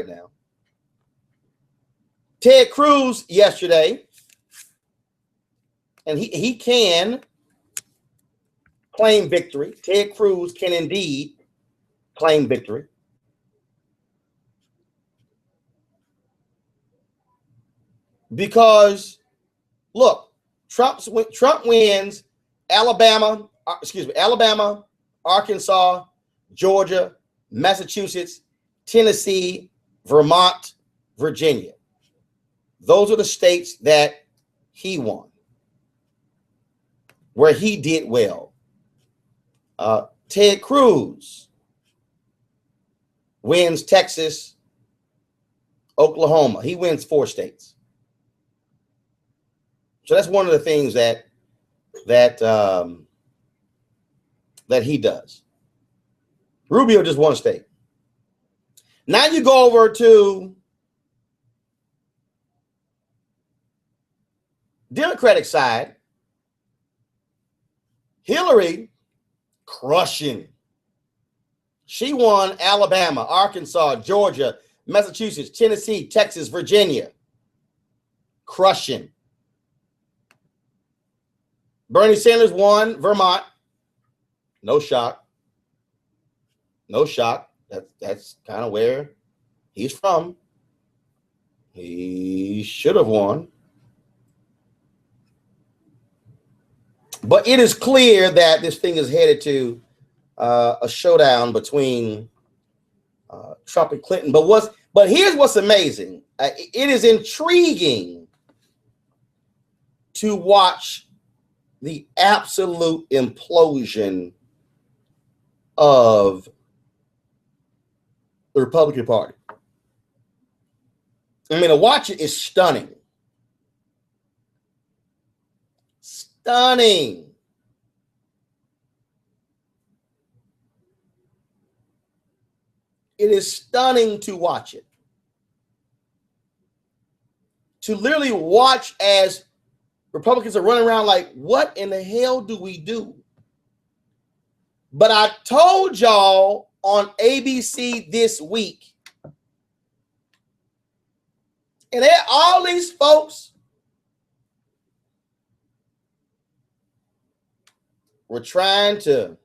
right now. Ted Cruz yesterday, and he can claim victory. Ted Cruz can indeed claim victory. Because, look, Trump wins Alabama, Arkansas, Georgia, Massachusetts, Tennessee, Vermont, Virginia. Those are the states that he won, where he did well. Ted Cruz wins Texas, Oklahoma. He wins 4 states. So that's one of the things that he does. Rubio just won a state. Now you go over to Democratic side. Hillary crushing. She won Alabama, Arkansas, Georgia, Massachusetts, Tennessee, Texas, Virginia. Crushing. Bernie Sanders won Vermont. No shock. No shock. That's kind of where he's from. He should have won. But it is clear that this thing is headed to a showdown between Trump and Clinton. But here's what's amazing. It is intriguing to watch the absolute implosion of the Republican Party. I mean, to watch it is stunning. Stunning. It is stunning to watch it. To literally watch as Republicans are running around like, what in the hell do we do? But I told y'all on ABC this week, and all these folks were trying to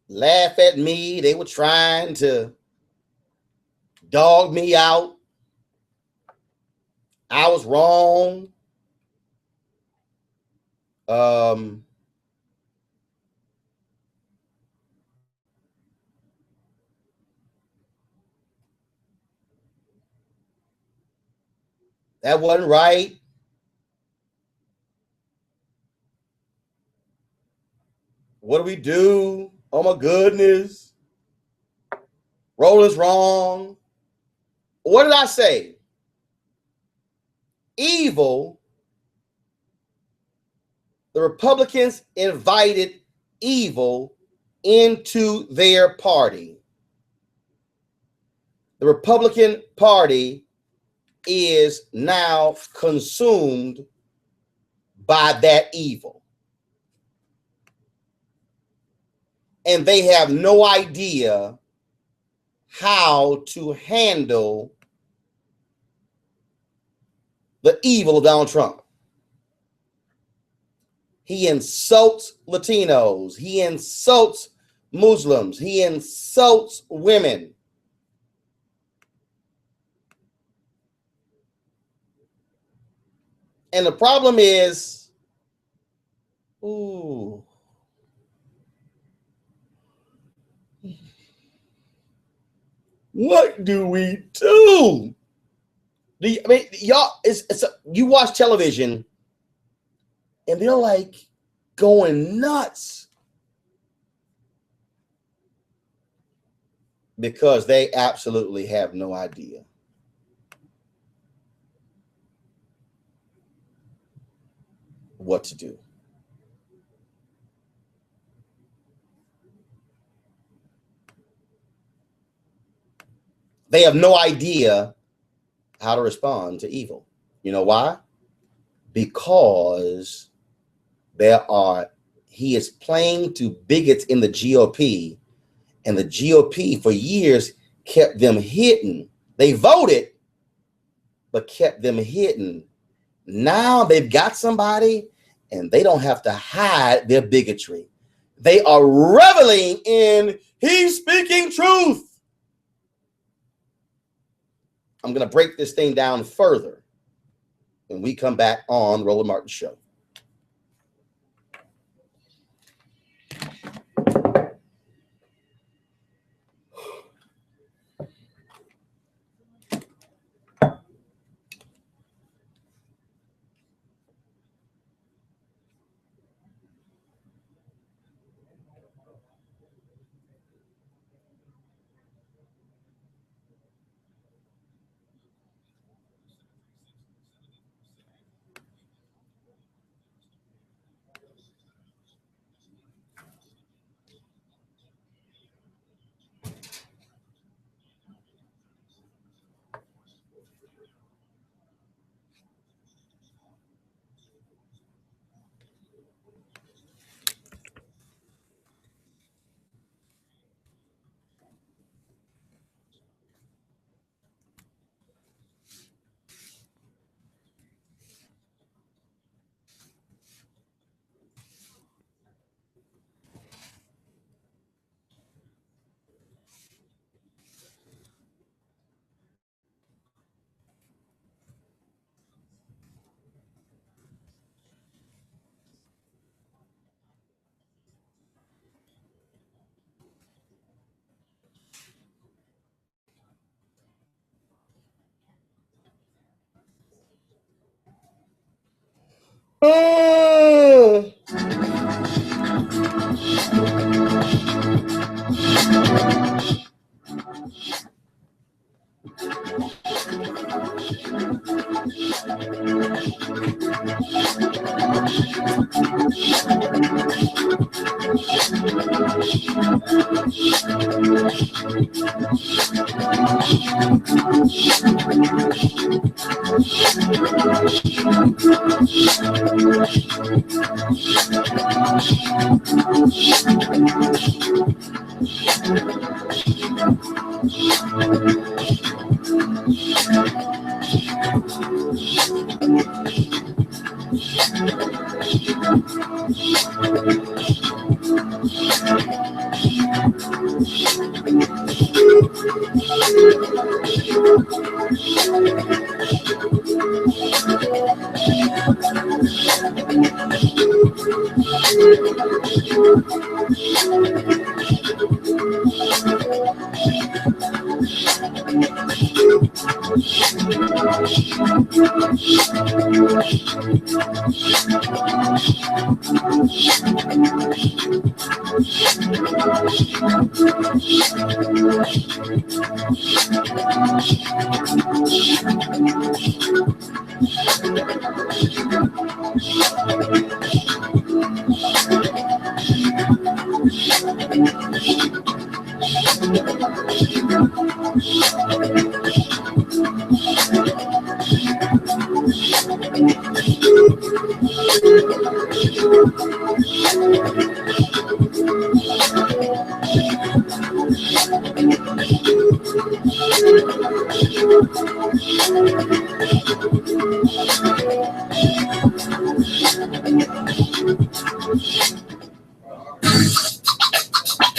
laugh at me. They were trying to dog me out. I was wrong. That wasn't right. What do we do? Oh my goodness. Roland's wrong. What did I say? Evil. The Republicans invited evil into their party. The Republican Party is now consumed by that evil. And they have no idea how to handle the evil of Donald Trump. He insults Latinos. He insults Muslims. He insults women. And the problem is, what do we do? Y'all, you watch television and they're like going nuts because they absolutely have no idea what to do. They have no idea how to respond to evil. You know why? Because he is playing to bigots in the GOP, and the GOP for years kept them hidden. They voted, but kept them hidden. Now they've got somebody, and they don't have to hide their bigotry. They are reveling in he's speaking truth. I'm going to break this thing down further when we come back on Roland Martin Show.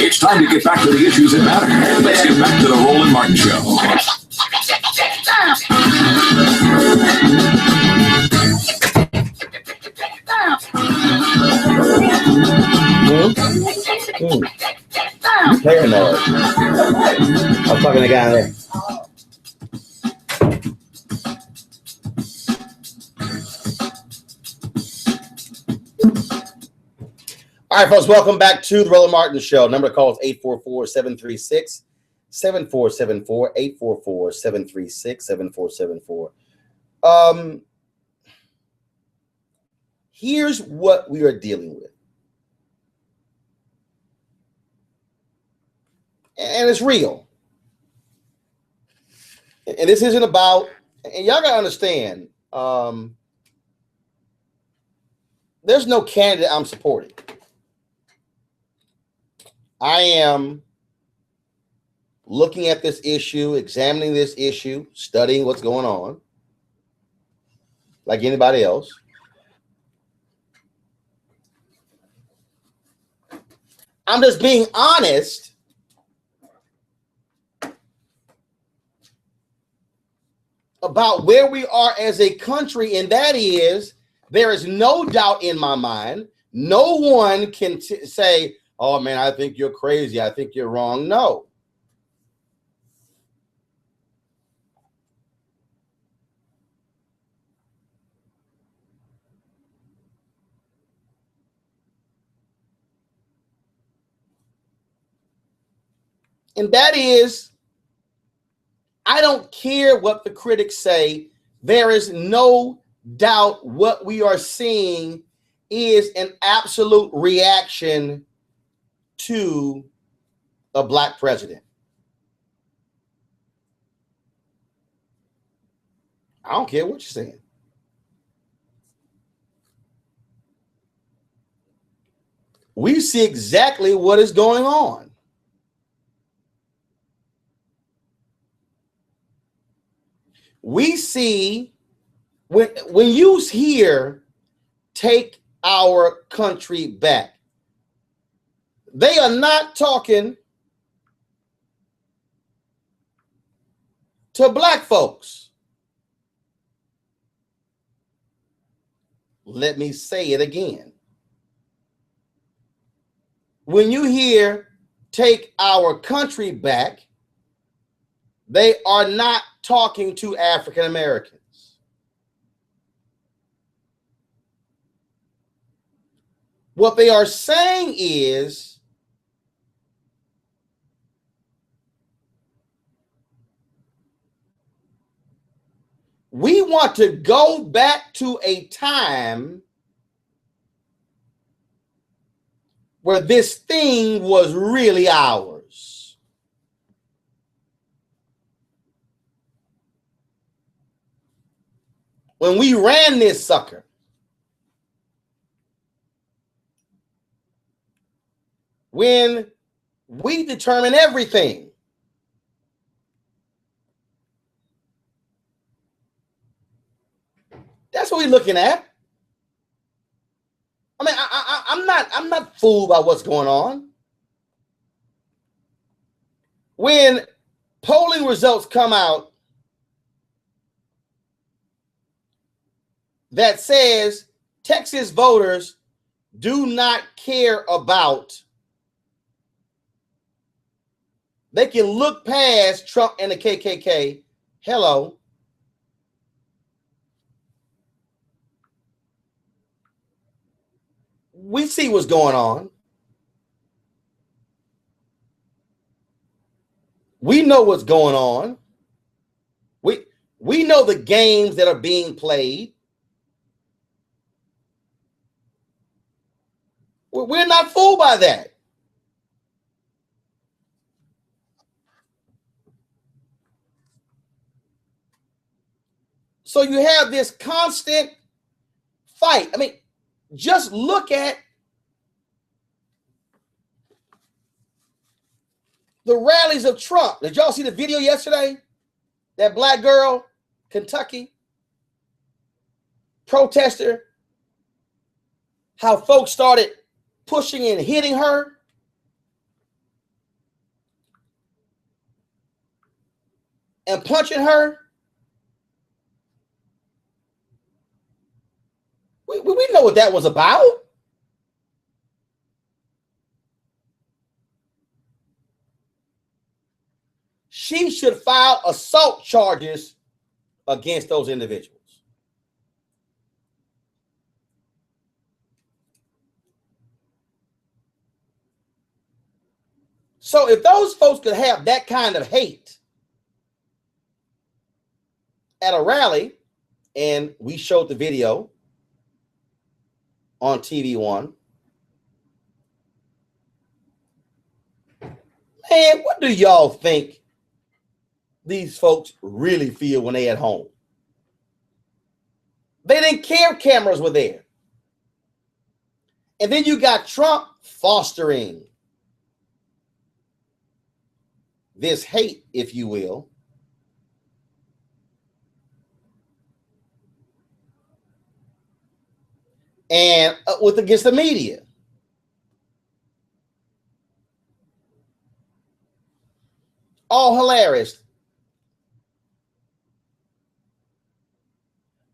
It's time to get back to the issues that matter. Let's get back to the Roland Martin Show. You paranoid. I was talking to the guy there. All right, folks, welcome back to the Roland Martin Show. Number to call is 844-736-7474, 844-736-7474. Here's what we are dealing with. And it's real. And this isn't about, and y'all got to understand, there's no candidate I'm supporting. I am looking at this issue, examining this issue, studying what's going on, like anybody else. I'm just being honest about where we are as a country, and that is, there is no doubt in my mind. No one can say, oh man, I think you're crazy, I think you're wrong. No. And that is, I don't care what the critics say. There is no doubt what we are seeing is an absolute reaction to a black president. I don't care what you're saying. We see exactly what is going on. We see when you hear take our country back, they are not talking to black folks. Let me say it again. When you hear take our country back, they are not talking to African Americans. What they are saying is, we want to go back to a time where this thing was really ours. When we ran this sucker. When we determine everything. That's what we're looking at. I mean, I'm not fooled by what's going on. When polling results come out that says Texas voters do not care about, they can look past Trump and the KKK. Hello. We see what's going on. We know what's going on. We know the games that are being played. We're not fooled by that. So you have this constant fight. I mean, just look at the rallies of Trump. Did y'all see the video yesterday? That black girl, Kentucky, protester, how folks started pushing and hitting her. And punching her. We know what that was about. She should file assault charges against those individuals. So if those folks could have that kind of hate at a rally, and we showed the video on TV One, man, what do y'all think these folks really feel when they at home? They didn't care cameras were there. And then you got Trump fostering this hate, if you will, and with against the media. All hilarious.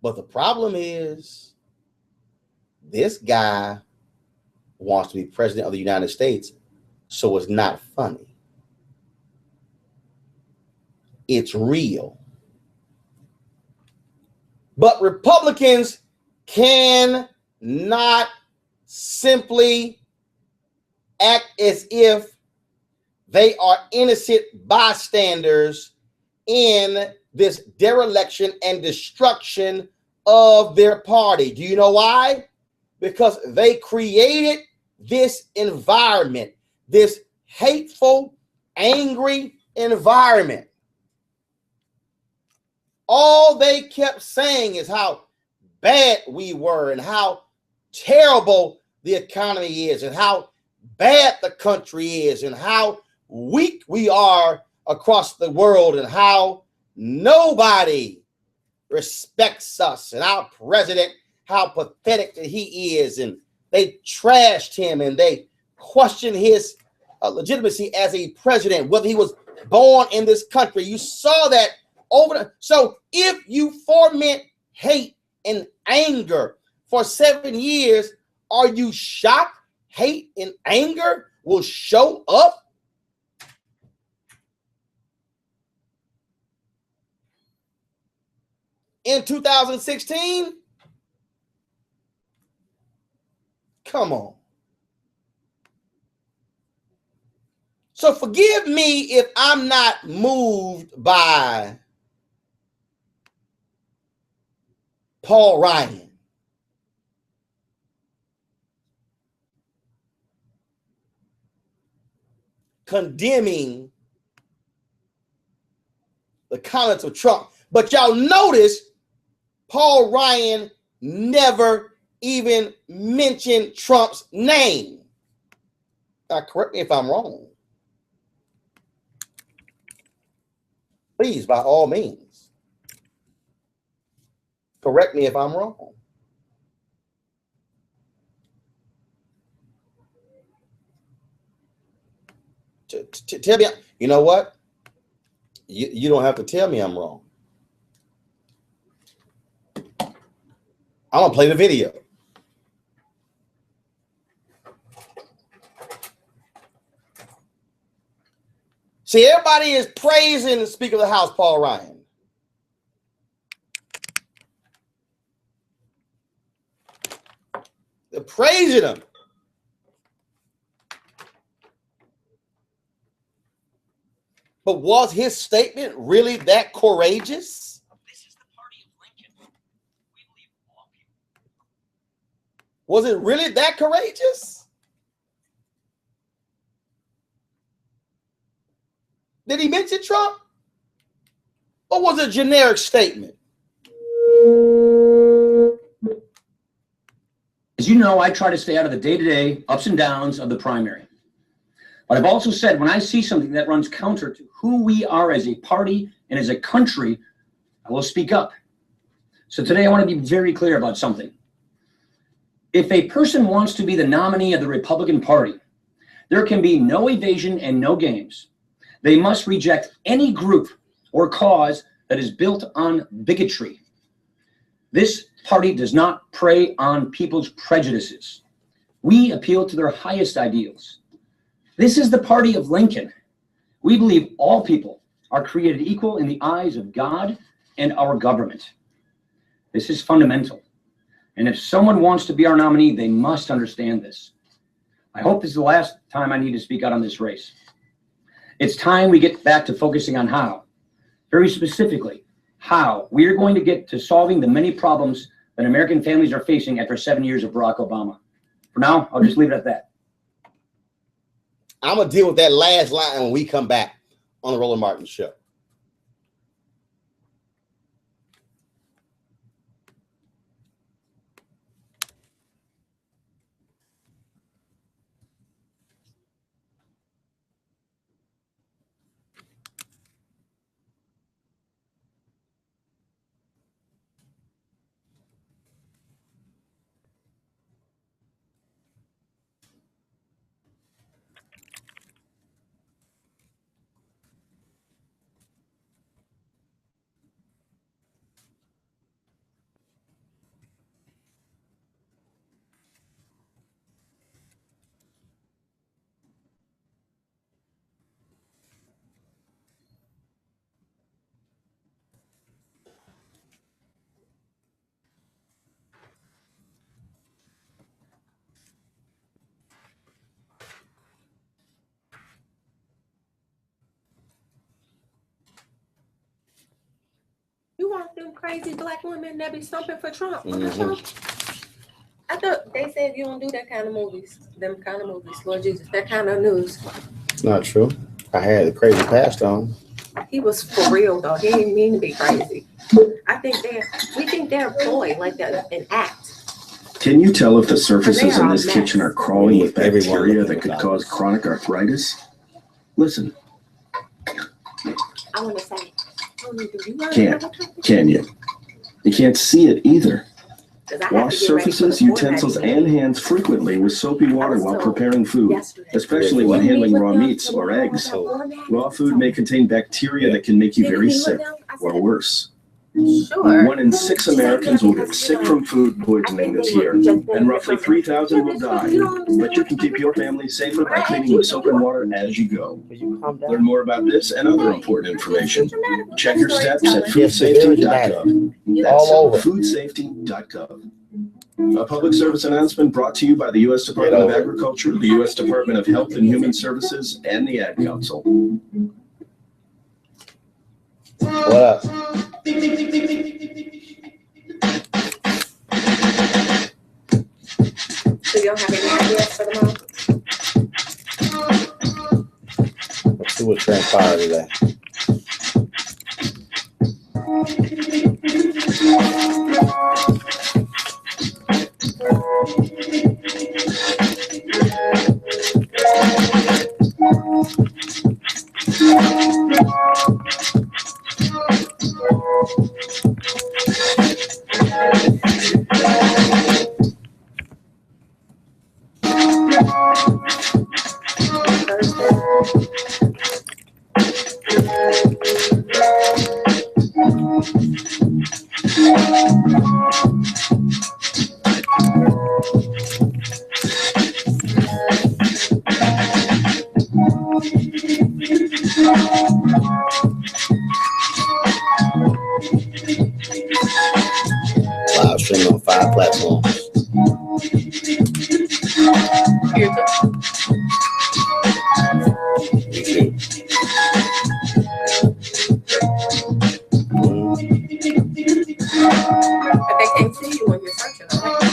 But the problem is this guy wants to be president of the United States, so it's not funny. It's real. But Republicans cannot simply act as if they are innocent bystanders in this dereliction and destruction of their party. Do you know why? Because they created this environment, this hateful, angry environment. All they kept saying is how bad we were and how terrible the economy is and how bad the country is and how weak we are across the world and how nobody respects us and our president, how pathetic that he is. And they trashed him and they questioned his legitimacy as a president, whether he was born in this country. You saw that so if you foment hate and anger for 7 years, are you shocked hate and anger will show up? In 2016? Come on. So forgive me if I'm not moved by Paul Ryan. Condemning the comments of Trump. But y'all notice Paul Ryan never even mentioned Trump's name. Now, correct me if I'm wrong. Please, by all means, correct me if I'm wrong. Tell me, you know what? You don't have to tell me I'm wrong. I'm going to play the video. See, everybody is praising the Speaker of the House, Paul Ryan. They're praising him. But was his statement really that courageous? This is the party of Lincoln. We believe all people. Was it really that courageous? Did he mention Trump? Or was it a generic statement? As you know, I try to stay out of the day-to-day ups and downs of the primary. But I've also said when I see something that runs counter to who we are as a party and as a country, I will speak up. So today I want to be very clear about something. If a person wants to be the nominee of the Republican Party, there can be no evasion and no games. They must reject any group or cause that is built on bigotry. This party does not prey on people's prejudices. We appeal to their highest ideals. This is the party of Lincoln. We believe all people are created equal in the eyes of God and our government. This is fundamental. And if someone wants to be our nominee, they must understand this. I hope this is the last time I need to speak out on this race. It's time we get back to focusing on how. Very specifically, how we are going to get to solving the many problems that American families are facing after 7 years of Barack Obama. For now, I'll just leave it at that. I'm going to deal with that last line when we come back on the Roland Martin Show. want them crazy black women that be stumping for Trump on the Mhm. show? I thought they said you don't do that kind of movies. Them kind of movies, Lord Jesus, that kind of news. It's not true. I had the crazy past on. He was for real though. He didn't mean to be crazy. I think we think they're employed like that, an act. Can you tell if the surfaces They are in a this mess. kitchen are crawling with Everyone bacteria looking that could at cause that. chronic arthritis? Listen, I want to say, Can't. can you? You can't see it either. Wash surfaces, utensils, and hands frequently with soapy water while preparing food, especially when handling raw meats or eggs. Raw food may contain bacteria that can make you very sick, or worse. Sure. 1 in 6 Americans will get sick from food poisoning this year, and roughly 3,000 will die. But you can keep your family safer by cleaning with soap and water as you go. Learn more about this and other important information. Check your steps at foodsafety.gov. That's All over. foodsafety.gov. A public service announcement brought to you by the U.S. Department of Agriculture, the U.S. Department of Health and Human Services, and the Ad Council. What up? So you don't have any ideas for the month? Let's see what transpired today. Live streaming on 5 platforms. YouTube. But they can't see you when you're searching on it.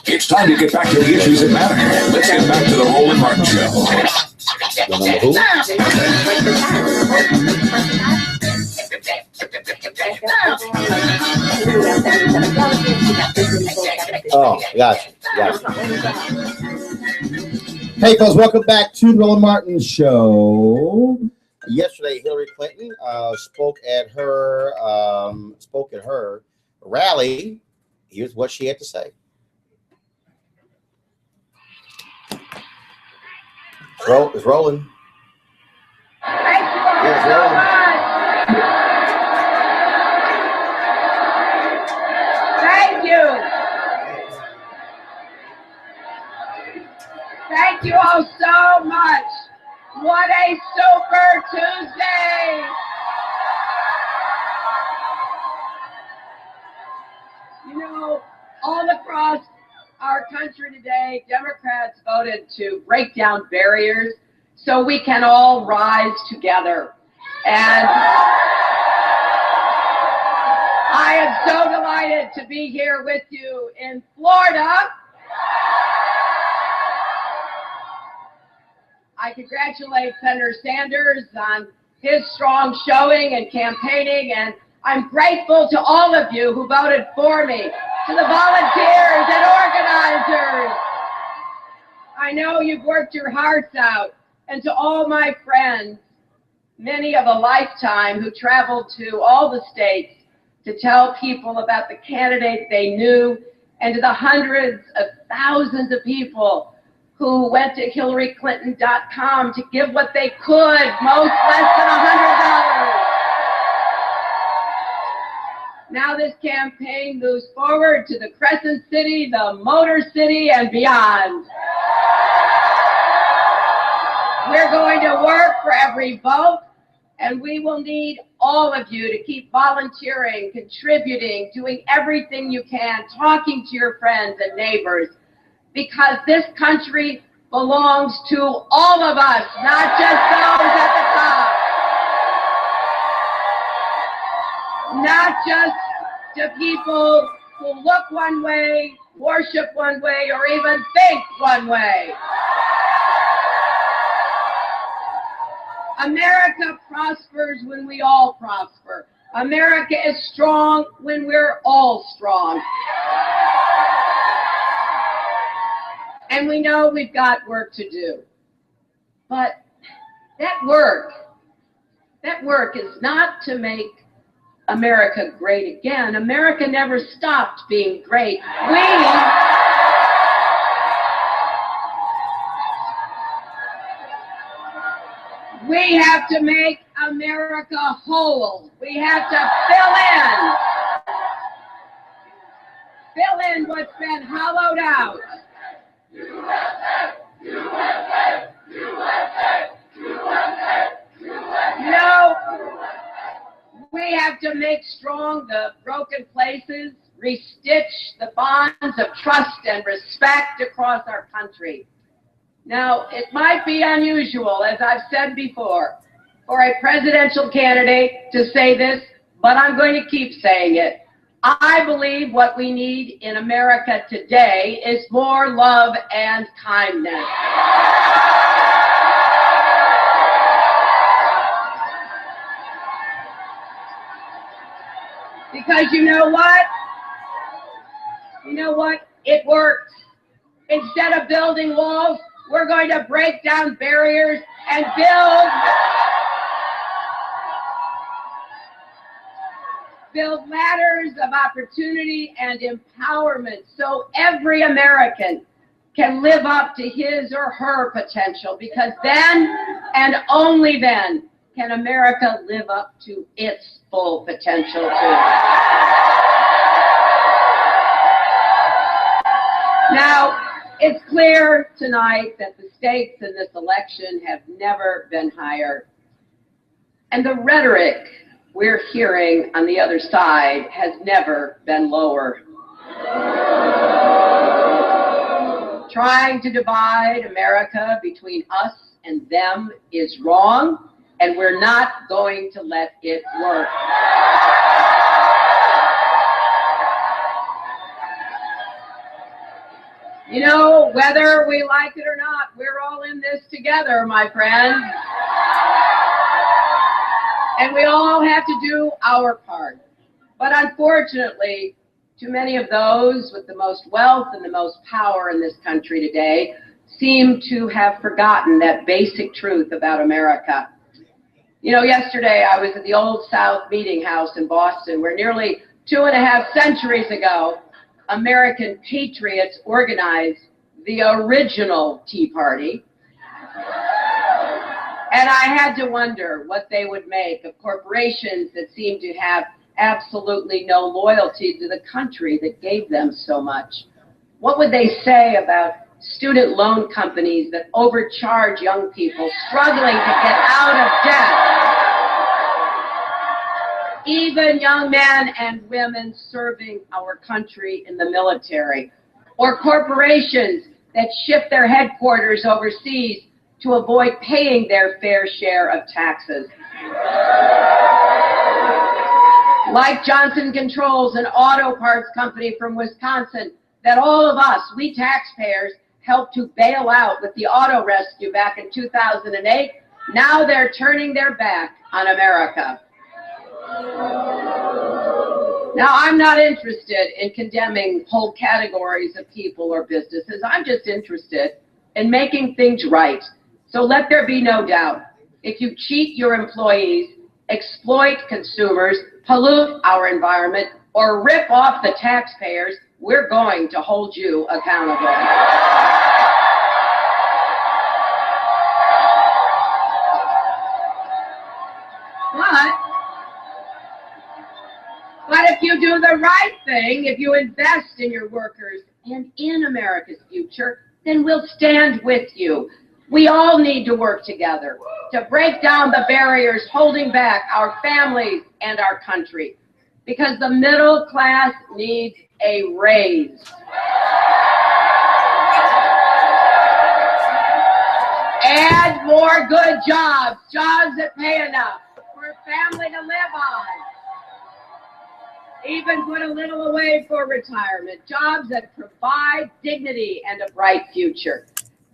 It's time to get back to the issues that matter. Let's get back to the Roland Martin Show. The number who? Oh, gotcha. Hey, folks, welcome back to the Roland Martin Show. Yesterday, Hillary Clinton spoke at her rally. Here's what she had to say. It's rolling. Yeah, it's rolling. Thank you. Thank you all so much. What a super Tuesday. You know, all across our country today, Democrats voted to break down barriers so we can all rise together. And I am so delighted to be here with you in Florida. I congratulate Senator Sanders on his strong showing and campaigning, and I'm grateful to all of you who voted for me, to the volunteers and organizers. I know you've worked your hearts out, and to all my friends, many of a lifetime who traveled to all the states to tell people about the candidate they knew and to the hundreds of thousands of people who went to HillaryClinton.com to give what they could, most less than $100. Now this campaign moves forward to the Crescent City, the Motor City, and beyond. We're going to work for every vote, and we will need all of you to keep volunteering, contributing, doing everything you can, talking to your friends and neighbors, because this country belongs to all of us, not just those at the top. Not just to people who look one way, worship one way, or even think one way. America prospers when we all prosper. America is strong when we're all strong. And we know we've got work to do. But that work is not to make America great again. America never stopped being great. We have to make America whole. We have to fill in what's been hollowed out. We have to make strong the broken places, restitch the bonds of trust and respect across our country. Now, it might be unusual, as I've said before, for a presidential candidate to say this, but I'm going to keep saying it. I believe what we need in America today is more love and kindness. Because you know what? It works. Instead of building walls, we're going to break down barriers and build ladders of opportunity and empowerment so every American can live up to his or her potential, because then and only then can America live up to its full potential too. Now, it's clear tonight that the stakes in this election have never been higher. And the rhetoric we're hearing on the other side has never been lower. Trying to divide America between us and them is wrong, and we're not going to let it work. You know, whether we like it or not, we're all in this together, my friends. And we all have to do our part. But unfortunately, too many of those with the most wealth and the most power in this country today seem to have forgotten that basic truth about America. You know, yesterday I was at the Old South Meeting House in Boston, where nearly 2.5 centuries ago, American patriots organized the original Tea Party. And I had to wonder what they would make of corporations that seem to have absolutely no loyalty to the country that gave them so much. What would they say about student loan companies that overcharge young people struggling to get out of debt? Even young men and women serving our country in the military, or corporations that shift their headquarters overseas to avoid paying their fair share of taxes. Like Johnson Controls, an auto parts company from Wisconsin that all of us, we taxpayers, helped to bail out with the auto rescue back in 2008. Now they're turning their back on America. Now, I'm not interested in condemning whole categories of people or businesses. I'm just interested in making things right. So let there be no doubt. If you cheat your employees, exploit consumers, pollute our environment, or rip off the taxpayers, we're going to hold you accountable. But if you do the right thing, if you invest in your workers and in America's future, then we'll stand with you. We all need to work together to break down the barriers holding back our families and our country, because the middle class needs a raise. Add more good jobs, jobs that pay enough for a family to live on. Even put a little away for retirement, jobs that provide dignity and a bright future.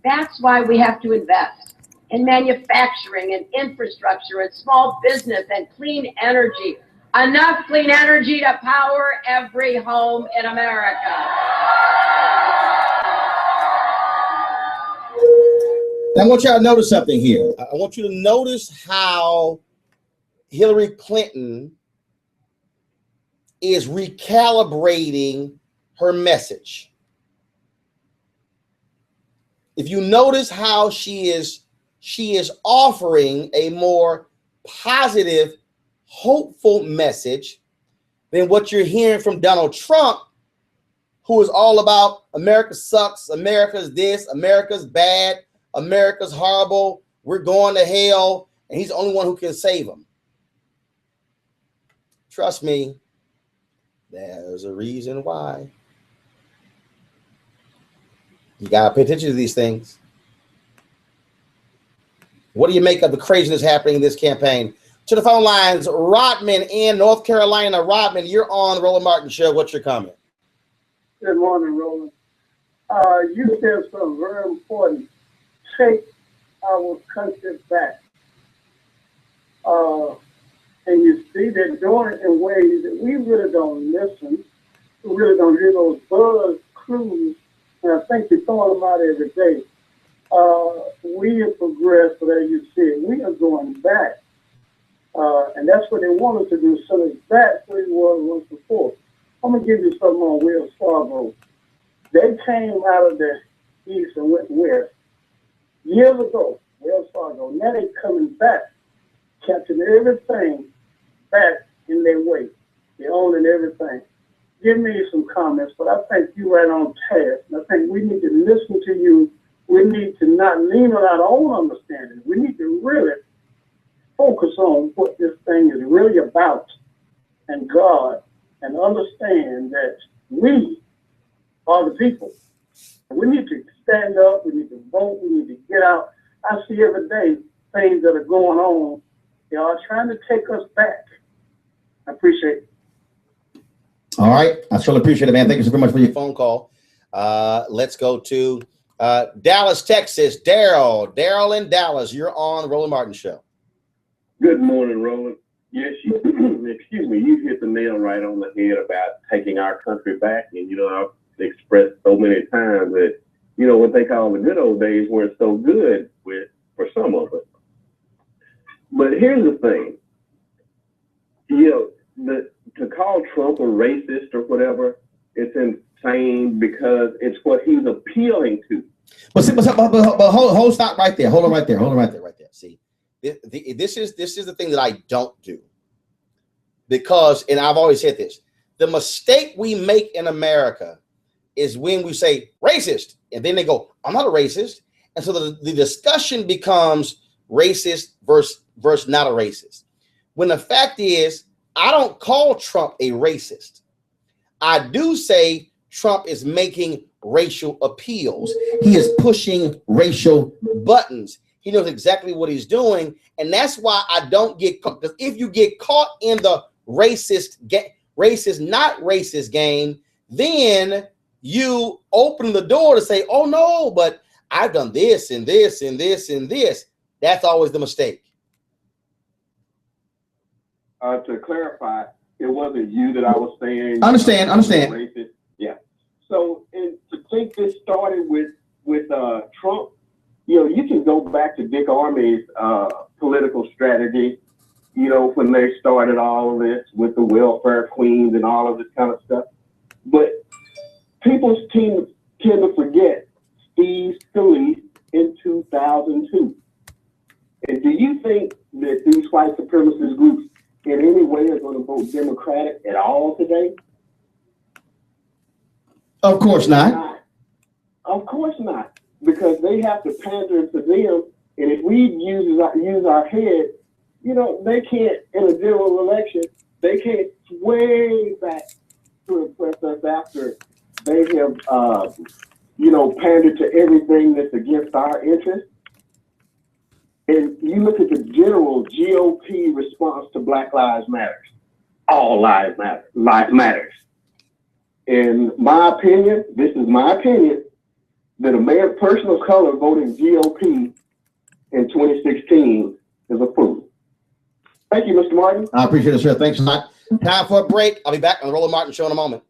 That's why we have to invest in manufacturing and infrastructure and small business and clean energy. Enough clean energy to power every home in America. I want y'all to notice something here. I want you to notice how Hillary Clinton is recalibrating her message. If you notice how she is offering a more positive, hopeful message than what you're hearing from Donald Trump, who is all about America sucks, America's this, America's bad, America's horrible, we're going to hell, and he's the only one who can save them. Trust me, there's a reason why. You gotta pay attention to these things. What do you make of the craziness happening in this campaign? To the phone lines, Rodman in North Carolina. Rodman, you're on the Roland Martin Show. What's your comment? Good morning, Roland. You said something very important. Take our country back. And you see they're doing it in ways that we really don't listen. We really don't hear those buzz clues. And I think they're throwing them out every day. We have progressed, but as you said, we are going back. And that's what they want us to do. So it's back where it was once before. I'm going to give you something on Wells Fargo. They came out of the east and went west years ago, Wells Fargo. Now they're coming back, catching everything back in their way. They're owning everything. Give me some comments, but I think you're right on task. And I think we need to listen to you. We need to not lean on our own understanding. We need to really focus on what this thing is really about and God, and understand that we are the people. We need to stand up. We need to vote. We need to get out. I see every day things that are going on. They are trying to take us back. I appreciate it. All right. I certainly appreciate it, man. Thank you so very much for your phone call. Let's go to Dallas, Texas. Daryl in Dallas. You're on the Roland Martin Show. Good morning, Roland. Yes, excuse me, you hit the nail right on the head about taking our country back. And, I've expressed so many times that, what they call the good old days weren't so good for some of us. But here's the thing. To call Trump a racist or whatever, it's insane because it's what he's appealing to. But hold stop right there. Hold on right there. See, this is the thing that I don't do. Because, and I've always said this, the mistake we make in America is when we say racist, and then they go, I'm not a racist. And so the discussion becomes racist versus not a racist. When the fact is, I don't call Trump a racist. I do say Trump is making racial appeals. He is pushing racial buttons. He knows exactly what he's doing. And that's why I don't get caught. Because if you get caught in the racist, not racist game, then you open the door to say, oh no, but I've done this and this and this and this. That's always the mistake. To clarify, it wasn't you that I was saying. Understand. Racist. Yeah. So, and to think this started with Trump, you can go back to Dick Armey's political strategy, when they started all of this with the welfare queens and all of this kind of stuff. But people tend to forget Steve Scalise in 2002. And do you think that these white supremacist groups in any way are going to vote Democratic at all today? Of course not. Of course not, because they have to pander to them. And if we use our head, you know, they can't, in a general election, they can't sway back to impress us after they have, you know, pandered to everything that's against our interests. And you look at the general GOP response to Black Lives Matter. All lives matter. Life matters. In my opinion, this is my opinion, that a person of color voting GOP in 2016 is a fool. Thank you, Mr. Martin. I appreciate it, sir. Thanks a lot. Time for a break. I'll be back on the Roland Martin Show in a moment.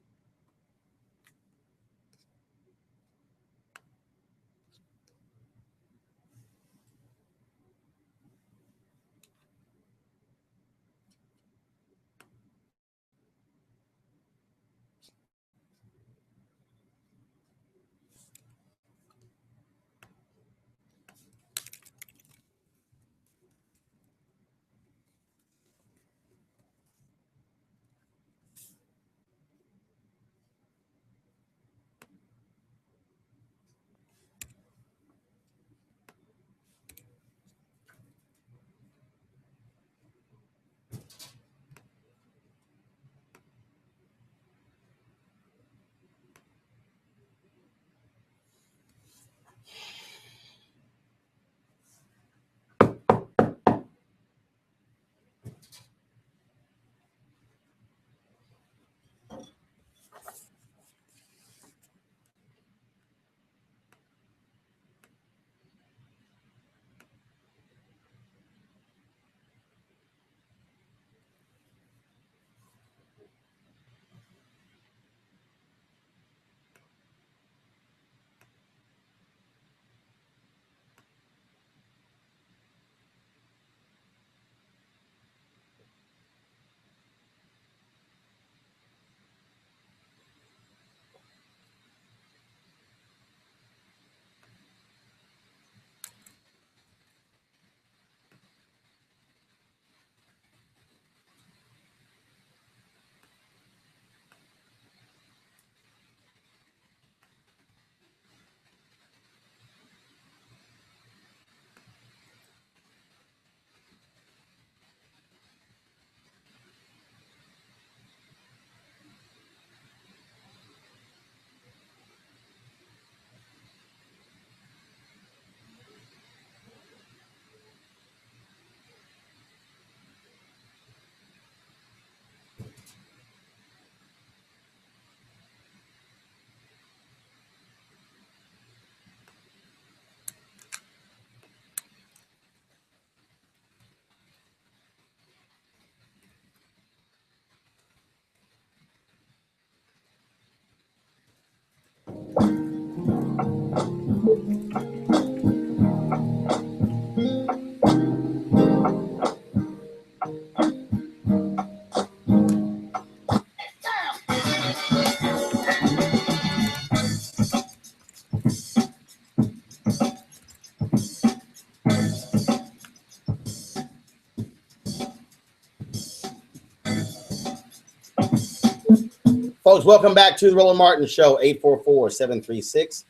Folks, welcome back to the Roland Martin Show. 844-736-7474,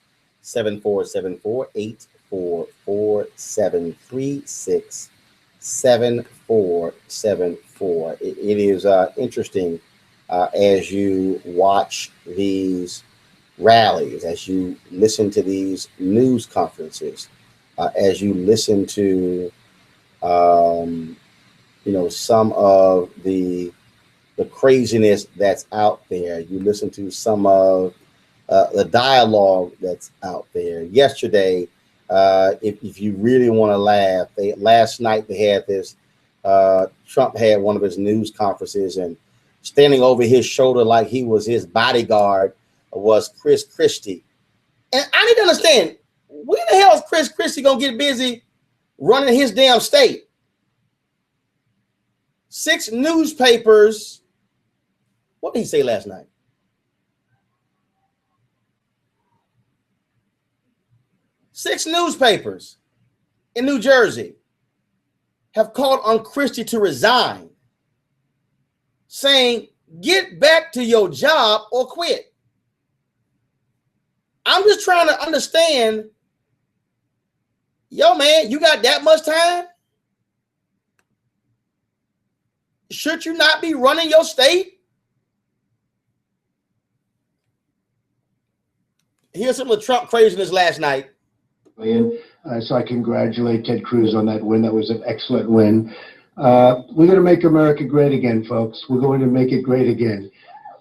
844-736-7474. It is interesting as you watch these rallies, as you listen to these news conferences, as you listen to, you know, some of the craziness that's out there. You listen to some of the dialogue that's out there. Yesterday, if you really want to laugh, last night they had this, Trump had one of his news conferences, and standing over his shoulder like he was his bodyguard was Chris Christie. And I need to understand, when the hell is Chris Christie going to get busy running his damn state? 6 newspapers. What did he say last night? 6 newspapers in New Jersey have called on Christie to resign, saying, get back to your job or quit. I'm just trying to understand, yo, man, you got that much time? Should you not be running your state? Here's some of the Trump craziness last night. So I congratulate Ted Cruz on that win. That was an excellent win. We're going to make America great again, folks. We're going to make it great again.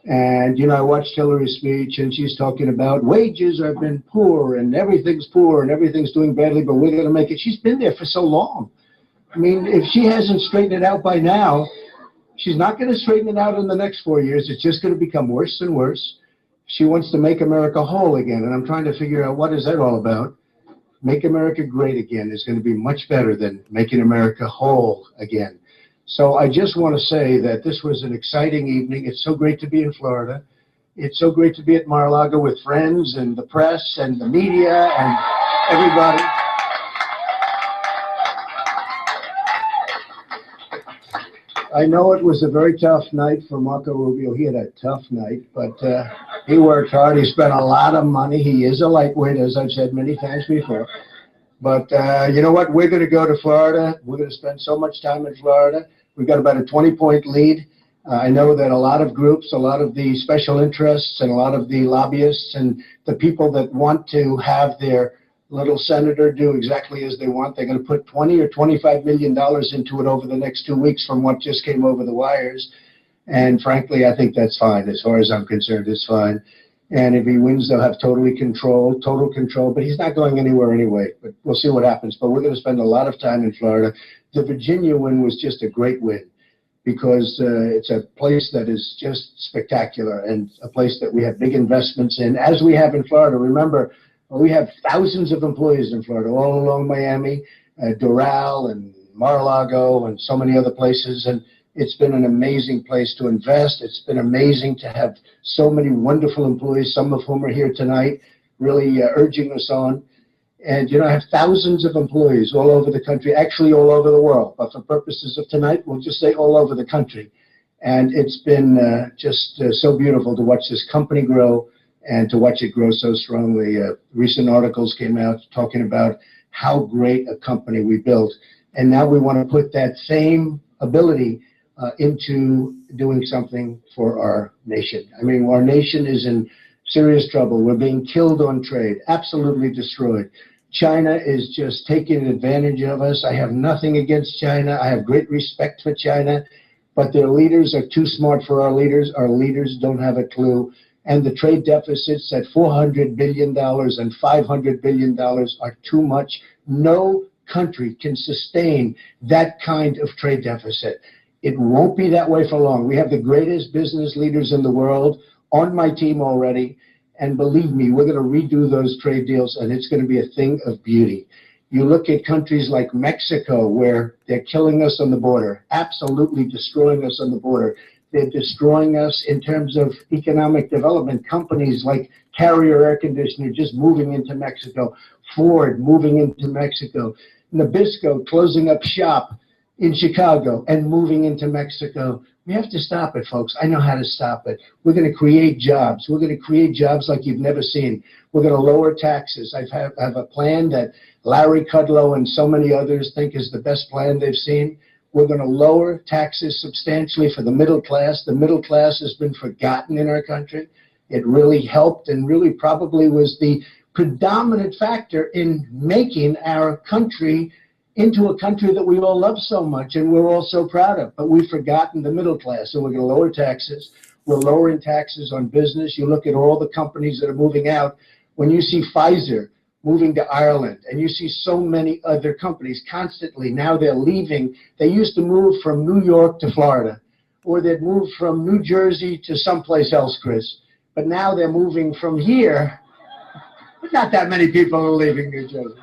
And, you know, I watched Hillary's speech, and she's talking about wages have been poor and everything's doing badly, but we're going to make it. She's been there for so long. I mean, if she hasn't straightened it out by now, she's not going to straighten it out in the next 4 years. It's just going to become worse and worse. She wants to make America whole again, and I'm trying to figure out what is that all about. Make America great again is going to be much better than making America whole again. So I just want to say that this was an exciting evening. It's so great to be in Florida. It's so great to be at Mar-a-Lago with friends and the press and the media and everybody. I know it was a very tough night for Marco Rubio. He had a tough night, but he worked hard. He spent a lot of money. He is a lightweight, as I've said many times before. But you know what? We're going to go to Florida. We're going to spend so much time in Florida. We've got about a 20-point lead. I know that a lot of groups, a lot of the special interests, and a lot of the lobbyists and the people that want to have their little senator do exactly as they want, they're going to put $20 or $25 million into it over the next 2 weeks from what just came over the wires. And frankly, I think that's fine. As far as I'm concerned, it's fine. And if he wins, they'll have total control, but he's not going anywhere anyway. But we'll see what happens. But we're going to spend a lot of time in Florida. The Virginia win was just a great win because it's a place that is just spectacular and a place that we have big investments in, as we have in Florida. Remember, we have thousands of employees in Florida, all along Miami, Doral and Mar-a-Lago and so many other places. And it's been an amazing place to invest. It's been amazing to have so many wonderful employees, some of whom are here tonight, really urging us on. And, you know, I have thousands of employees all over the country, actually all over the world. But for purposes of tonight, we'll just say all over the country. And it's been just so beautiful to watch this company grow and to watch it grow so strongly. Recent articles came out talking about how great a company we built. And now we want to put that same ability into doing something for our nation. I mean, our nation is in serious trouble. We're being killed on trade, absolutely destroyed. China is just taking advantage of us. I have nothing against China. I have great respect for China, but their leaders are too smart for our leaders. Our leaders don't have a clue. And the trade deficits at $400 billion and $500 billion are too much. No country can sustain that kind of trade deficit. It won't be that way for long. We have the greatest business leaders in the world on my team already. And believe me, we're going to redo those trade deals, and it's going to be a thing of beauty. You look at countries like Mexico, where they're killing us on the border, absolutely destroying us on the border. They're destroying us in terms of economic development. Companies like Carrier Air Conditioner just moving into Mexico, Ford moving into Mexico, Nabisco closing up shop in Chicago and moving into Mexico. We have to stop it, folks. I know how to stop it. We're going to create jobs. We're going to create jobs like you've never seen. We're going to lower taxes. I have a plan that Larry Kudlow and so many others think is the best plan they've seen. We're going to lower taxes substantially for the middle class. The middle class has been forgotten in our country. It really helped and really probably was the predominant factor in making our country into a country that we all love so much and we're all so proud of. But we've forgotten the middle class. So we're going to lower taxes. We're lowering taxes on business. You look at all the companies that are moving out. When you see Pfizer moving to Ireland, and you see so many other companies constantly, now they're leaving. They used to move from New York to Florida, or they'd move from New Jersey to someplace else, Chris. But now they're moving from here. But not that many people are leaving New Jersey.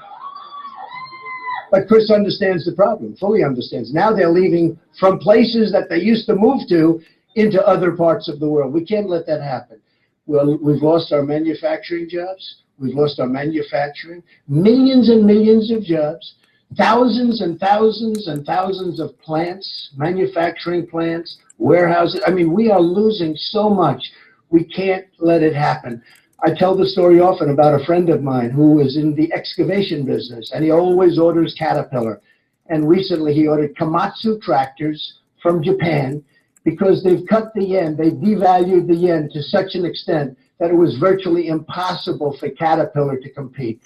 But Chris understands the problem, fully understands. Now they're leaving from places that they used to move to into other parts of the world. We can't let that happen. Well, we've lost our manufacturing jobs. We've lost our manufacturing, millions and millions of jobs, thousands and thousands and thousands of plants, manufacturing plants, warehouses. I mean, we are losing so much. We can't let it happen. I tell the story often about a friend of mine who is in the excavation business, and he always orders Caterpillar. And recently he ordered Komatsu tractors from Japan because they've cut the yen, they devalued the yen to such an extent that it was virtually impossible for Caterpillar to compete.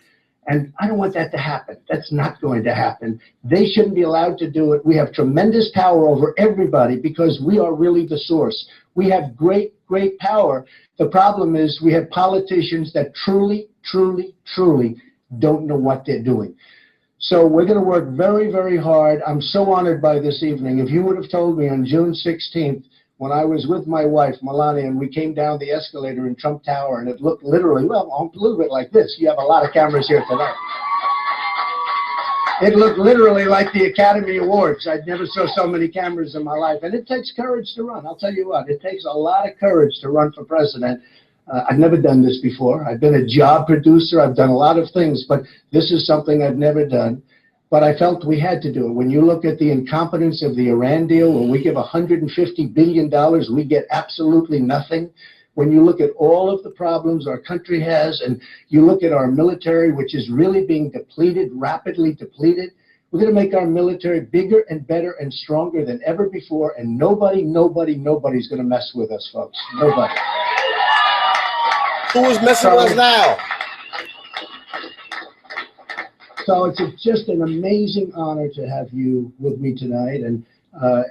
And I don't want that to happen. That's not going to happen. They shouldn't be allowed to do it. We have tremendous power over everybody because we are really the source. We have great, great power. The problem is we have politicians that truly, truly, truly don't know what they're doing. So we're going to work very, very hard. I'm so honored by this evening. If you would have told me on June 16th, when I was with my wife, Melania, and we came down the escalator in Trump Tower, and it looked literally, well, a little bit like this. You have a lot of cameras here tonight. It looked literally like the Academy Awards. I'd never saw so many cameras in my life. And it takes courage to run. I'll tell you what, it takes a lot of courage to run for president. I've never done this before. I've been a job producer. I've done a lot of things, but this is something I've never done. But I felt we had to do it. When you look at the incompetence of the Iran deal, when we give $150 billion, we get absolutely nothing. When you look at all of the problems our country has, and you look at our military, which is really being depleted, rapidly depleted, we're going to make our military bigger and better and stronger than ever before, and nobody's going to mess with us, folks. Nobody. Who is messing with us now? So it's just an amazing honor to have you with me tonight. And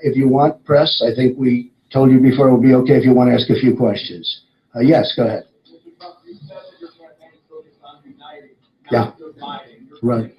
if you want press, I think we told you before it would be okay if you want to ask a few questions. Yes, go ahead. Yeah. Right.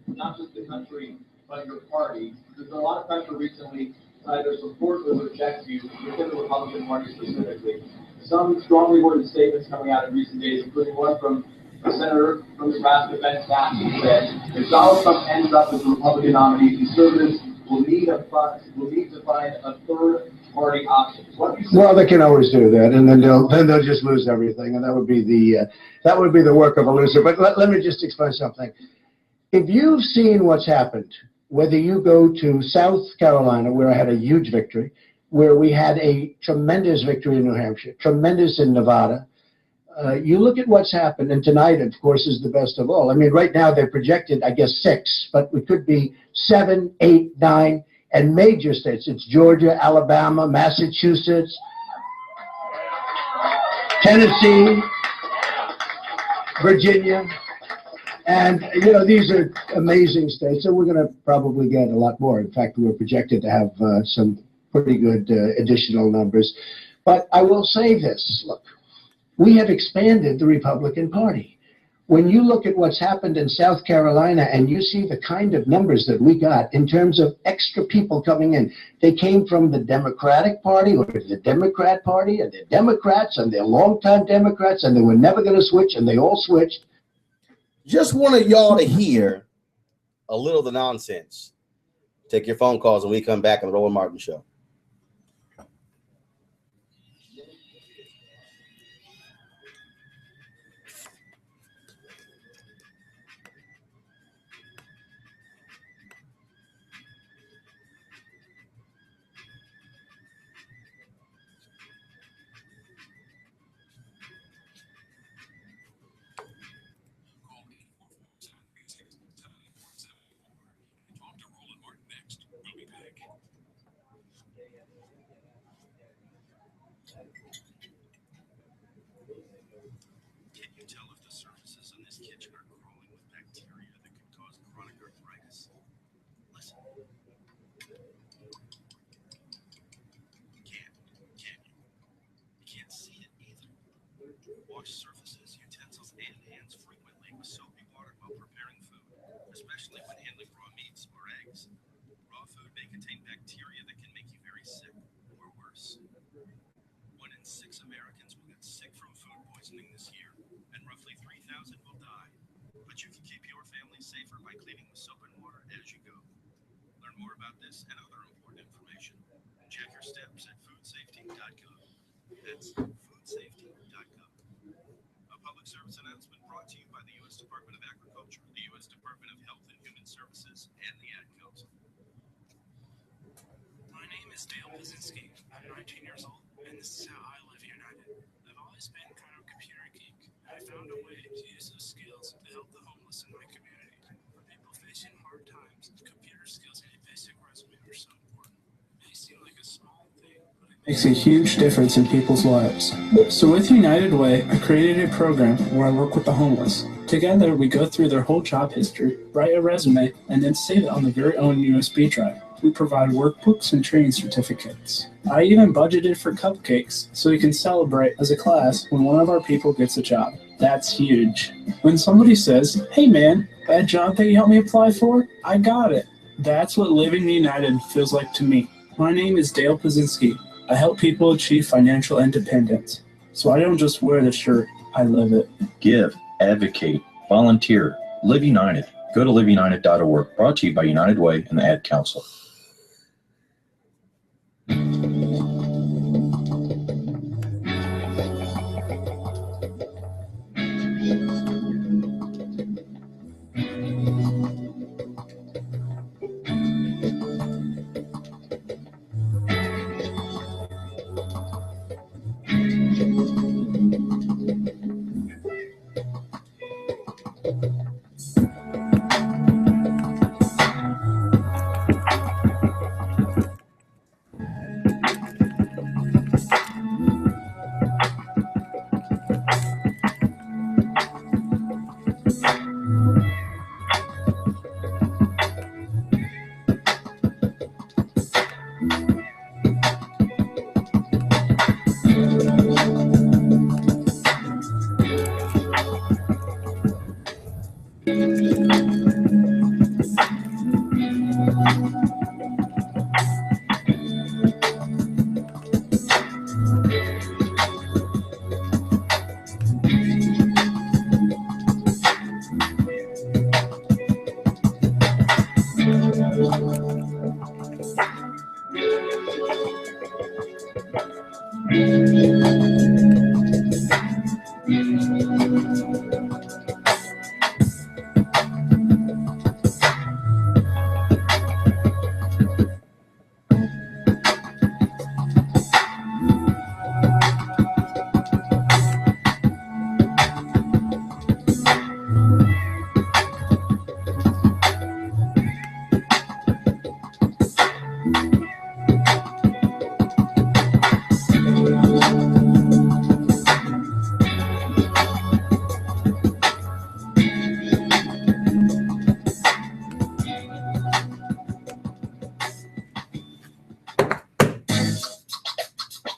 Not just the country, but your party. There's been a lot of pressure recently, either support or reject you within the Republican Party specifically. Some strongly worded statements coming out in recent days, including one from a senator from Nebraska, Ben Sasse, who said, if Donald Trump ends up as the Republican nominee, conservatives will need to find a third party option. Well, they can always do that, and then they'll just lose everything, and that would be the work of a loser. But let me just explain something. If you've seen what's happened, whether you go to South Carolina, where I had a huge victory, where we had a tremendous victory in New Hampshire, tremendous in Nevada, you look at what's happened, and tonight, of course, is the best of all. I mean, right now they're projected, I guess, 6, but it could be 7, 8, 9, and major states. It's Georgia, Alabama, Massachusetts, Tennessee, Virginia. And, you know, these are amazing states, and we're going to probably get a lot more. In fact, we're projected to have some pretty good additional numbers. But I will say this, look, we have expanded the Republican Party. When you look at what's happened in South Carolina and you see the kind of numbers that we got in terms of extra people coming in, they came from the Democratic Party or the Democrat Party, and they're Democrats and they're longtime Democrats, and they were never going to switch, and they all switched. Just wanted y'all to hear a little of the nonsense. Take your phone calls when we come back on the Roland Martin Show. Talk to Roland Martin next. We'll be back. Can you tell if the surfaces in this kitchen are crawling with bacteria that could cause chronic arthritis? Listen. Can you? You can't see it either. Wash surfaces, utensils, and hands frequently with soapy water while preparing food, especially when handling raw meats or eggs. Raw food may contain bacteria that can make you very sick, or worse. 1 in 6 Americans will get sick from food poisoning this year, and roughly 3,000 will die. But you can keep your family safer by cleaning with soap and water as you go. Learn more about this and other important information. Check your steps at foodsafety.gov. That's foodbanksafety.gov. A public service announcement brought to you by the U.S. Department of Agriculture, the U.S. Department of Health and Human Services, and the Ad Council. My name is Dale Pazinski. I'm 19 years old, and this is how I live united. I've always been kind of a computer geek, and I found a way to use those skills to help the homeless in my community. For people facing hard times, computer skills and a basic resume are so important. It may seem like a small thing, but it makes a huge difference in people's lives. So with United Way, I created a program where I work with the homeless. Together, we go through their whole job history, write a resume, and then save it on their very own USB drive. We provide workbooks and training certificates. I even budgeted for cupcakes so we can celebrate as a class when one of our people gets a job. That's huge. When somebody says, "Hey man, that job that you helped me apply for, I got it." That's what living united feels like to me. My name is Dale Pazinski. I help people achieve financial independence. So I don't just wear the shirt, I live it. Give, advocate, volunteer, live united. Go to liveunited.org. Brought to you by United Way and the Ad Council.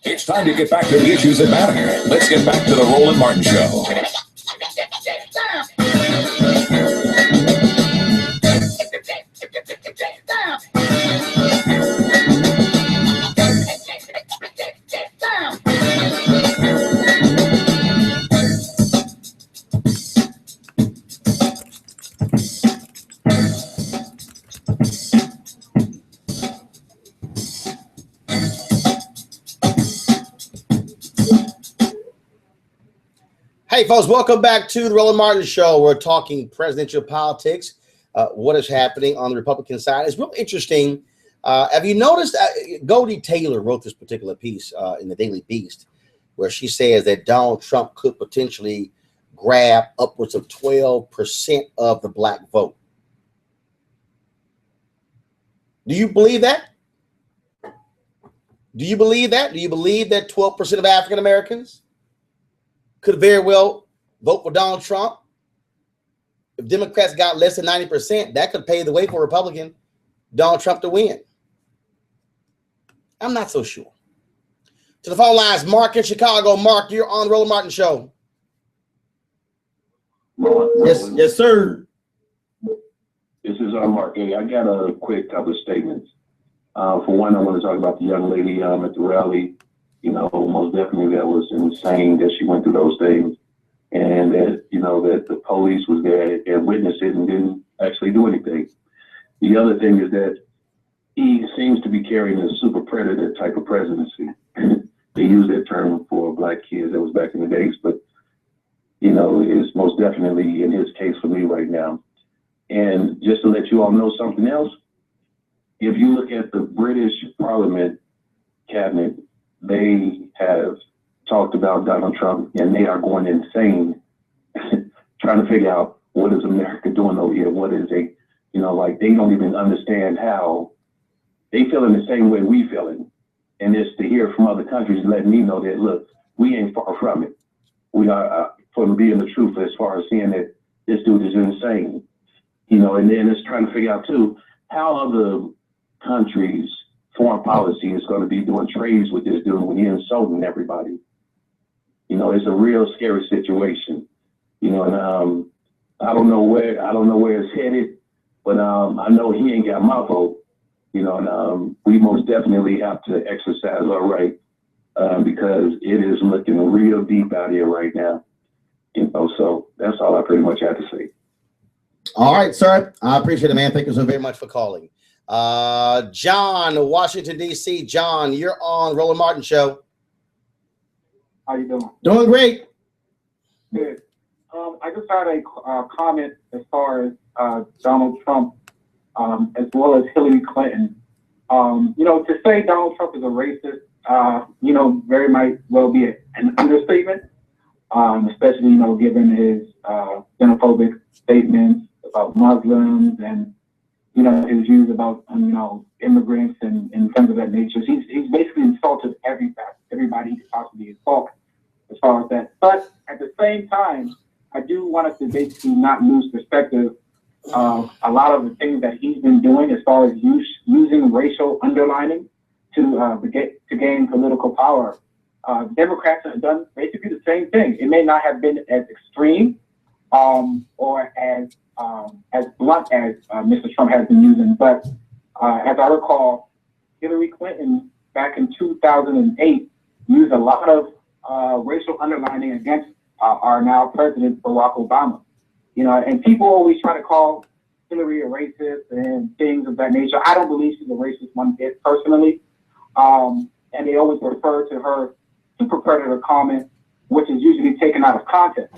It's time to get back to the issues that matter. Let's get back to the Roland Martin Show. Hey, folks, welcome back to the Roland Martin Show. We're talking presidential politics, what is happening on the Republican side. It's real interesting. Have you noticed Goldie Taylor wrote this particular piece in the Daily Beast where she says that Donald Trump could potentially grab upwards of 12% of the black vote. Do you believe that? Do you believe that? Do you believe that 12% of African Americans could very well vote for Donald Trump? If Democrats got less than 90%, that could pave the way for Republican Donald Trump to win. I'm not so sure. To the phone lines, Mark in Chicago. Mark, you're on the Roland Martin Show. Yes, sir. This is Mark. Hey, I got a quick couple of statements. For one, I want to talk about the young lady at the rally. You know, most definitely that was insane that she went through those things, and that, you know, that the police was there and witnessed it and didn't actually do anything. The other thing is that he seems to be carrying a super predator type of presidency. they use that term for black kids. That was back in the days, but you know, it's most definitely in his case for me right now. And just to let you all know something else, if you look at the British Parliament cabinet, they have talked about Donald Trump, and they are going insane trying to figure out what is America doing over here. What is they, you know, like they don't even understand how they feel in the same way we feeling. And it's to hear from other countries letting me know that, look, we ain't far from it. We are from being the truth as far as seeing that this dude is insane. You know, and then it's trying to figure out too, how other countries' foreign policy is going to be doing trades with this dude when he's insulting everybody. You know, it's a real scary situation. You know, and I don't know where it's headed, but I know he ain't got my vote. You know, and we most definitely have to exercise our right because it is looking real deep out here right now. You know, so that's all I pretty much had to say. All right, sir. I appreciate it, man. Thank you so very much for calling. John, Washington, D.C. John, you're on Roland Martin Show. How you doing? Doing great. Good. I just had a comment as far as Donald Trump, as well as Hillary Clinton. You know, to say Donald Trump is a racist, you know, very might well be an understatement, especially, you know, given his xenophobic statements about Muslims and, you know, his views about, you know, immigrants and things of that nature. He's basically insulted everybody he could possibly insult as far as that. But at the same time, I do want us to basically not lose perspective of a lot of the things that he's been doing as far as using racial underlining to gain political power. Democrats have done basically the same thing. It may not have been as extreme or as blunt as Mr. Trump has been using, but as I recall, Hillary Clinton back in 2008 used a lot of racial underlining against our now president Barack Obama. You know, and people always try to call Hillary a racist and things of that nature. I don't believe she's a racist one bit personally. And they always refer to her super predator comment, which is usually taken out of context.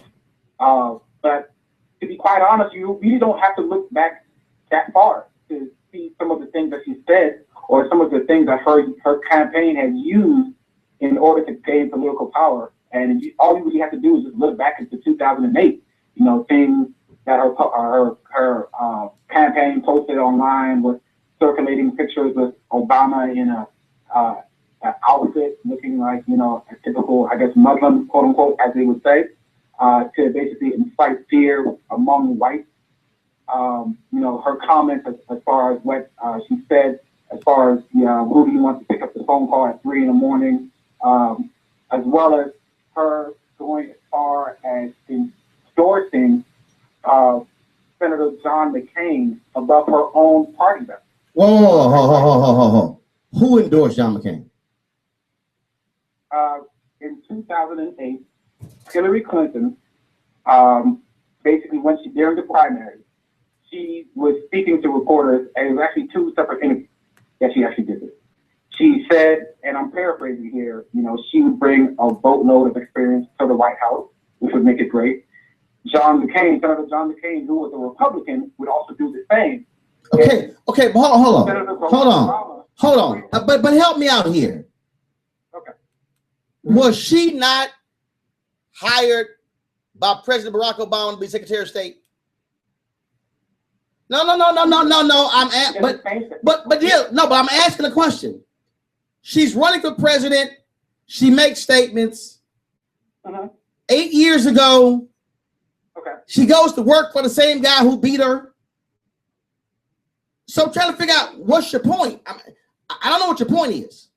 But to be quite honest, you really don't have to look back that far to see some of the things that she said or some of the things that her campaign has used in order to gain political power. And all you really have to do is just look back into 2008. You know, things that her campaign posted online with circulating pictures with Obama in an outfit looking like, you know, a typical, I guess, Muslim, quote unquote, as they would say, to basically incite fear among whites. You know, her comments as far as what she said, as far as, you know, Rudy wants to pick up the phone call at 3 a.m, as well as her going as far as endorsing Senator John McCain above her own party member. Whoa. Who endorsed John McCain? In 2008, Hillary Clinton, basically during the primary, she was speaking to reporters, and it was actually 2 separate interviews that she actually did this. She said, and I'm paraphrasing here, you know, she would bring a boatload of experience to the White House, which would make it great. Senator John McCain, who was a Republican, would also do the same. Okay, but hold on. But help me out here. Okay. Was she not hired by President Barack Obama to be Secretary of State? No. But I'm asking a question. She's running for president. She makes statements. 8 years ago, she goes to work for the same guy who beat her. So I'm trying to figure out what's your point. I don't know what your point is.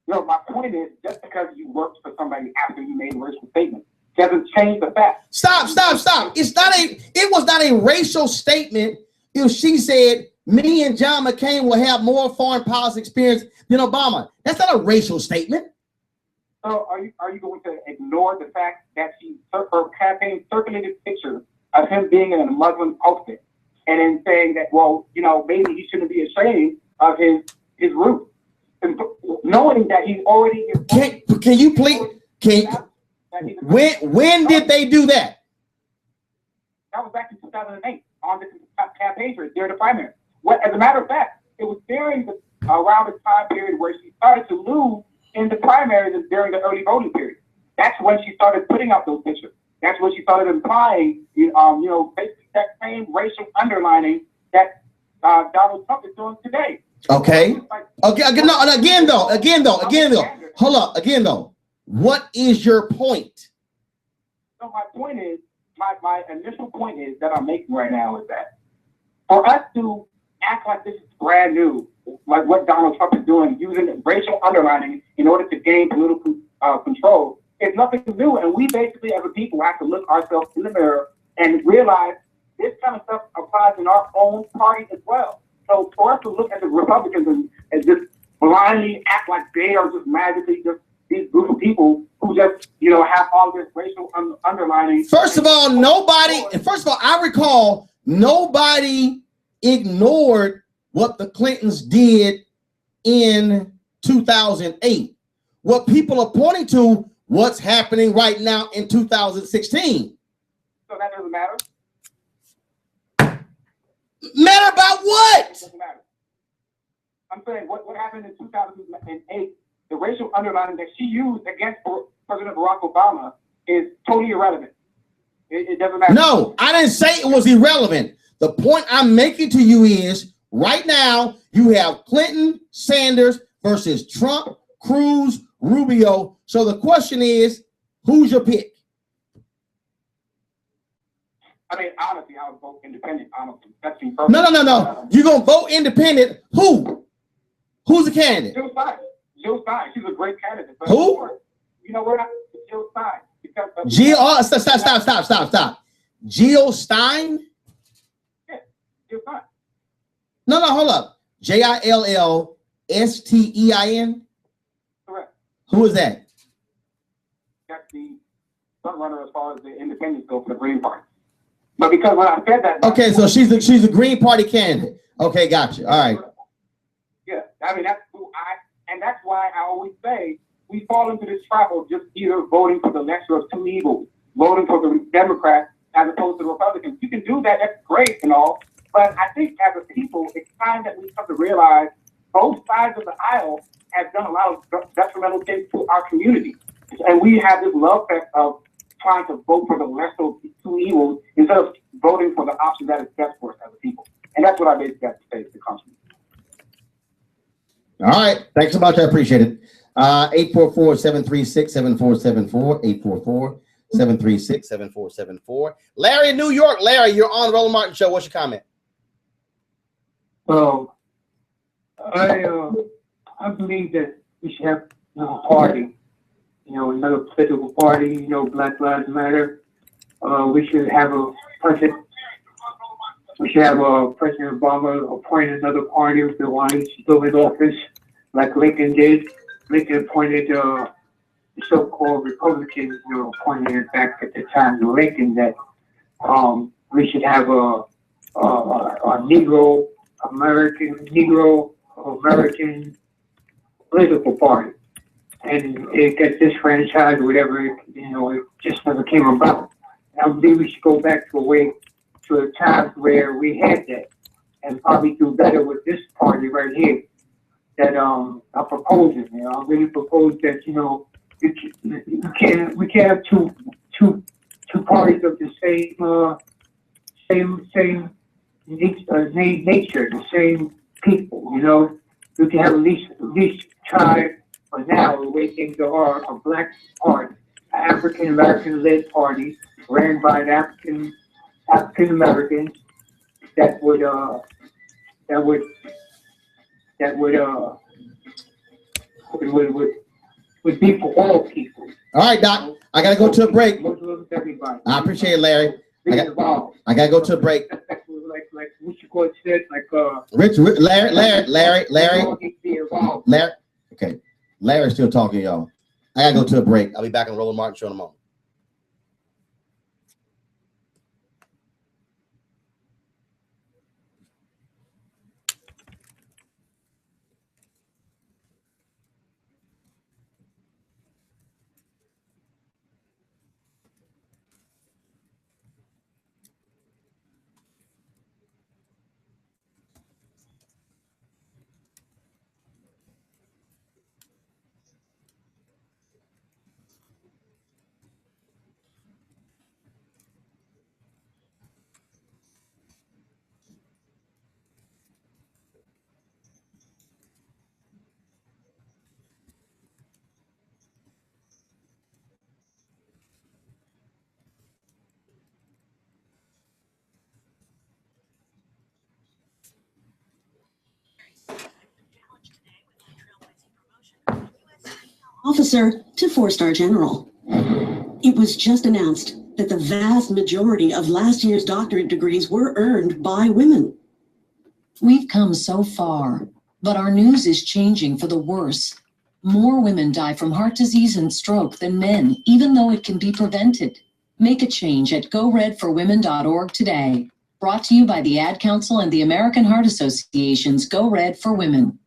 No, my point is just because you worked for somebody after you made a racial statement doesn't change the fact. Stop. It was not a racial statement if she said me and John McCain will have more foreign policy experience than Obama. That's not a racial statement. So are you going to ignore the fact that her campaign circulated pictures of him being in a Muslim outfit and then saying that, well, you know, maybe he shouldn't be ashamed of his roots? knowing that he's already Can you please when did they do that? That was back in 2008 on the campaign trail during the primary. As a matter of fact, it was during around the time period where she started to lose in the primaries during the early voting period. That's when she started putting out those pictures. That's when she started implying, basically that same racial underlining that Donald Trump is doing today. Okay. Okay. No. Again though. Hold up. Again though. What is your point? So my point is, my initial point is that I'm making right now is that for us to act like this is brand new, like what Donald Trump is doing, using racial underlining in order to gain political control, is nothing new. And we basically, as a people, have to look ourselves in the mirror and realize this kind of stuff applies in our own party as well. So for us to look at the Republicans and just blindly act like they are just magically just these group of people who just, have all this racial underlining. First of all, I recall nobody ignored what the Clintons did in 2008. What people are pointing to, what's happening right now in 2016. So that doesn't matter? Matter about what? It doesn't matter. I'm saying what happened in 2008, the racial underlining that she used against President Barack Obama is totally irrelevant. It doesn't matter. No, I didn't say it was irrelevant. The point I'm making to you is right now you have Clinton, Sanders versus Trump, Cruz, Rubio. So the question is, who's your pick? I mean, honestly, I would vote independent. Honestly, that's me personally. No. You're gonna vote independent. Who? Who's the candidate? Jill Stein. She's a great candidate. But who? We're not Jill Stein because Stop. Jill Stein? Yeah, Jill Stein. No, hold up. JILLSTEIN? Correct. Who is that? That's the front runner as far as the independents go for the Green Party. But because when I said that, okay, so she's a Green Party candidate. Okay, gotcha. All right. Yeah, I mean that's why I always say we fall into this trap of just either voting for the lesser of two evils, voting for the Democrats as opposed to the Republicans. You can do that, that's great and all, but I think as a people, it's time that we come to realize both sides of the aisle have done a lot of detrimental things to our community. And we have this love fest of trying to vote for the lesser of two evils instead of voting for the option that is best for us as a people. And that's what I basically have to say to the country. All right. Thanks so much. I appreciate it. 844-736-7474. 844-736-7474. Larry in New York. Larry, you're on the Roland Martin Show. What's your comment? Well, I believe that we should have a party, another political party, Black Lives Matter. We should have a president. We should have President Obama appoint another party if they want to still in office, like Lincoln did. Lincoln appointed the so-called Republicans, appointed it back at the time of Lincoln that we should have a Negro American political party, and it gets disfranchised or whatever. It just never came about. I believe we should go back to a time where we had that, and probably do better with this party right here that I'm proposing. I really propose that we can't have two parties of the same nature, the same people. We can have at least try for now the way things are a black party, an African American led party ran by an African Americans that would be for all people. All right, Doc. I gotta go to a break. Muslims, everybody. I appreciate it, Larry. I gotta go to a break. Like what you call it said, Larry. Okay. Larry's still talking, y'all. I gotta go to a break. I'll be back on Roland Martin Show in a moment. officer to 4-star general. It was just announced that the vast majority of last year's doctorate degrees were earned by women. We've come so far, but our news is changing for the worse. More women die from heart disease and stroke than men, even though it can be prevented. Make a change at goredforwomen.org today. Brought to you by the Ad Council and the American Heart Association's Go Red for Women.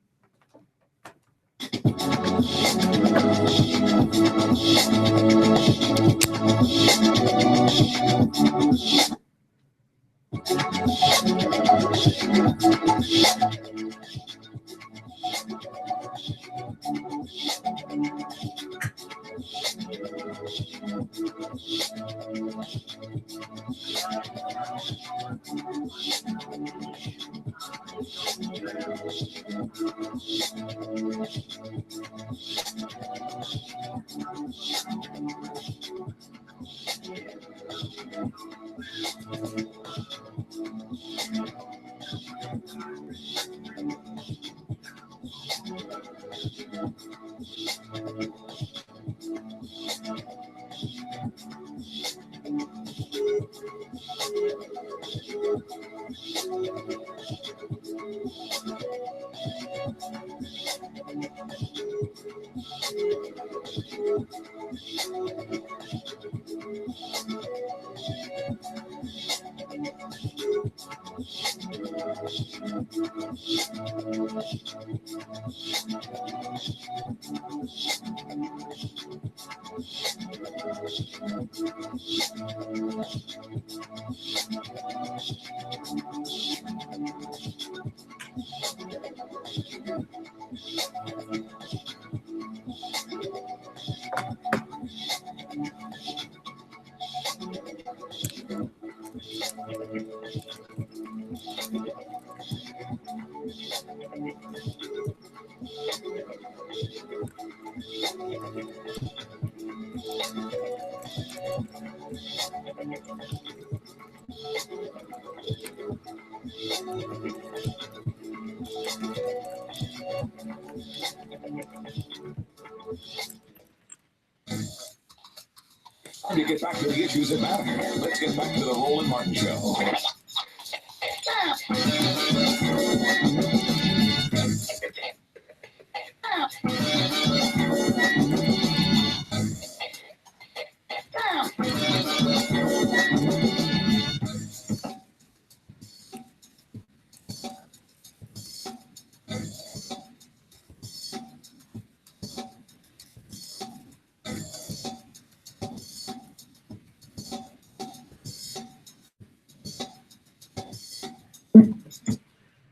Time to get back to the issues that matter. Let's get back to the Roland Martin Show.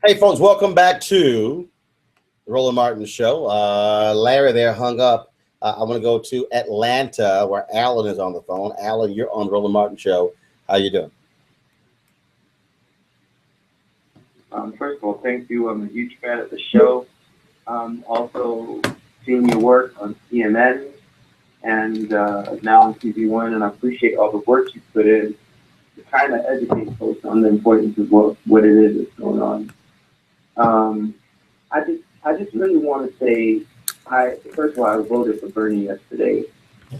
Hey, folks, welcome back to the Roland Martin Show. Larry there hung up. I want to go to Atlanta, where Alan is on the phone. Alan, you're on the Roland Martin Show. How you doing? First of all, thank you. I'm a huge fan of the show. Also, seeing your work on CNN and now on TV One, and I appreciate all the work you put in to kind of educate folks on the importance of what it is that's going on. I just really want to say, first of all, I voted for Bernie yesterday,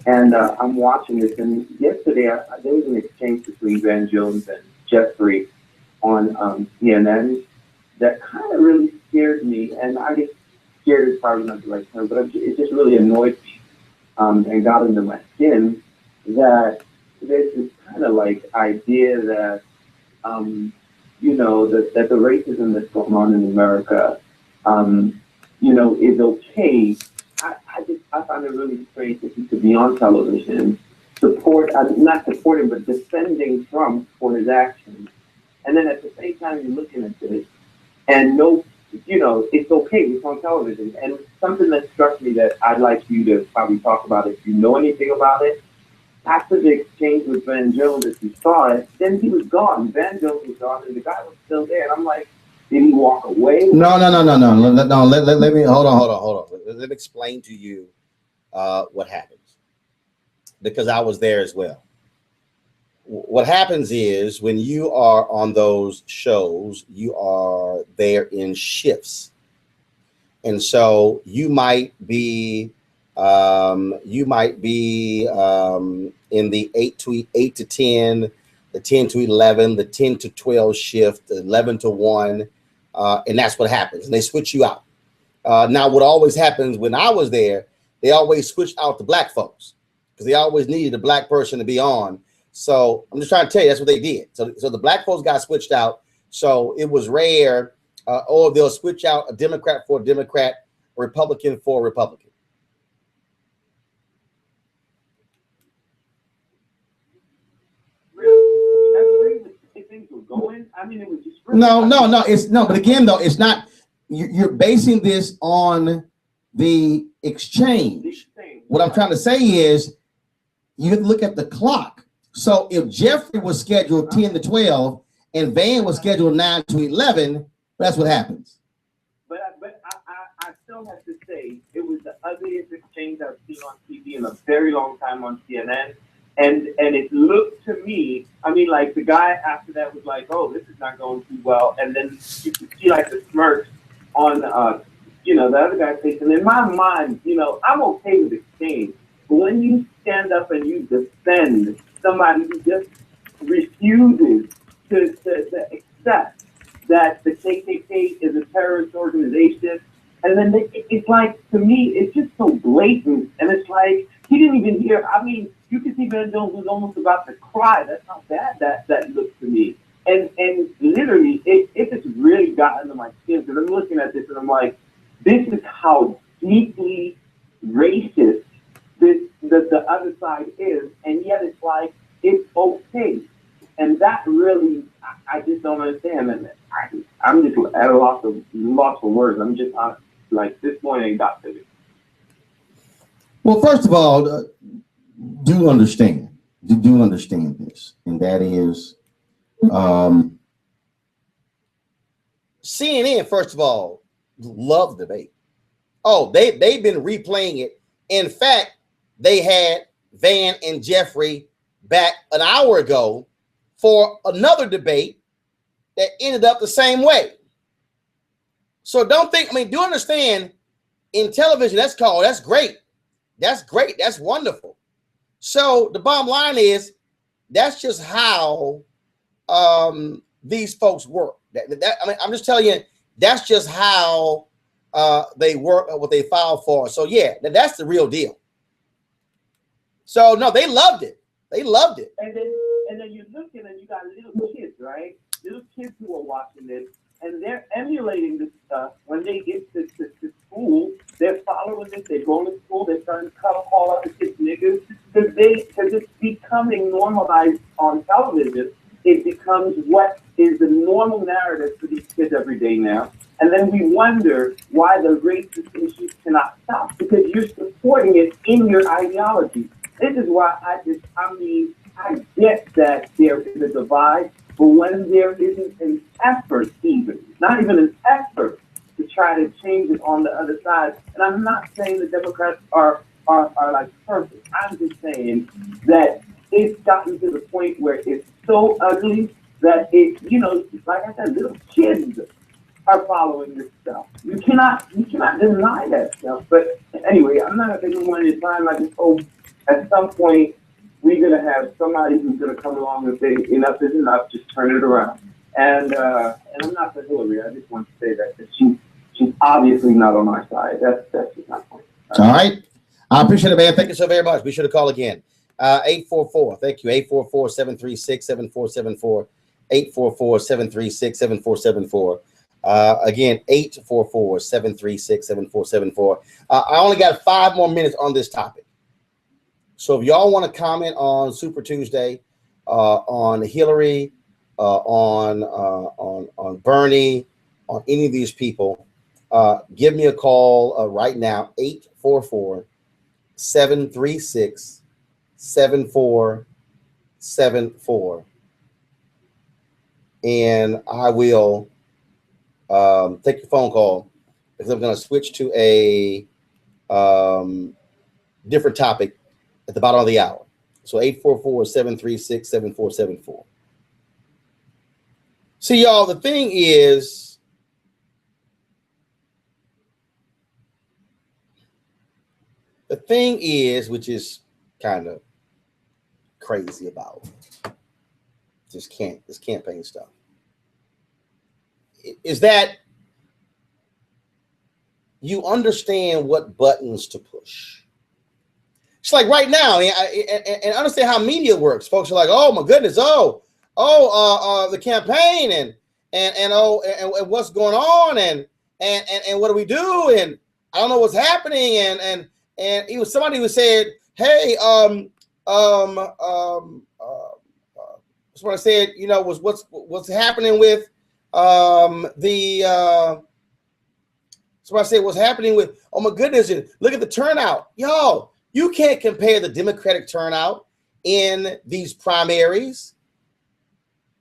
and I'm watching this. And yesterday, there was an exchange between Van Jones and Jeffrey on CNN that kind of really scared me. And I guess scared is probably not the right term, but it just really annoyed me and got into my skin that there's this kind of like idea that that the racism that's going on in America, is okay. I find it really strange that he could be on television, not supporting, but defending Trump for his actions. And then at the same time, you're looking at this, and it's okay, it's on television. And something that struck me that I'd like you to probably talk about if you know anything about it. After the exchange with Van Jones, if you saw it, then he was gone. Van Jones was gone, and the guy was still there. And I'm like, did he walk away? No. Let me hold on. Let me explain to you what happens, because I was there as well. What happens is when you are on those shows, you are there in shifts, and so you might be You might be in the 8 to 10, the 10 to 11, the 10 to 12 shift, the 11 to 1, and that's what happens. And they switch you out. Now, what always happens when I was there, they always switched out the black folks because they always needed a black person to be on. So I'm just trying to tell you, that's what they did. So the black folks got switched out. So it was rare, or they'll switch out a Democrat for a Democrat, a Republican for a Republican. Things were going. I mean, it was just No. But again, though, it's not. You're basing this on the exchange. What I'm trying to say is, you have to look at the clock. So if Jeffrey was scheduled 10 to 12 and Van was scheduled 9 to 11, that's what happens. But I still have to say it was the ugliest exchange I've seen on TV in a very long time on CNN. And it looked to me, I mean, like the guy after that was like, oh, this is not going too well. And then you could see like the smirks on, the other guy's face. And in my mind, I'm okay with exchange. But when you stand up and you defend somebody who just refuses to accept that the KKK is a terrorist organization, and then it's like, to me, it's just so blatant. And it's like, he didn't even hear, I mean, you could see Van Jones was almost about to cry. That's how bad that looked to me. And literally, it just really got into my skin, because I'm looking at this and I'm like, this is how deeply racist the other side is, and yet it's like, it's okay. And that really, I just don't understand. And I'm just at a loss of words. I'm just like, this point ain't got to me. Well, first of all, do understand this, and that is CNN, first of all, love debate. Oh, they've been replaying it. In fact, they had Van and Jeffrey back an hour ago for another debate that ended up the same way. So don't think, do understand, in television, that's great. That's great. That's wonderful. So the bottom line is, that's just how these folks work. I'm just telling you, that's just how they work, what they file for. So yeah, that's the real deal. So no, they loved it. They loved it. And then you're looking and you got little kids, right? Little kids who are watching this, and they're emulating this stuff. When they get to school, they're following this. They're going to school. They're starting to call out the kids niggas, because it's becoming normalized on television. It becomes what is the normal narrative for these kids every day now. And then we wonder why the racist issues cannot stop, because you're supporting it in your ideology. This is why I get that there is a divide, but when there isn't an effort, not even an effort to try to change it on the other side. And I'm not saying the Democrats are like perfect. I'm just saying that it's gotten to the point where it's so ugly that like I said, little kids are following this stuff. You cannot deny that stuff. But anyway, I'm not going to take more of your time. I just hope at some point we're going to have somebody who's going to come along and say, enough is enough, just turn it around. And I'm not for Hillary. I just want to say that she's obviously not on our side. That's just my point. All right. I appreciate it, man. Thank you so very much. Be sure to call again. 844. Thank you. 844-736-7474. 844-736-7474. Again, 844-736-7474. I only got 5 more minutes on this topic. So if y'all want to comment on Super Tuesday, on Hillary, on Bernie, on any of these people, give me a call right now, 844-736-7474. And I will take your phone call, because I'm going to switch to a different topic at the bottom of the hour. So 844-736-7474. See, y'all, the thing is, the thing is, which is kind of crazy about this campaign stuff, is that you understand what buttons to push. It's like right now, and understand how media works. Folks are like, "Oh my goodness, the campaign, and what's going on, and what do we do? And I don't know what's happening." And it was somebody who said, "Hey, that's what I said. You know, was what's happening with That's what I said. What's happening with? Oh my goodness! And look at the turnout, y'all. You can't compare the Democratic turnout in these primaries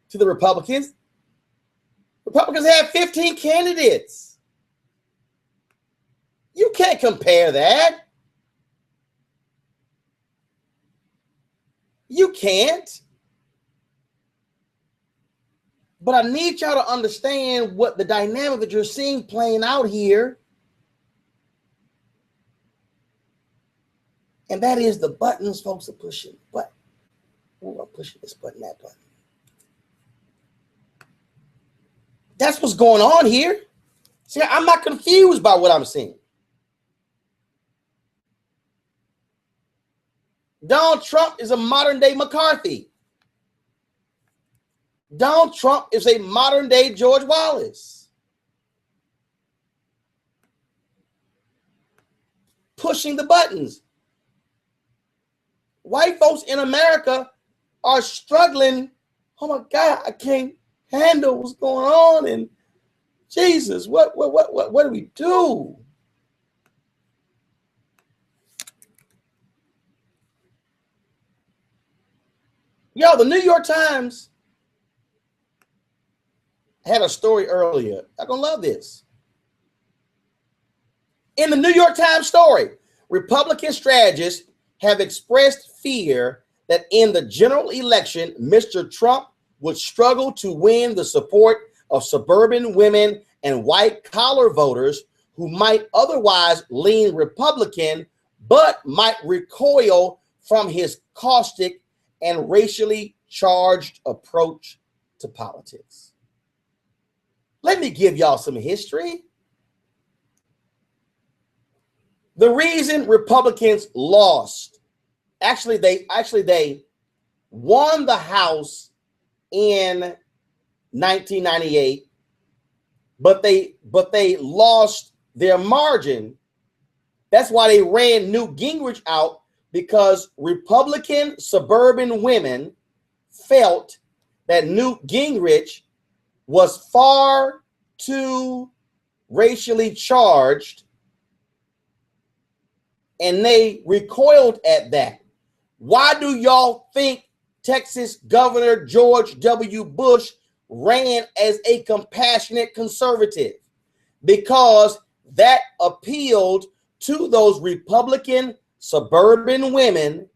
to the Republicans. Republicans have 15 candidates. You can't compare that. You can't. But I need y'all to understand what the dynamic that you're seeing playing out here. And that is the buttons folks are pushing. But we're pushing this button, that button. That's what's going on here. See, I'm not confused by what I'm seeing. Donald Trump is a modern day McCarthy. Donald Trump is a modern day George Wallace. Pushing the buttons. White folks in America are struggling. Oh my God, I can't handle what's going on. And Jesus, what do we do? Yo, the New York Times had a story earlier. I'm gonna love this. In the New York Times story, Republican strategists have expressed fear that in the general election, Mr. Trump would struggle to win the support of suburban women and white-collar voters who might otherwise lean Republican, but might recoil from his caustic and racially charged approach to politics. Let me give y'all some history. The reason Republicans lost, actually they won the House in 1998, but they lost their margin. That's why they ran Newt Gingrich out, because Republican suburban women felt that Newt Gingrich was far too racially charged, and they recoiled at that. Why do y'all think Texas Governor George W. Bush ran as a compassionate conservative? Because that appealed to those Republican suburban women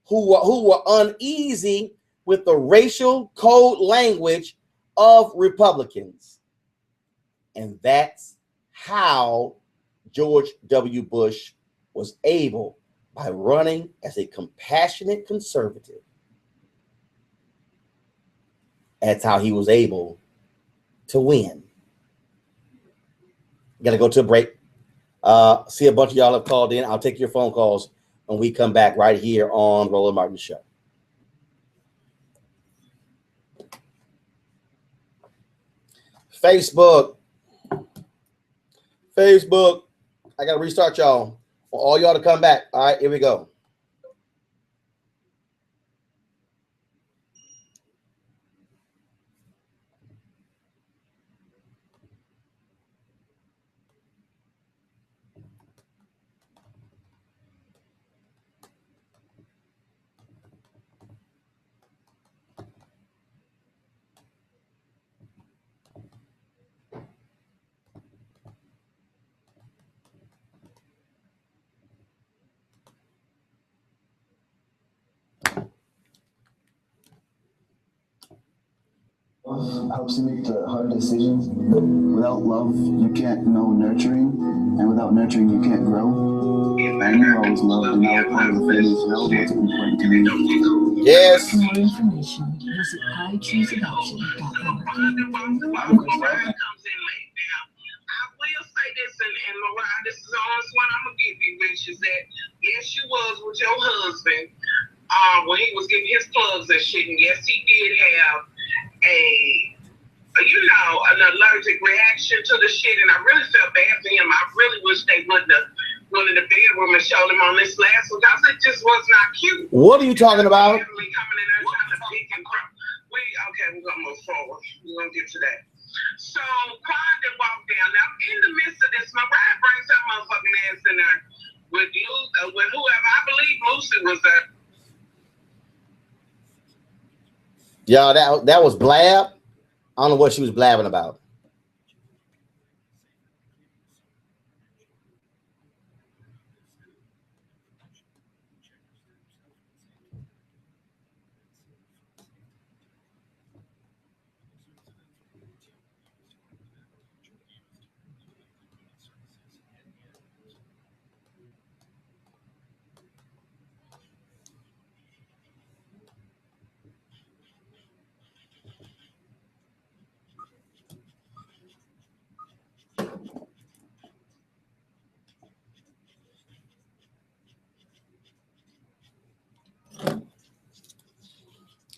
who were uneasy with the racial code language of Republicans. And that's how George W. Bush was able, by running as a compassionate conservative, that's how he was able to win. Got to go to a break. See, a bunch of y'all have called in. I'll take your phone calls when we come back right here on Roland Martin Show. Facebook. I got to restart y'all. For all y'all to come back. All right, here we go. helps you make the hard decisions. Without love, you can't know nurturing, and without nurturing, you can't grow. And you always loved, and I was part of the family, so that was what's important to me. Yes. For more information, visit highchooseadoption.org. Will say this, and Mariah, this is the honest one I'm gonna give you, which is that yes, you was with your husband when he was getting his plugs and shit, and yes, he did have an allergic reaction to the shit, and I really felt bad for him. I really wish they wouldn't have went in the bedroom and showed him on this last one, because it just was not cute. What are you talking about? Coming in there trying to pick and cry. We're gonna move forward. We're gonna get to that. So Quad walked down. Now in the midst of this, Mariah brings her motherfucking ass in there with whoever. I believe Lucy was there. Yeah, that was blab. I don't know what she was blabbing about.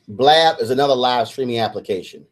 Blab is another live streaming application.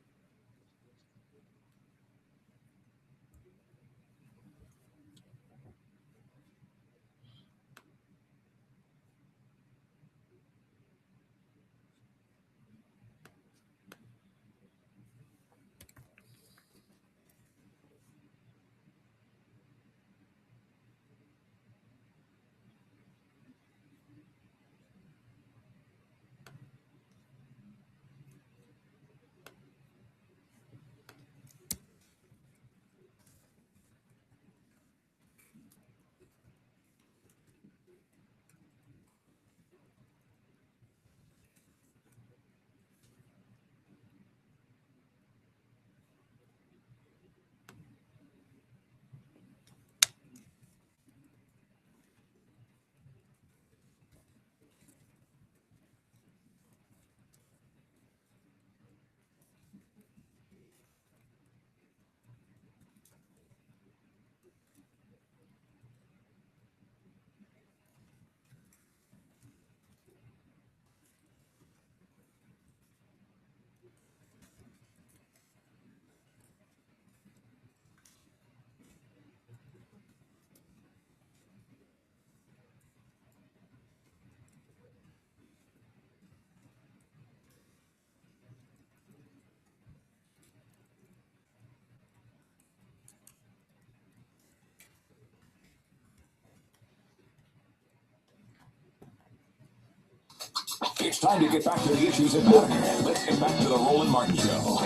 It's time to get back to the issues that matter. Let's get back to the Roland Martin Show.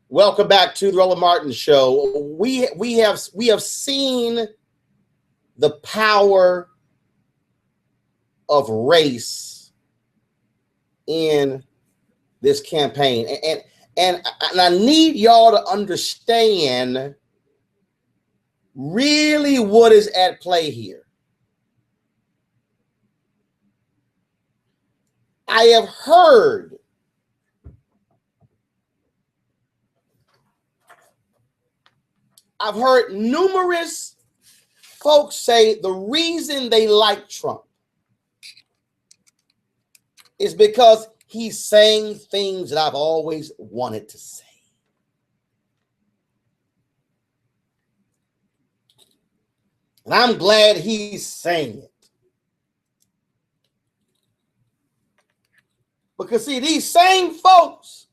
Welcome back to the Roland Martin Show. We have seen the power of race in this campaign, and I need y'all to understand really what is at play here. I have heard numerous folks say the reason they like Trump is because he's saying things that I've always wanted to say. And I'm glad he's saying it. Because see, these same folks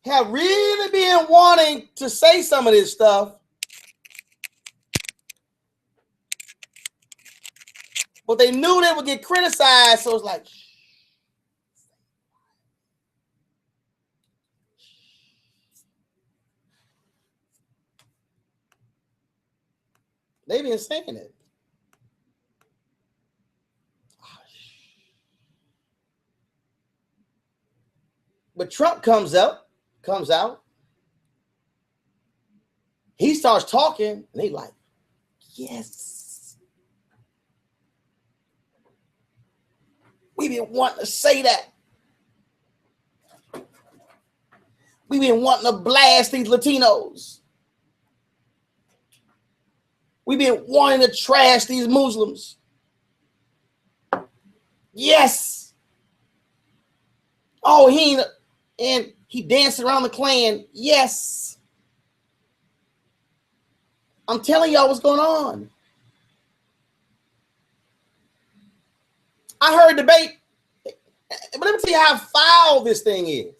have really been wanting to say some of this stuff, but they knew they would get criticized, so it's like, They've been saying it. But Trump comes out. He starts talking, and they like, yes. We've been wanting to say that. We've been wanting to blast these Latinos. We've been wanting to trash these Muslims. Yes. Oh, and he danced around the Klan. Yes. I'm telling y'all what's going on. I heard debate, but let me tell you how foul this thing is.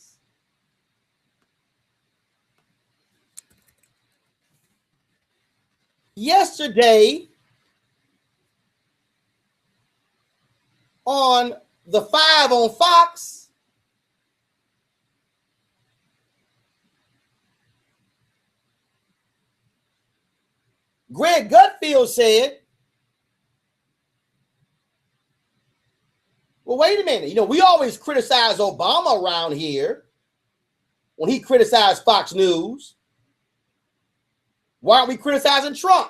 Yesterday, on the 5 on Fox, Greg Gutfield said, well, wait a minute. You know, we always criticize Obama around here when he criticized Fox News. Why aren't we criticizing Trump?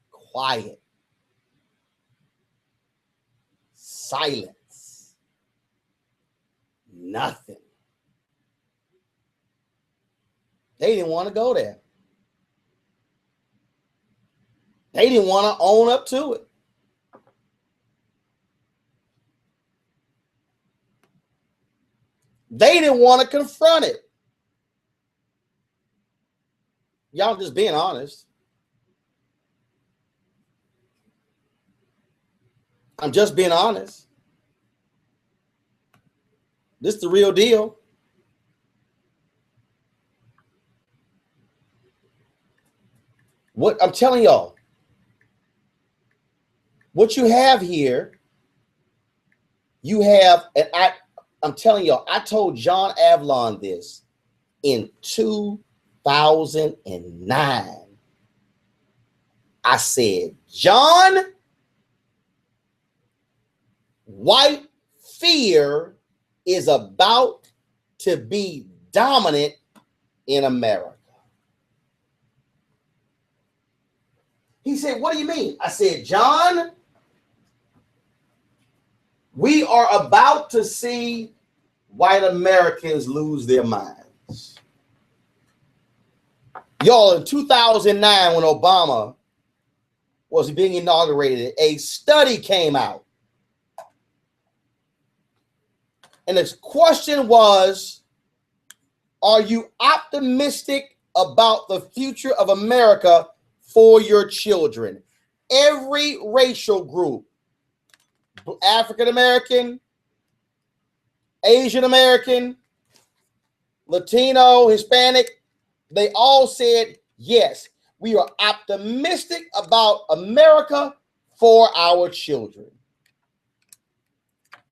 Quiet. Silence. Nothing. They didn't want to go there. They didn't want to own up to it. They didn't want to confront it. Y'all just being honest. I'm just being honest. This is the real deal. What I'm telling y'all, what you have here, you have, and I'm telling y'all, I told John Avlon this in 2009. I said, John, white fear is about to be dominant in America. He said, what do you mean? I said, John, we are about to see white Americans lose their minds. Y'all, in 2009, when Obama was being inaugurated, a study came out. And its question was, are you optimistic about the future of America for your children? Every racial group, African American, Asian American, Latino, Hispanic, they all said, yes, we are optimistic about America for our children.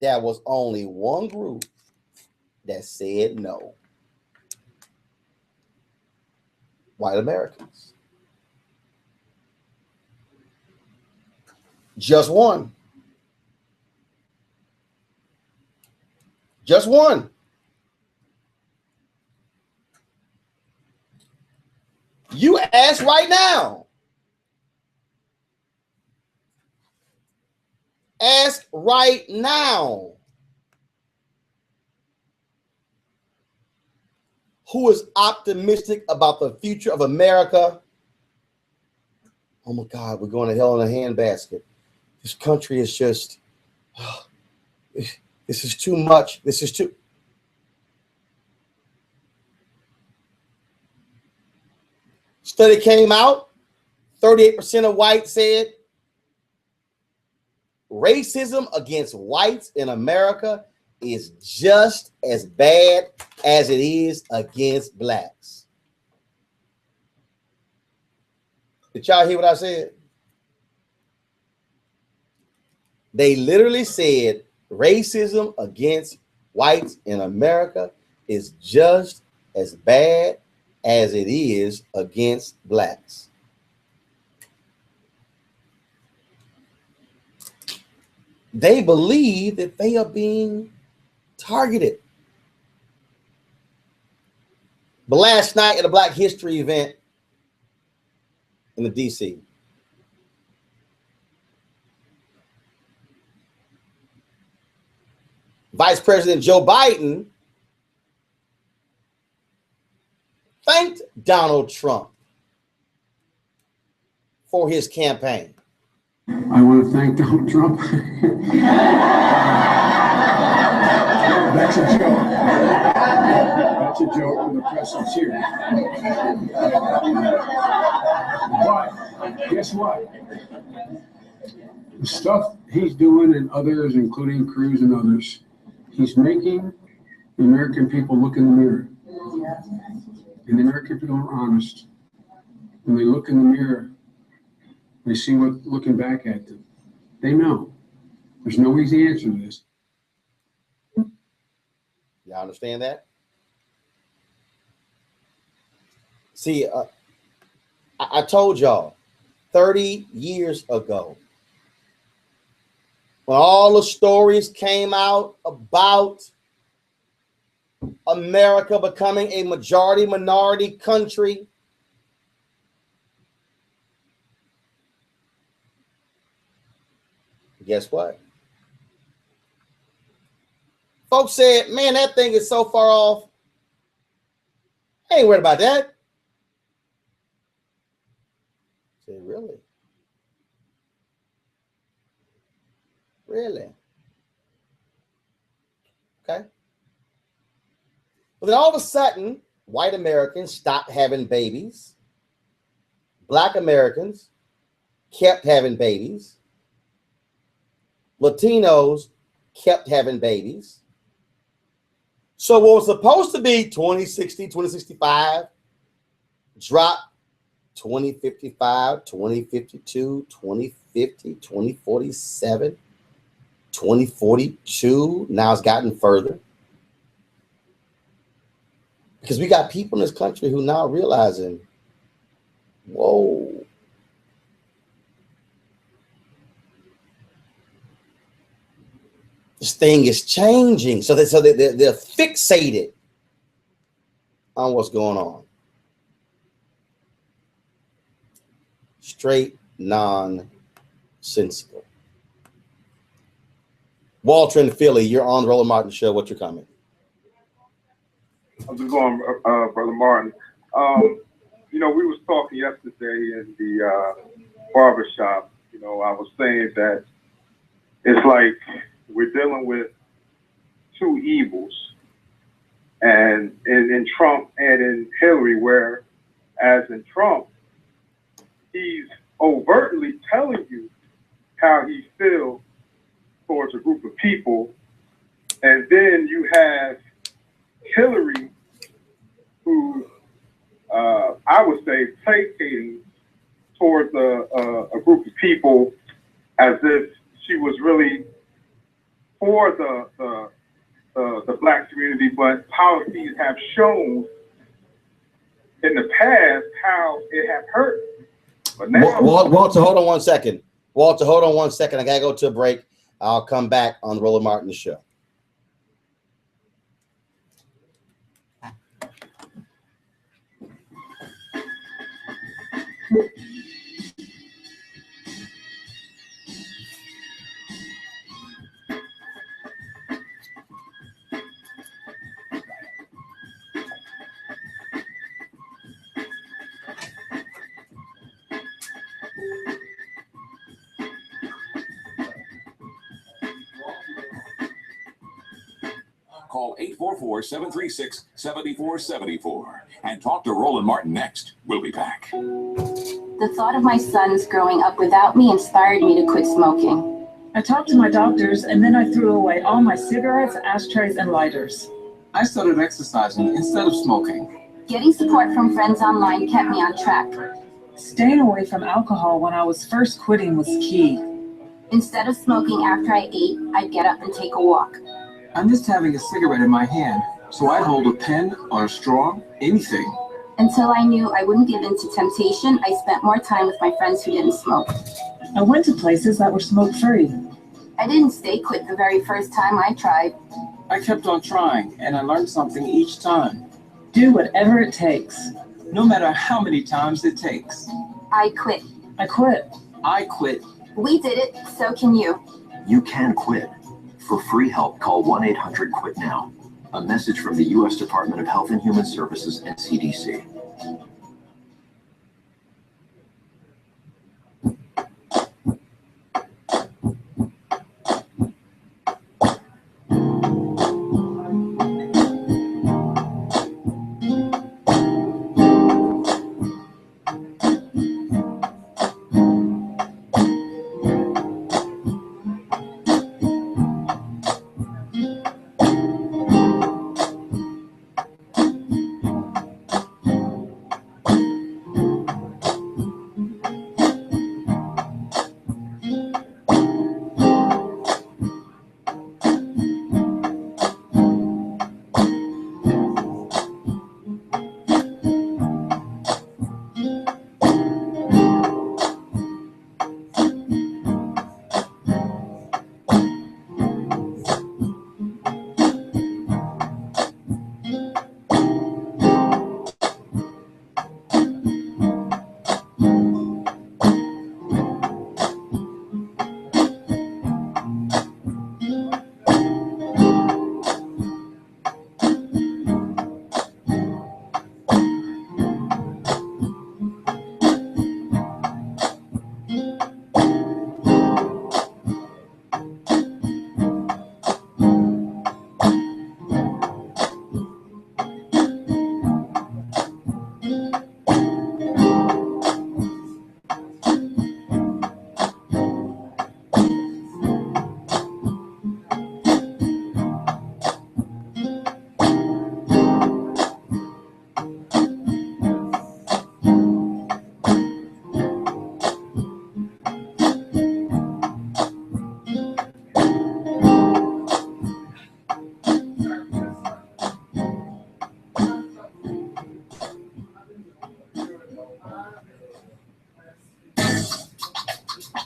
There was only one group that said no. White Americans. Just one. Just one. You ask right now. Ask right now. Who is optimistic about the future of America? Oh my God, we're going to hell in a handbasket. This country is just, this is too much. This is too. Study came out, 38% of whites said racism against whites in America is just as bad as it is against blacks. Did y'all hear what I said? They literally said racism against whites in America is just as bad as it is against blacks. they believe that they are being targeted. But last night at a Black History event in the DC, Vice President Joe Biden thanked Donald Trump for his campaign. I want to thank Donald Trump. That's a joke. That's a joke for the press that's here. But guess what? The stuff he's doing and others, including Cruz and others, he's making the American people look in the mirror. And the American people are honest. When they look in the mirror, they see what looking back at them. They know. There's no easy answer to this. Y'all understand that? See, I told y'all 30 years ago, when all the stories came out about America becoming a majority minority country, guess what? Folks said, man, that thing is so far off. I ain't worried about that. I said, really? Really? Okay. But then all of a sudden, white Americans stopped having babies. Black Americans kept having babies. Latinos kept having babies. So what was supposed to be 2060, 2065 dropped 2055, 2052, 2050, 2047, 2042. Now it's gotten further. Because we got people in this country who now realizing, whoa. This thing is changing. So they're fixated on what's going on. Straight nonsensical. Walter in Philly, you're on the Roland Martin Show. What's your comment? I'm just going, Brother Martin. You know, we was talking yesterday in the barber shop. You know, I was saying that it's like we're dealing with two evils, and in Trump and in Hillary, where as in Trump, he's overtly telling you how he feels towards a group of people, and then you have Hillary, who I would say placating towards a group of people as if she was really for the Black community, but policies have shown in the past how it have hurt. But now, Walter, hold on 1 second. Walter, hold on 1 second. I gotta go to a break. I'll come back on the Roland Martin Show. Call 844-736-7474 and talk to Roland Martin next. We'll be back. The thought of my sons growing up without me inspired me to quit smoking. I talked to my doctors, and then I threw away all my cigarettes, ashtrays, and lighters. I started exercising instead of smoking. Getting support from friends online kept me on track. Staying away from alcohol when I was first quitting was key. Instead of smoking after I ate, I'd get up and take a walk. I missed having a cigarette in my hand, so I'd hold a pen or a straw, anything. Until I knew I wouldn't give in to temptation, I spent more time with my friends who didn't smoke. I went to places that were smoke-free. I didn't stay quit the very first time I tried. I kept on trying, and I learned something each time. Do whatever it takes. No matter how many times it takes. I quit. I quit. I quit. We did it, so can you. You can quit. For free help, call 1-800-QUIT-NOW. A message from the U.S. Department of Health and Human Services and CDC.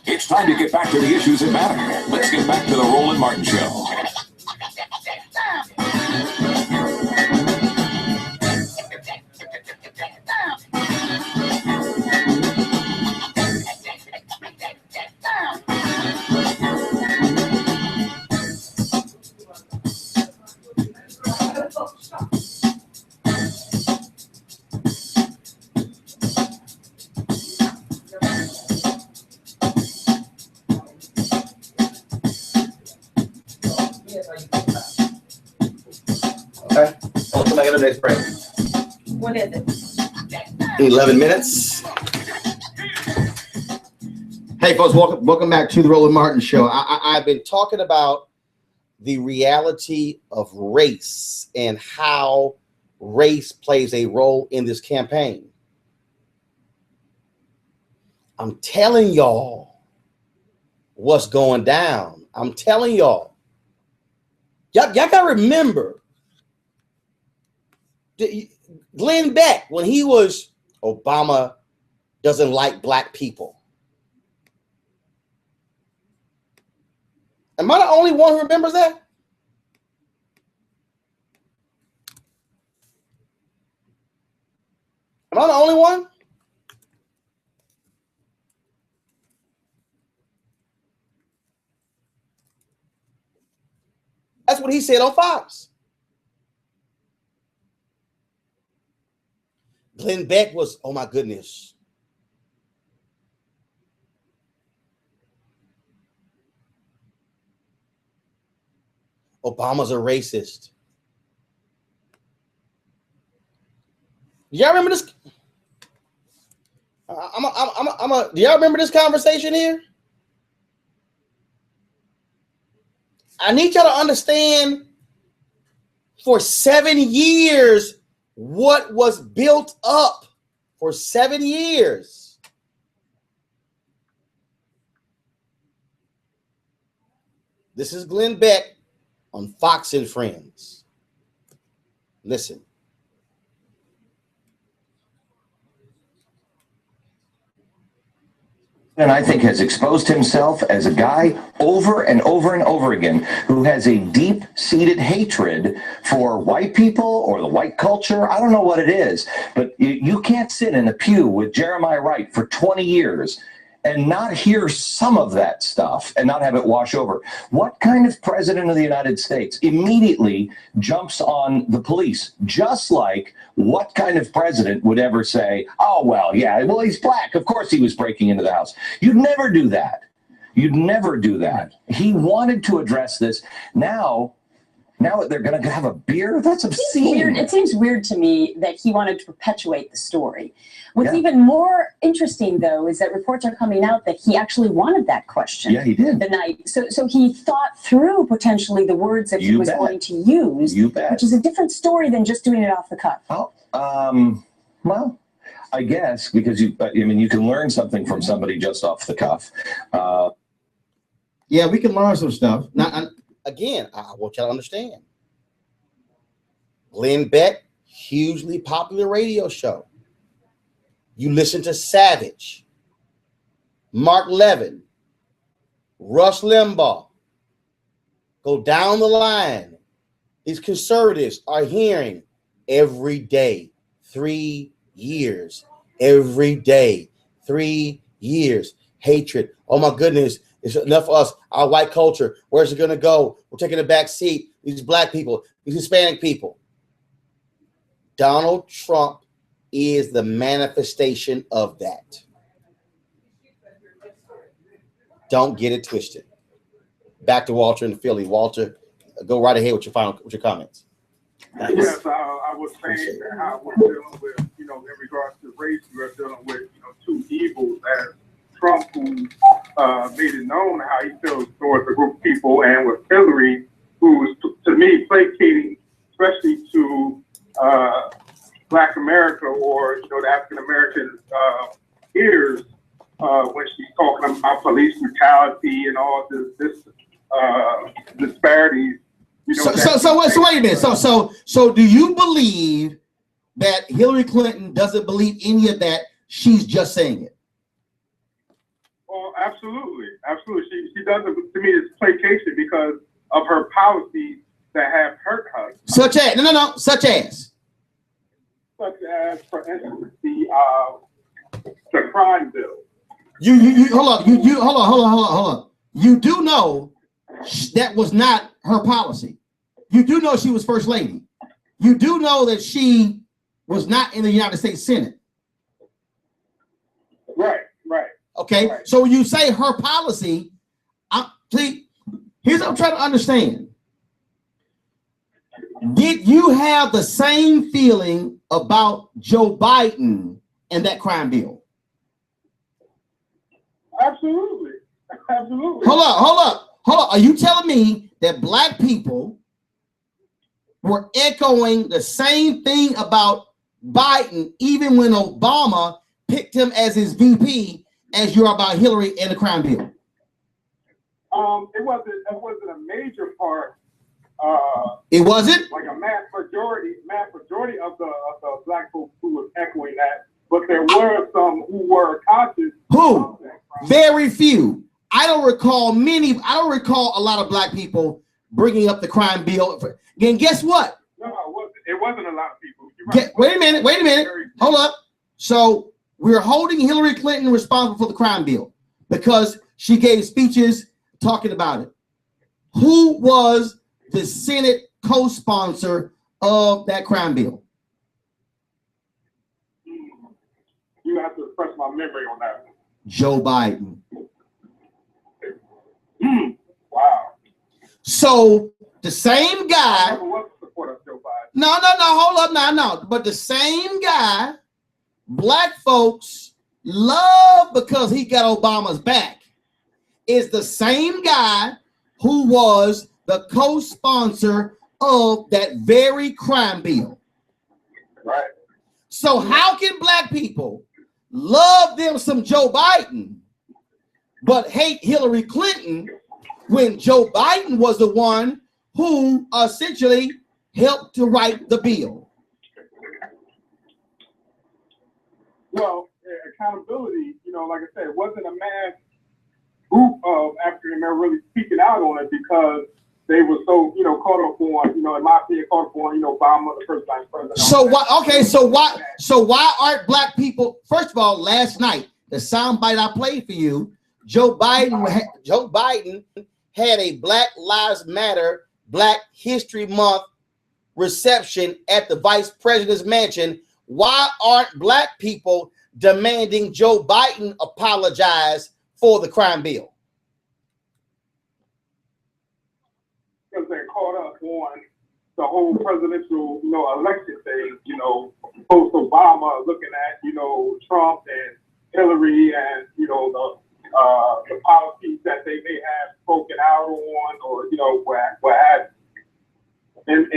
It's time to get back to the issues that matter. Let's get back to the Roland Martin Show. Okay. I'll come back at the next break. What is it? 11 minutes. Hey, folks, welcome back to the Roland Martin Show. I've been talking about the reality of race and how race plays a role in this campaign. I'm telling y'all what's going down. I'm telling y'all. Y'all got to remember, Glenn Beck, when he was, Obama doesn't like black people. Am I the only one who remembers that? Am I the only one? That's what he said on Fox. Glenn Beck was, oh my goodness. Obama's a racist. Y'all remember this? Do y'all remember this conversation here? I need y'all to understand, for 7 years, what was built up for 7 years. This is Glenn Beck on Fox and Friends. Listen. And I think has exposed himself as a guy over and over and over again who has a deep-seated hatred for white people or the white culture. I don't know what it is, but you can't sit in a pew with Jeremiah Wright for 20 years and not hear some of that stuff and not have it wash over. What kind of president of the United States immediately jumps on the police? Just like what kind of president would ever say, oh, well, yeah, well, he's black. Of course he was breaking into the house. You'd never do that. You'd never do that. He wanted to address this. Now that they're going to have a beer, that's obscene. It seems weird to me that he wanted to perpetuate the story. What's even more interesting, though, is that reports are coming out that he actually wanted that question. Yeah, he did. The night. So he thought through potentially the words that he was going to use, which is a different story than just doing it off the cuff. Well, I guess because you can learn something from somebody just off the cuff. Yeah, we can learn some stuff. Now, again, I want y'all to understand. Glenn Beck, hugely popular radio show. You listen to Savage, Mark Levin, Rush Limbaugh. Go down the line. These conservatives are hearing every day, 3 years, every day, 3 years, hatred. Oh my goodness, it's enough for us, our white culture. Where's it gonna go? We're taking a back seat. These black people, these Hispanic people. Donald Trump is the manifestation of that. Don't get it twisted. Back to Walter in Philly. Walter, go right ahead with your comments. Yes, I was saying that how we're dealing with, in regards to race, we're dealing with, two evils as Trump, who made it known how he feels towards a group of people, and with Hillary, who was, to me, placating, especially to Black America or, the African-American ears when she's talking about police brutality and all this disparities. So wait a minute. So do you believe that Hillary Clinton doesn't believe any of that? She's just saying it. Well, absolutely. She doesn't. To me, it's placation because of her policies that have hurt her. Such as such as, for instance, the crime bill. Hold on. You do know that was not her policy. You do know she was first lady. You do know that she was not in the United States Senate. Right. Okay. Right. So when you say her policy, here's what I'm trying to understand. Did you have the same feeling about Joe Biden and that crime bill? Absolutely. Hold up. Are you telling me that black people were echoing the same thing about Biden even when Obama picked him as his VP as you're about Hillary and the crime bill? It wasn't a major part. It wasn't? Like a mass majority of the black folks who was echoing that, but there were some who were conscious. Who? Very few. I don't recall a lot of black people bringing up the crime bill. Again, guess what? No, it wasn't a lot of people. Wait a minute. Hold up. So we're holding Hillary Clinton responsible for the crime bill because she gave speeches talking about it. Who was the Senate co-sponsor of that crime bill? You have to refresh my memory on that. Joe Biden. Wow. So the same guy. I never was a supporter of Joe Biden. No. Hold up now. But the same guy, black folks love because he got Obama's back, is the same guy who was the co-sponsor of that very crime bill. Right. So how can black people love them some Joe Biden, but hate Hillary Clinton when Joe Biden was the one who essentially helped to write the bill? Well, accountability, like I said, it wasn't a mass group of African Americans really speaking out on it because they were so, caught up on, in my opinion, caught up on, Obama, the first vice president. So why? Okay, so why aren't black people? First of all, last night the soundbite I played for you, Joe Biden had a Black Lives Matter, Black History Month reception at the vice president's mansion. Why aren't black people demanding Joe Biden apologize for the crime bill? Because they're caught up on the whole presidential, election thing, post Obama looking at, Trump and Hillary and, the policies that they may have spoken out on or, what have you.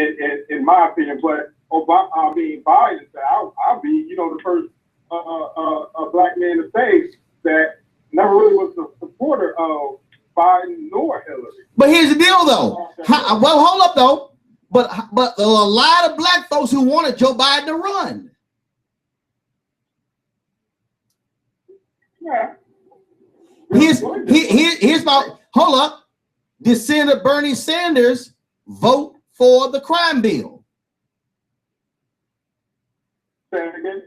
In my opinion, but Biden said, I'll be, the first a black man to say that never really was a supporter of Biden nor Hillary. But here's the deal, though. Well, hold up, though. But there are a lot of black folks who wanted Joe Biden to run. Yeah. Here's my hold up. Did Senator Bernie Sanders vote for the crime bill? Say it again.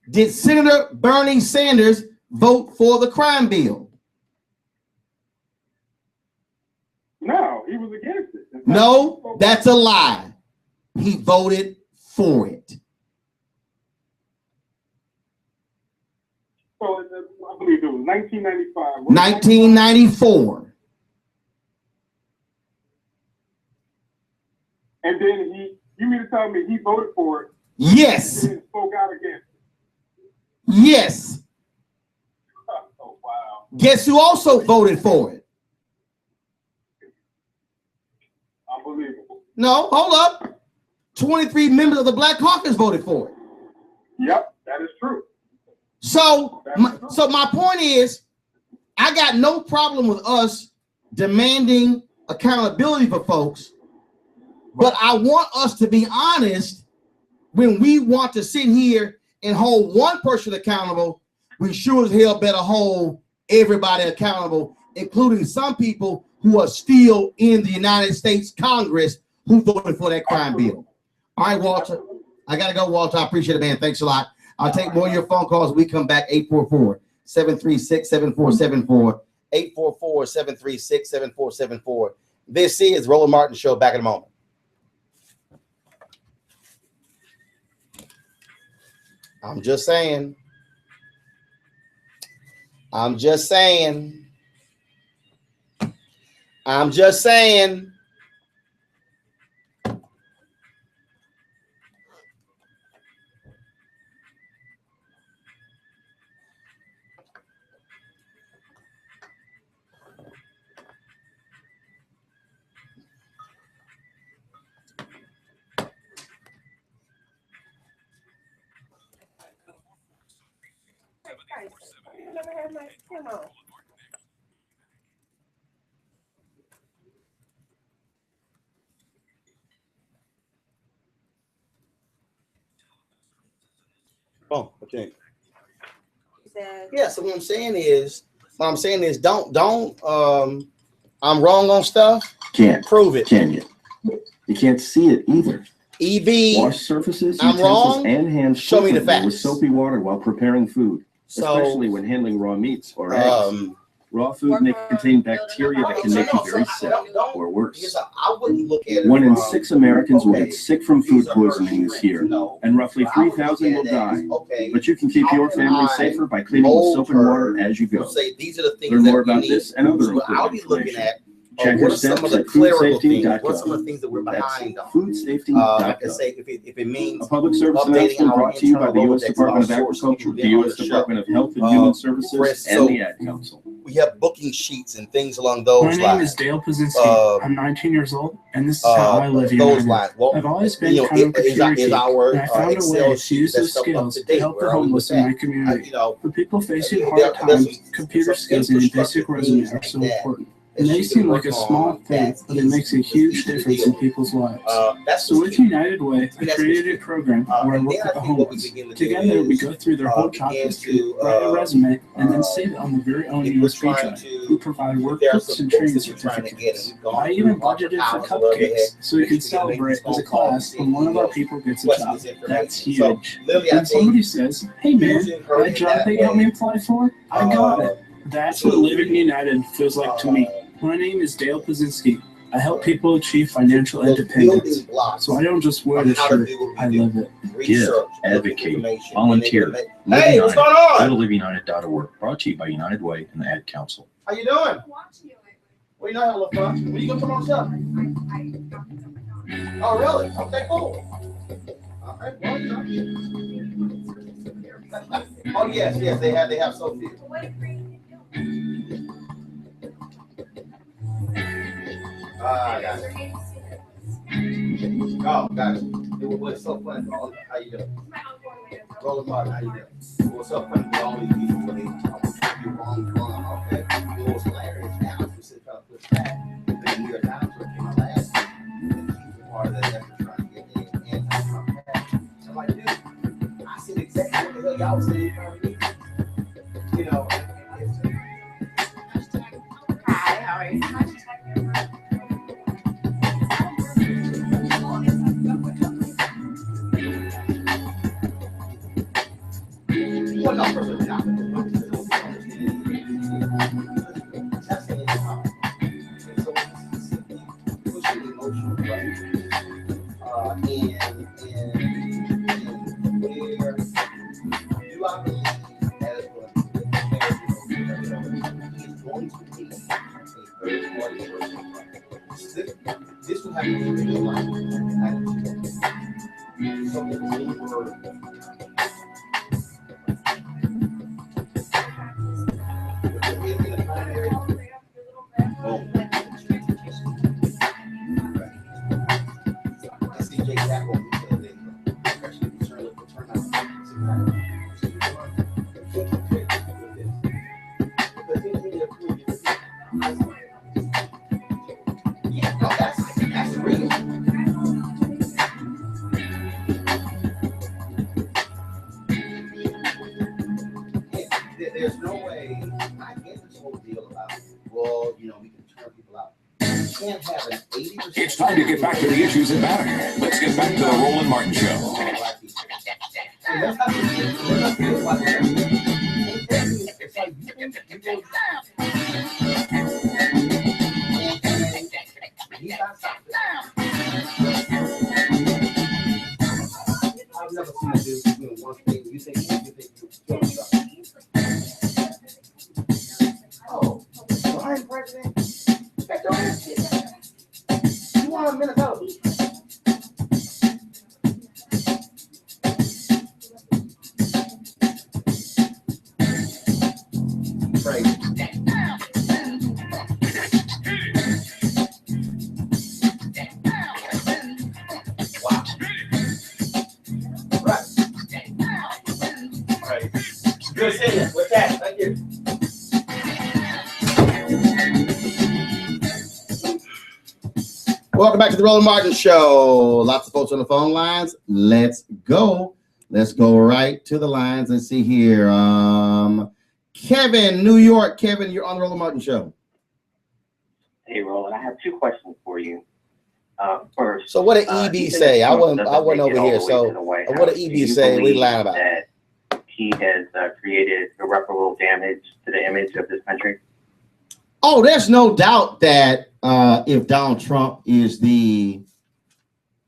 Did Senator Bernie Sanders vote for the crime bill? No, he was against it. No, that's a lie. He voted for it. So I believe it was 1995. 1994. And then you mean to tell me he voted for it? Yes. And then spoke out against it? Yes. Oh, wow. Guess who also voted for it? Unbelievable. No, hold up. 23 members of the Black Caucus voted for it. Yep, that is true. So my point is, I got no problem with us demanding accountability for folks, but I want us to be honest. When we want to sit here and hold one person accountable, we sure as hell better hold everybody accountable, including some people who are still in the United States Congress who voted for that crime bill. All right, Walter. I got to go, Walter. I appreciate it, man. Thanks a lot. I'll take more of your phone calls when we come back. 844-736-7474. 844-736-7474. This is Roland Martin Show. Back in a moment. I'm just saying. I'm just saying. I'm just saying. I never had my skin on. Oh, okay. Said, yeah, so what I'm saying is don't I'm wrong on stuff. Can't prove it. Can you? You can't see it either. EV. Wash surfaces, I'm utensils, wrong. and hands Show me the frequently with facts. soapy water while preparing food, So, especially when handling raw meats or eggs. Raw food may contain bacteria that can make you very sick, or worse. I wouldn't look at it. 1 in from, 6 Americans will okay, get sick from food these are poisoning this year, and roughly 3,000 will die. But you can keep your family safer by cleaning with soap and water as you go. Say these are the things Learn that more we about need. this and other So I'll important be looking information. at Check what your are some steps of the at clerical things. What are some of foodsafety.gov. the things that we're That's behind on? foodsafety.gov. Like I say, if it means A public service updating announcement our brought to you by the internal U.S. Rolodex Department of about source Agriculture, people the being on U.S. the Department show. of Health and Human Services, Chris, and so the Ad Council. we have booking sheets and things along those lines. My name is Dale Pazinski. I'm 19 years old, and this is how I live those United. lines. Well, I've always been kind of a computer geek, and I found a way to use those skills to help the homeless in my community. For people facing hard times, computer skills and a basic resume are so important. It may seem like a small thing, but it makes a huge difference in people's lives. So with United Way, I created a program where I work with the homeless. Together, we go through their whole job history, write a resume, and then save it on their very own USB drive. We provide workbooks and training certificates. I even budgeted for cupcakes, so we can celebrate as a class when one of our people gets a job. That's huge. When somebody says, "Hey man, that job they got me applied for, I got it." That's what Living United feels like to me. My name is Dale Pazinski. I help people achieve financial independence. So I don't just wear the shirt, I live it. Give, advocate, volunteer. Hey, what's going on? Go to liveunited.org. Brought to you by United Way and the Ad Council. How you doing? Well, you know how to look fun. When you gonna come on show? Oh, really? Okay, cool. All right, well, you know. Oh, yes, they have so few. Got it. Oh, got it. It was so fun. How you doing? Roland Martin, how you doing? It was so fun with all these people when they talk wrong. Okay. It was hilarious. Now we sit trying to push back. The New York Times came out last week. Part of that effort trying to get the anti-Trump back. I'm like, dude, I said exactly what the hell y'all was saying. You know. Hi, how are you? Well, no, personally, not. This would have to be in real life. Something really word. There's no way I get this whole deal about, well, you know, we can turn people out. You can't have an 80%. It's time to get back to the issues that matter. Let's get back to the Roland Martin Show. I've never seen a dude doing one thing. You think you're doing something. Oh, Brian President? That's all this shit. You want a Minnesota? Crazy. Wow. Right. Right. Good seeing you. With that, thank you. Welcome back to the Roland Martin Show. Lots of folks on the phone lines. Let's go. Let's go right to the lines and see here. Kevin, New York. Kevin, you're on the Roland Martin Show. Hey, Roland, I have two questions for you. First, so what did EB say? I wasn't over here. So what did EB say? We lying about that he has created irreparable damage to the image of this country. Oh, there's no doubt that if Donald Trump is the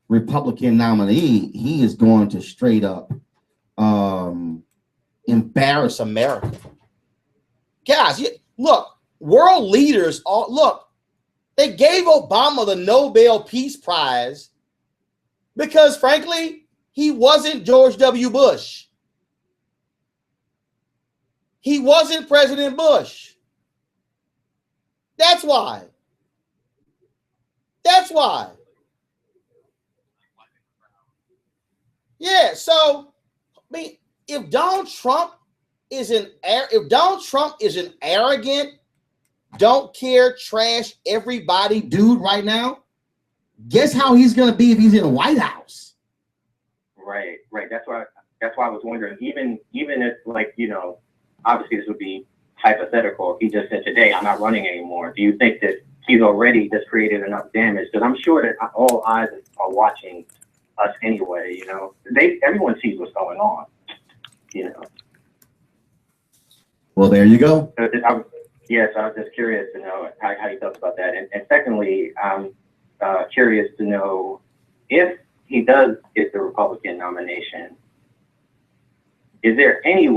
Republican nominee, he is going to straight up embarrass America. Guys, look, world leaders, look, they gave Obama the Nobel Peace Prize because, frankly, he wasn't George W. Bush. He wasn't President Bush. That's why. That's why. Yeah, so I mean, if Donald Trump is an arrogant, don't care, trash everybody dude right now, guess how he's going to be if he's in the White House? Right. That's why I was wondering, even if, like, you know, obviously this would be hypothetical if he just said today, I'm not running anymore. Do you think that he's already just created enough damage? Because I'm sure that all eyes are watching us anyway, you know. Everyone sees what's going on, you know. Well, there you go. Yes, I was just curious to know how you felt about that. And secondly, I'm curious to know if he does get the Republican nomination, is there any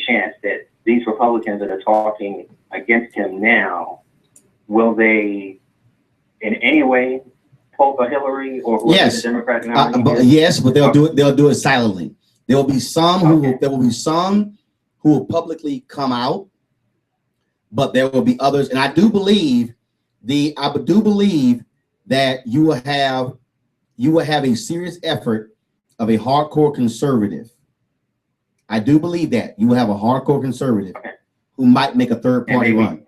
chance that these Republicans that are talking against him now, will they in any way pull for Hillary or yes, the Democrat nominee? yes, but they'll do it silently. There will be some who will publicly come out, but there will be others, and I do believe that you will have a serious effort of a hardcore conservative. I do believe that you will have a hardcore conservative who might make a third party run.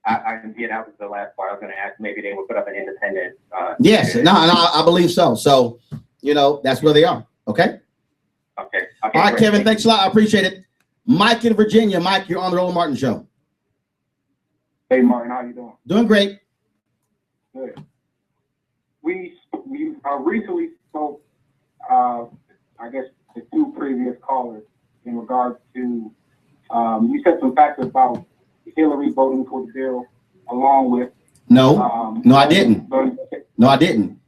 That was the last part I was going to ask. Maybe they would put up an independent. Yes, no, I believe so. So, you know, that's where they are. Okay. Okay. All right, great. Kevin, thanks a lot. I appreciate it. Mike in Virginia. Mike, you're on the Roland Martin Show. Hey, Martin, how you doing? Doing great. Good. We recently spoke, I guess, the two previous callers in regards to, you said some facts about Hillary voting for the bill along with. No, I didn't. No, I didn't.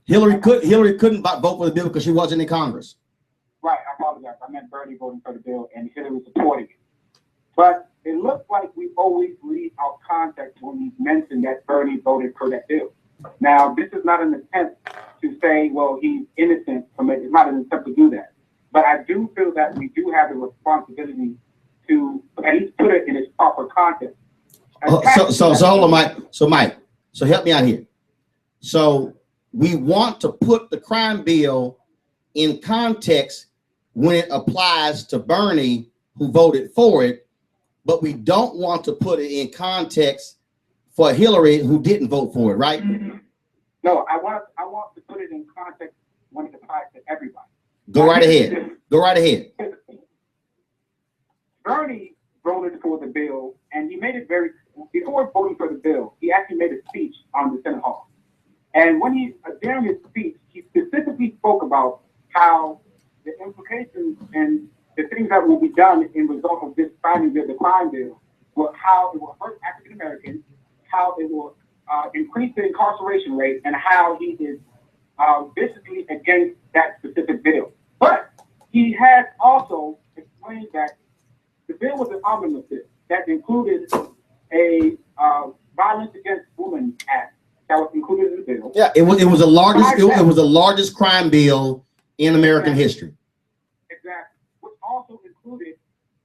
Hillary couldn't vote for the bill because she wasn't in Congress. Right, I apologize. I meant Bernie voting for the bill and Hillary supporting it. But it looks like we always leave out context when we mention that Bernie voted for that bill. Now, this is not an attempt to say, well, he's innocent from it. It's not an attempt to do that. But I do feel that we do have the responsibility to at least put it in its proper context. So hold on, Mike. So help me out here. So we want to put the crime bill in context when it applies to Bernie, who voted for it, but we don't want to put it in context for Hillary, who didn't vote for it, right? No, I want to put it in context when it applies to everybody. Go right ahead. Go right ahead. Bernie voted for the bill, and he made it very, before voting for the bill, he actually made a speech on the Senate Hall. And when during his speech, he specifically spoke about how the implications and the things that will be done in result of this signing of the crime bill, how it will hurt African Americans, how it will increase the incarceration rate, and how he is viciously against that specific bill. But he has also explained that the bill was an omnibus bill that included a Violence Against Women Act that was included in the bill. Yeah, it was the largest crime bill in American history. Exactly, which also included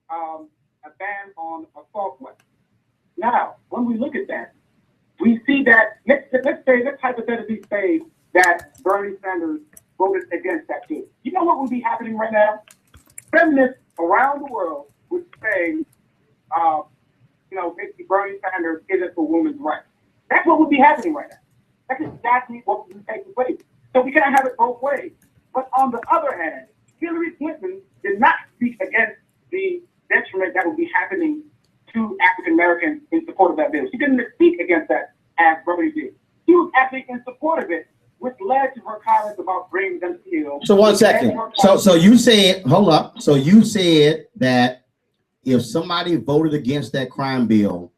a ban on assault weapons. Now, when we look at that, we see that let's hypothetically say that Bernie Sanders voted against that bill. You know what would be happening right now? Feminists around the world would say, maybe Bernie Sanders isn't for women's rights. That's what would be happening right now. That's exactly what would be taking place. So we can't have it both ways. But on the other hand, Hillary Clinton did not speak against the detriment that would be happening to African Americans in support of that bill. She didn't speak against that as Bernie did. She was actually in support of it, which led to her comments about bringing them to heel. So 1 second. So you said, hold up. So you said that if somebody voted against that crime bill,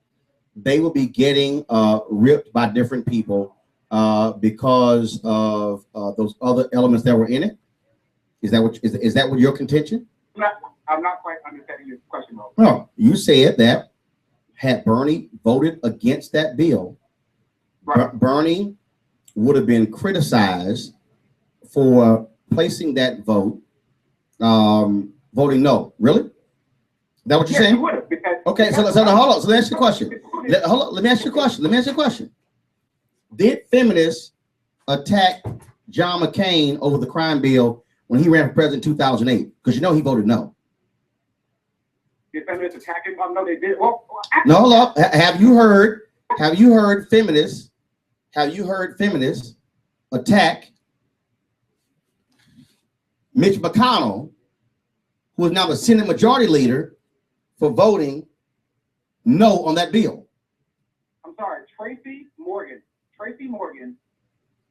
they will be getting ripped by different people because of those other elements that were in it. Is that what your contention? I'm not quite understanding your question, though. No, you said that had Bernie voted against that bill, right, Bernie would have been criticized for placing that vote, voting no. Really? Is that what you're saying? Okay, so hold on. So let me ask you a question. Let me ask you a question. Did feminists attack John McCain over the crime bill when he ran for president in 2008? Because he voted no. Did feminists attack him? No, they did. Well, no, hold up. Have you heard feminists attack Mitch McConnell, who is now the Senate Majority Leader, for voting no on that bill? I'm sorry, Tracy Morgan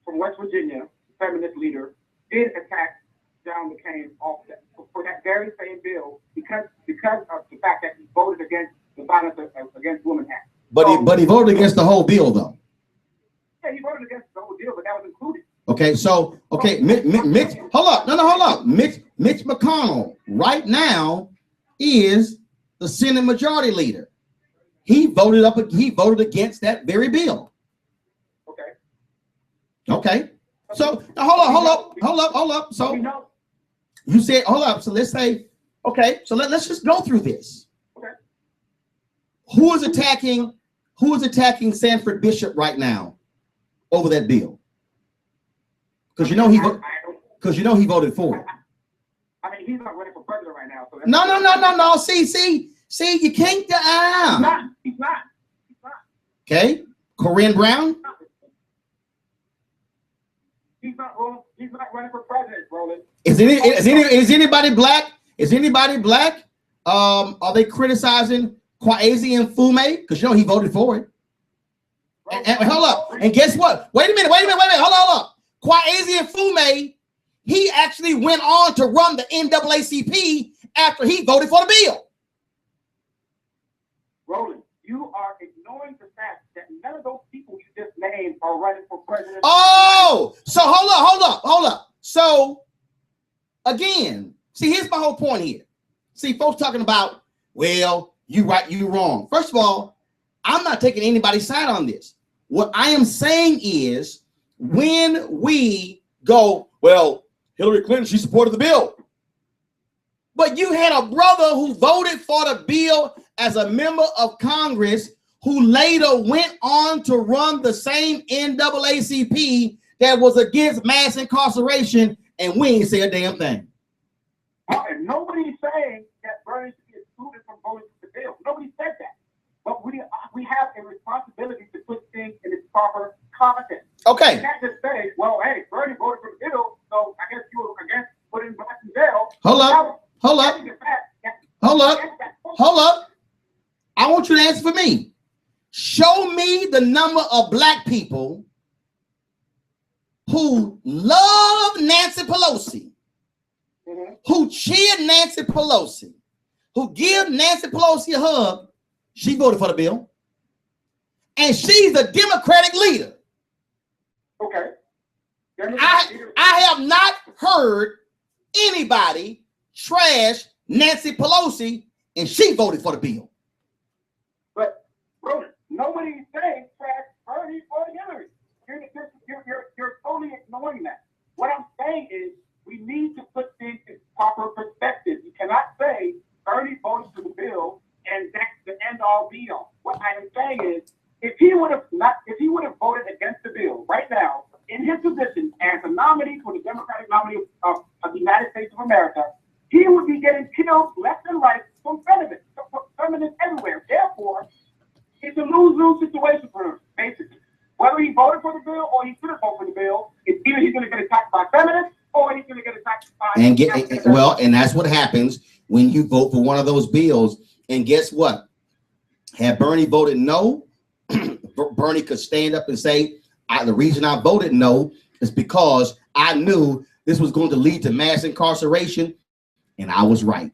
from West Virginia, feminist leader, did attack John McCain for that very same bill because of the fact that he voted against the Violence Against Women Act. But he voted against the whole bill, though. Yeah, he voted against the whole deal, but that was included. Okay, so Mitch, hold up. Mitch McConnell right now is the Senate Majority Leader. He voted against that very bill. Okay. So now hold up. So you said hold up. So let's say, okay, so let's just go through this. Okay. Who is attacking Sanford Bishop right now over that bill? Because you know he voted for it. I mean, he's not running for president right now. So No. See, you can't. He's not. Okay, Corinne Brown. He's not running for president, Roland. Is anybody black? Are they criticizing Kwesi and Fume? Because you know he voted for it. And hold up. And guess what? Wait a minute. Hold up. Kwesi and Fume, he actually went on to run the NAACP after he voted for the bill. Roland, you are ignoring the fact that none of those people you just named are running for president. Oh, so hold up. So again, see, here's my whole point here. See, folks talking about, well, you right, you wrong. First of all, I'm not taking anybody's side on this. What I am saying is, when we go, well, Hillary Clinton, she supported the bill. But you had a brother who voted for the bill as a member of Congress who later went on to run the same NAACP that was against mass incarceration, and we ain't say a damn thing. And nobody's saying that Bernie should be excluded from voting for the bill. Nobody said that. But we have a responsibility to put things in its proper context. Okay. You can't just say, well, hey, Bernie voted for the bill, so I guess you were against putting blacks in jail. Hold up. I want you to answer for me. Show me the number of black people who love Nancy Pelosi, who cheered Nancy Pelosi, who give Nancy Pelosi a hug. She voted for the bill. And she's a Democratic leader. Okay. I have not heard anybody trash Nancy Pelosi, and she voted for the bill. But, Roland, nobody's saying trash Bernie or Hillary. You're totally ignoring that. What I'm saying is we need to put things in proper perspective. You cannot say Bernie voted for the bill and that's the end all be all. What I am saying is if he would have voted against the bill right now in his position as a nominee for the Democratic nominee of the United States of America, he would be getting killed left and right from feminists everywhere. Therefore, it's a lose-lose situation for him, basically. Whether he voted for the bill or he shouldn't vote for the bill, it's either he's going to get attacked by feminists or he's going to get attacked by... And that's what happens when you vote for one of those bills. And guess what? Had Bernie voted no, Bernie could stand up and say, the reason I voted no is because I knew this was going to lead to mass incarceration, and I was right.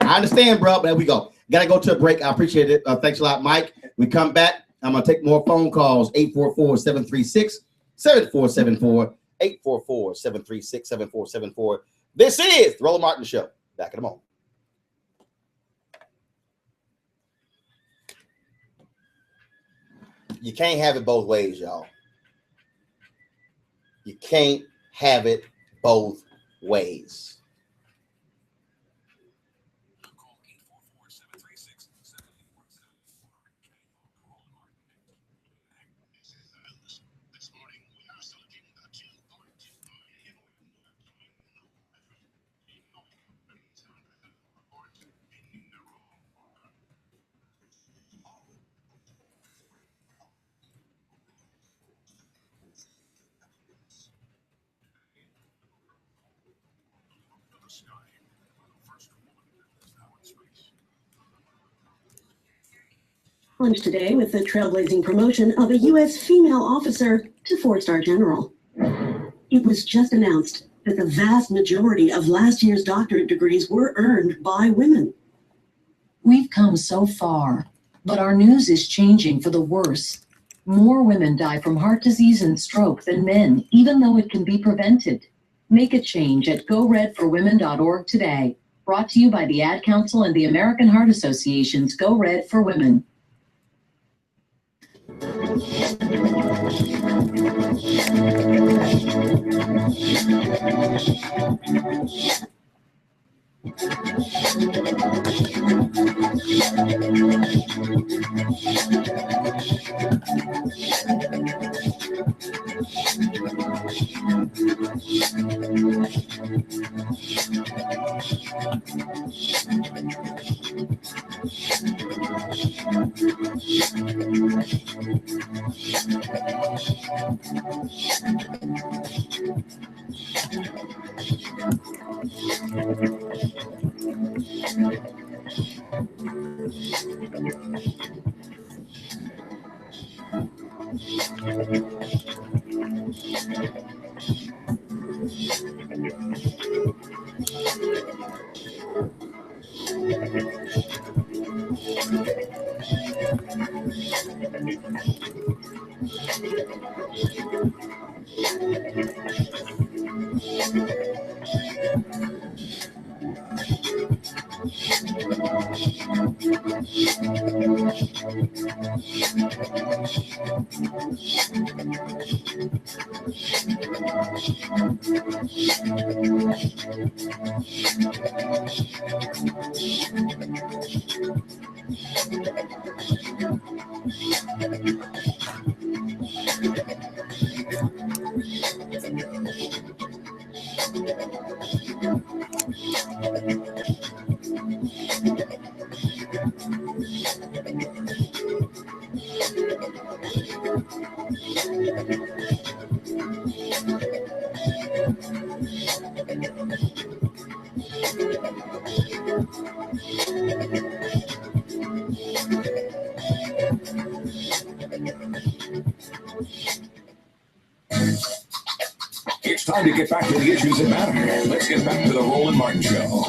I understand, bro. There we go. Got to go to a break. I appreciate it. Thanks a lot, Mike. We come back. I'm going to take more phone calls. 844-736-7474. 844-736-7474. This is the Roland Martin Show. Back in a moment. You can't have it both ways, y'all. You can't have it both ways. Challenge today with the trailblazing promotion of a U.S. female officer to 4-star general. It was just announced that the vast majority of last year's doctorate degrees were earned by women. We've come so far, but our news is changing for the worse. More women die from heart disease and stroke than men, even though it can be prevented. Make a change at goredforwomen.org today. Brought to you by the Ad Council and the American Heart Association's Go Red for Women. It's time to get back to the issues that matter. Let's get back to the Roland Martin Show.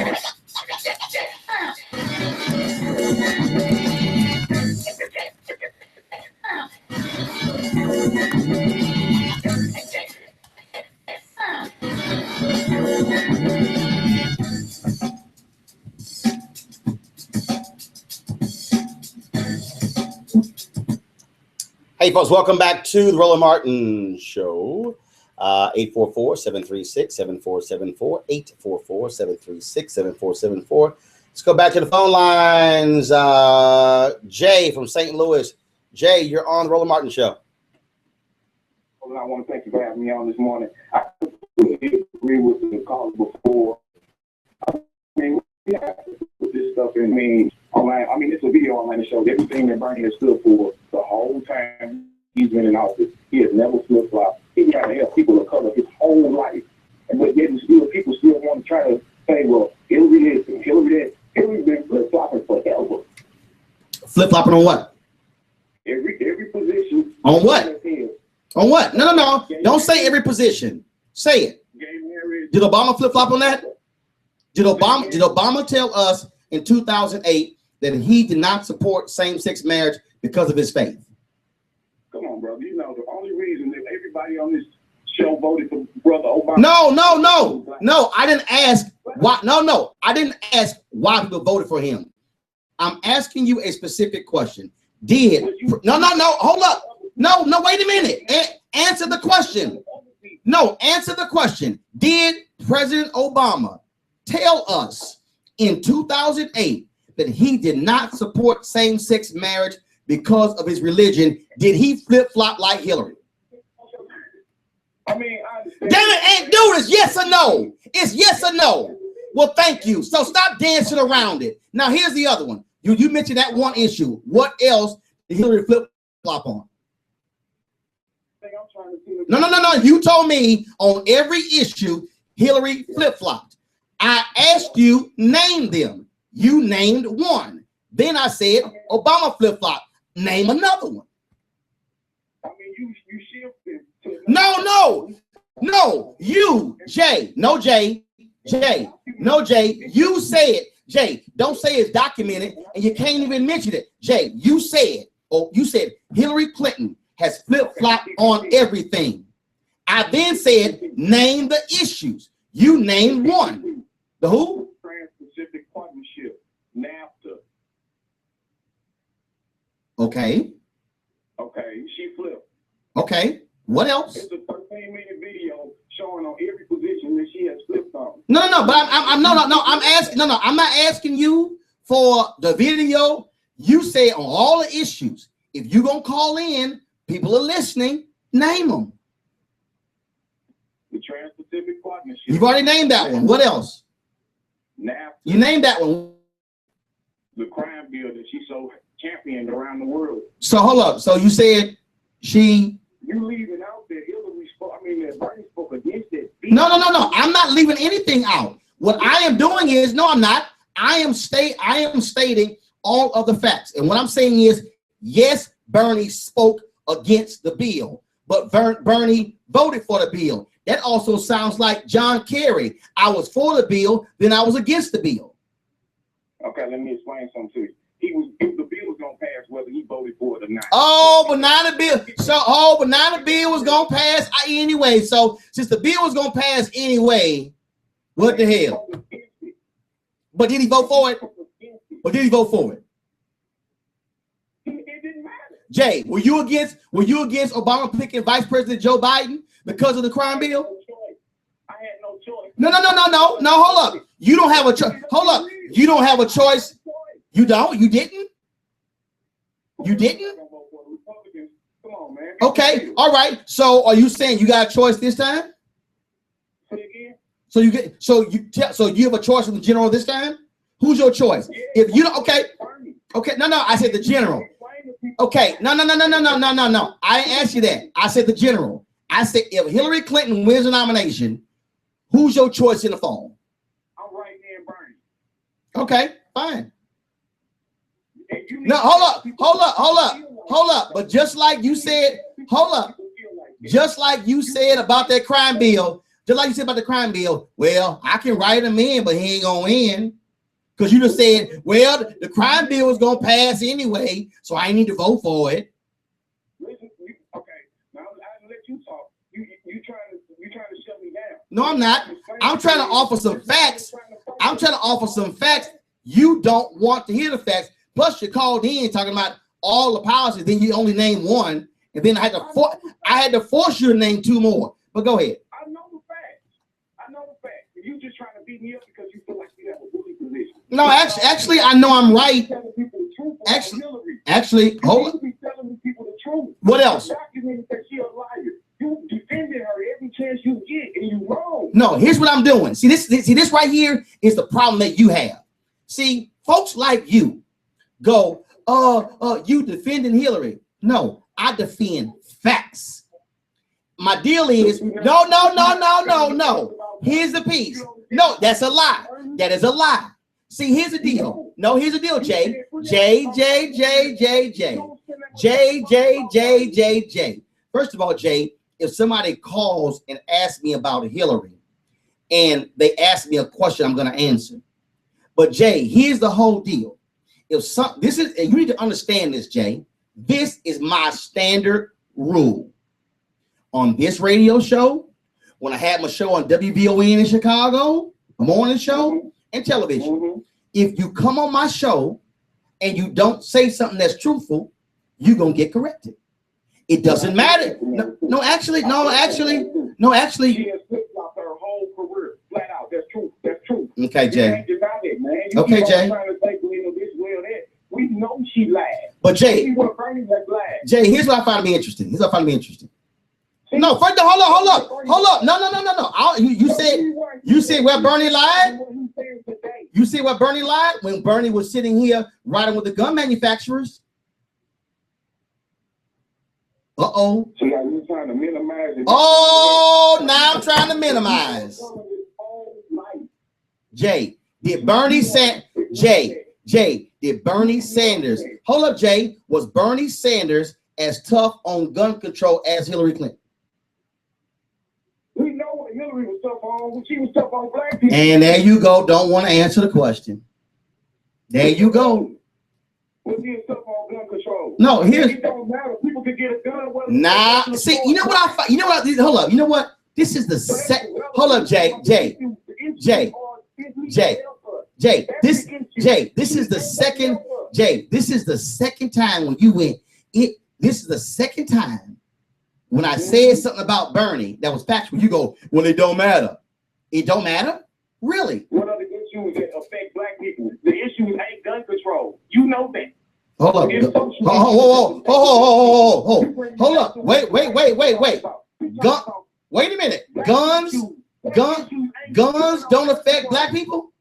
Hey, folks, welcome back to the Roland Martin Show. 844-736-7474, 844-736-7474. Let's go back to the phone lines. Jay from St. Louis. Jay, you're on the Roland Martin Show. Well, I want to thank you for having me on this morning. I completely agree with the call before. I mean, yeah, with this stuff in me online. I mean, it's a video online that shows everything that Bernie has stood for the whole time he's been in office. He has never flip-flopped. He tried to help people of color his whole life. And but yet still, people still want to try to say, well, Hillary this and Hillary that. Hillary's been flip-flopping forever. Flip-flopping on what? Every position. On what? On what? No. Don't say every position. Say it. Did Obama flip-flop on that? Did Obama tell us in 2008 that he did not support same-sex marriage because of his faith? Come on, brother. You know, the only reason that everybody on this show voted for Brother Obama. No. I didn't ask why. No. I didn't ask why people voted for him. I'm asking you a specific question. No. Hold up. No. Wait a minute. Answer the question. No. Answer the question. Did President Obama tell us in 2008 that he did not support same-sex marriage because of his religion? Did he flip-flop like Hillary? I mean, I understand. Damn it, ain't do this. Yes or no? It's yes or no. Well, thank you. So stop dancing around it. Now, here's the other one. You mentioned that one issue. What else did Hillary flip-flop on? No. You told me on every issue Hillary flip-flopped. I asked you, name them. You named one. Then I said, Obama flip-flop. Name another one. I mean, you shifted to No, you, Jay. No, Jay. No, Jay. You said, Jay, don't say it's documented, and you can't even mention it. Jay, you said Hillary Clinton has flip-flopped on everything. I then said, name the issues. You named one. The who? Trans-Pacific Partnership, NAFTA. Okay. She flipped. Okay. What else? It's a 13-minute video showing on every position that she has flipped on. No. But I'm asking. No. I'm not asking you for the video. You say on all the issues. If you gonna call in, people are listening. Name them. The Trans-Pacific Partnership. You've already named that one. What else? NAFTA. You named that one. The crime bill that she so championed around the world. So hold up. So you said she. You leaving out that Hillary spoke. I mean, that Bernie spoke against it. No. I'm not leaving anything out. What I am doing is no, I'm not. I am stating all of the facts, and what I'm saying is yes, Bernie spoke against the bill, but Bernie voted for the bill. That also sounds like John Kerry. I was for the bill, then I was against the bill. Okay, let me explain something to you. The bill was gonna pass whether he voted for it or not. But now the bill was gonna pass anyway. So since the bill was gonna pass anyway, what the hell? But did he vote for it? Or did he vote for it? It didn't matter. Jay, were you against Obama picking Vice President Joe Biden because of the crime bill? I had no choice. No. Hold up. You don't have a choice. Hold up. You don't have a choice. You don't? You didn't? You didn't? Come on, man. Okay. All right. So are you saying you got a choice this time? Say again? So you have a choice in the general this time? Who's your choice? If you don't, okay. No. I said the general. Okay. No. I didn't ask you that. I said the general. I said if Hillary Clinton wins the nomination, who's your choice in the fall? I'm right there in Bernie. Okay, fine. No, hold up. But just like you said, just like you said about that crime bill, well, I can write him in, but he ain't gonna win. Because you just said, well, the crime bill was gonna pass anyway, so I need to vote for it. Listen, okay, now I let you talk. You trying to shut me down. No, I'm not. I'm trying to offer some facts. You don't want to hear the facts. Plus, you called in talking about all the policies. Then you only named one, and then I had to force you to name two more. But go ahead. I know the facts. You just trying to beat me up because you feel like you have a bully position. No, actually, I know I'm right. Actually, hold on. What else? Documented that she a liar. You defended her every chance you get, and you wrong. No, here's what I'm doing. See this right here is the problem that you have. See, folks like you go, you defending Hillary. No, I defend facts. My deal is no. Here's the piece. No, that's a lie. That is a lie. See, here's the deal. No, here's the deal, Jay. J. First of all, Jay, if somebody calls and asks me about Hillary and they ask me a question, I'm going to answer. But Jay, here's the whole deal. You need to understand this, Jay. This is my standard rule. On this radio show, when I had my show on WBON in Chicago, a morning show, and television, if you come on my show and you don't say something that's truthful, you're going to get corrected. It doesn't matter. No, actually. She has flip-flopped her whole career. Flat out. That's true. Okay, Jay. You can't deny it, man. Okay, Jay. Trying to think, this, well, that. We know she lied. But Jay, here's what I find to be interesting. No, first, hold up. No. You said where Bernie lied? You see what Bernie lied? When Bernie was sitting here riding with the gun manufacturers. Uh-oh. So now you're trying to minimize it. Oh, now I'm trying to minimize. Jay, did Bernie Sanders, Jay, did Bernie Sanders, hold up, Jay, was Bernie Sanders as tough on gun control as Hillary Clinton? We know what Hillary was tough on. She was tough on black people. And there you go. Don't want to answer the question. There you go. Was he tough on gun control? No, here's. It don't matter. People can get a gun. Nah, see, you know what you know what? Hold up. You know what? This is the hold up, Jay. This is the second. Jay, this is the second time when you went. This is the second time when I said something about Bernie that was factual. You go, well, it don't matter. It don't matter? Really? What other issues that affect black people? The issue ain't gun control. You know that. Hold up. Hold up. Wait. Wait a minute. Guns don't affect black people?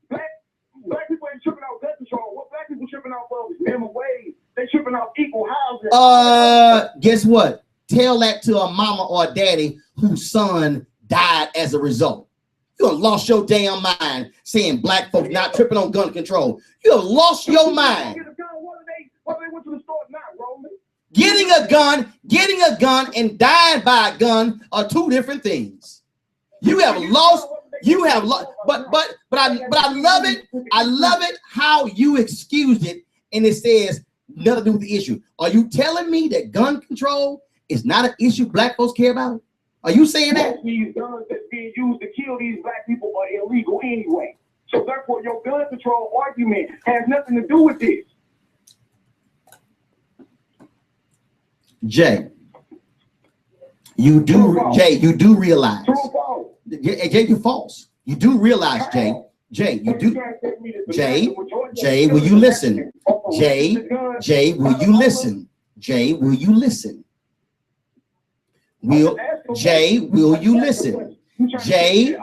Black people ain't tripping out gun control. What black people tripping out for is minimum wage. They tripping out equal housing. Guess what? Tell that to a mama or a daddy whose son died as a result. You have lost your damn mind saying black folks not tripping on gun control. You have lost your mind. Getting a gun and dying by a gun are two different things. You have lost, but I love it. I love it how you excused it, and it says nothing to do with the issue. Are you telling me that gun control is not an issue black folks care about? Are you saying that? These guns that's being used to kill these black people are illegal anyway. So therefore, your gun control argument has nothing to do with this. Jay, you do realize. Jay, you're false. You do realize, Jay, you do. Jay, will you listen? Jay, will you listen? Jay, will you listen? Jay, will you listen? Jay,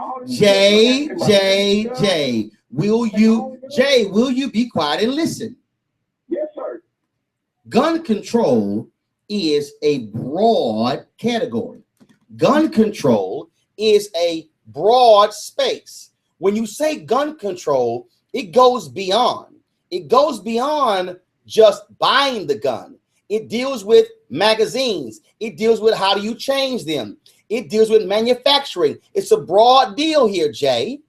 will you be quiet and listen? Yes, sir. Gun control is a broad category. Gun control is a broad space. When you say gun control, it goes beyond. It goes beyond just buying the gun. It deals with magazines. It deals with how do you change them. It deals with manufacturing. It's a broad deal here, Jay.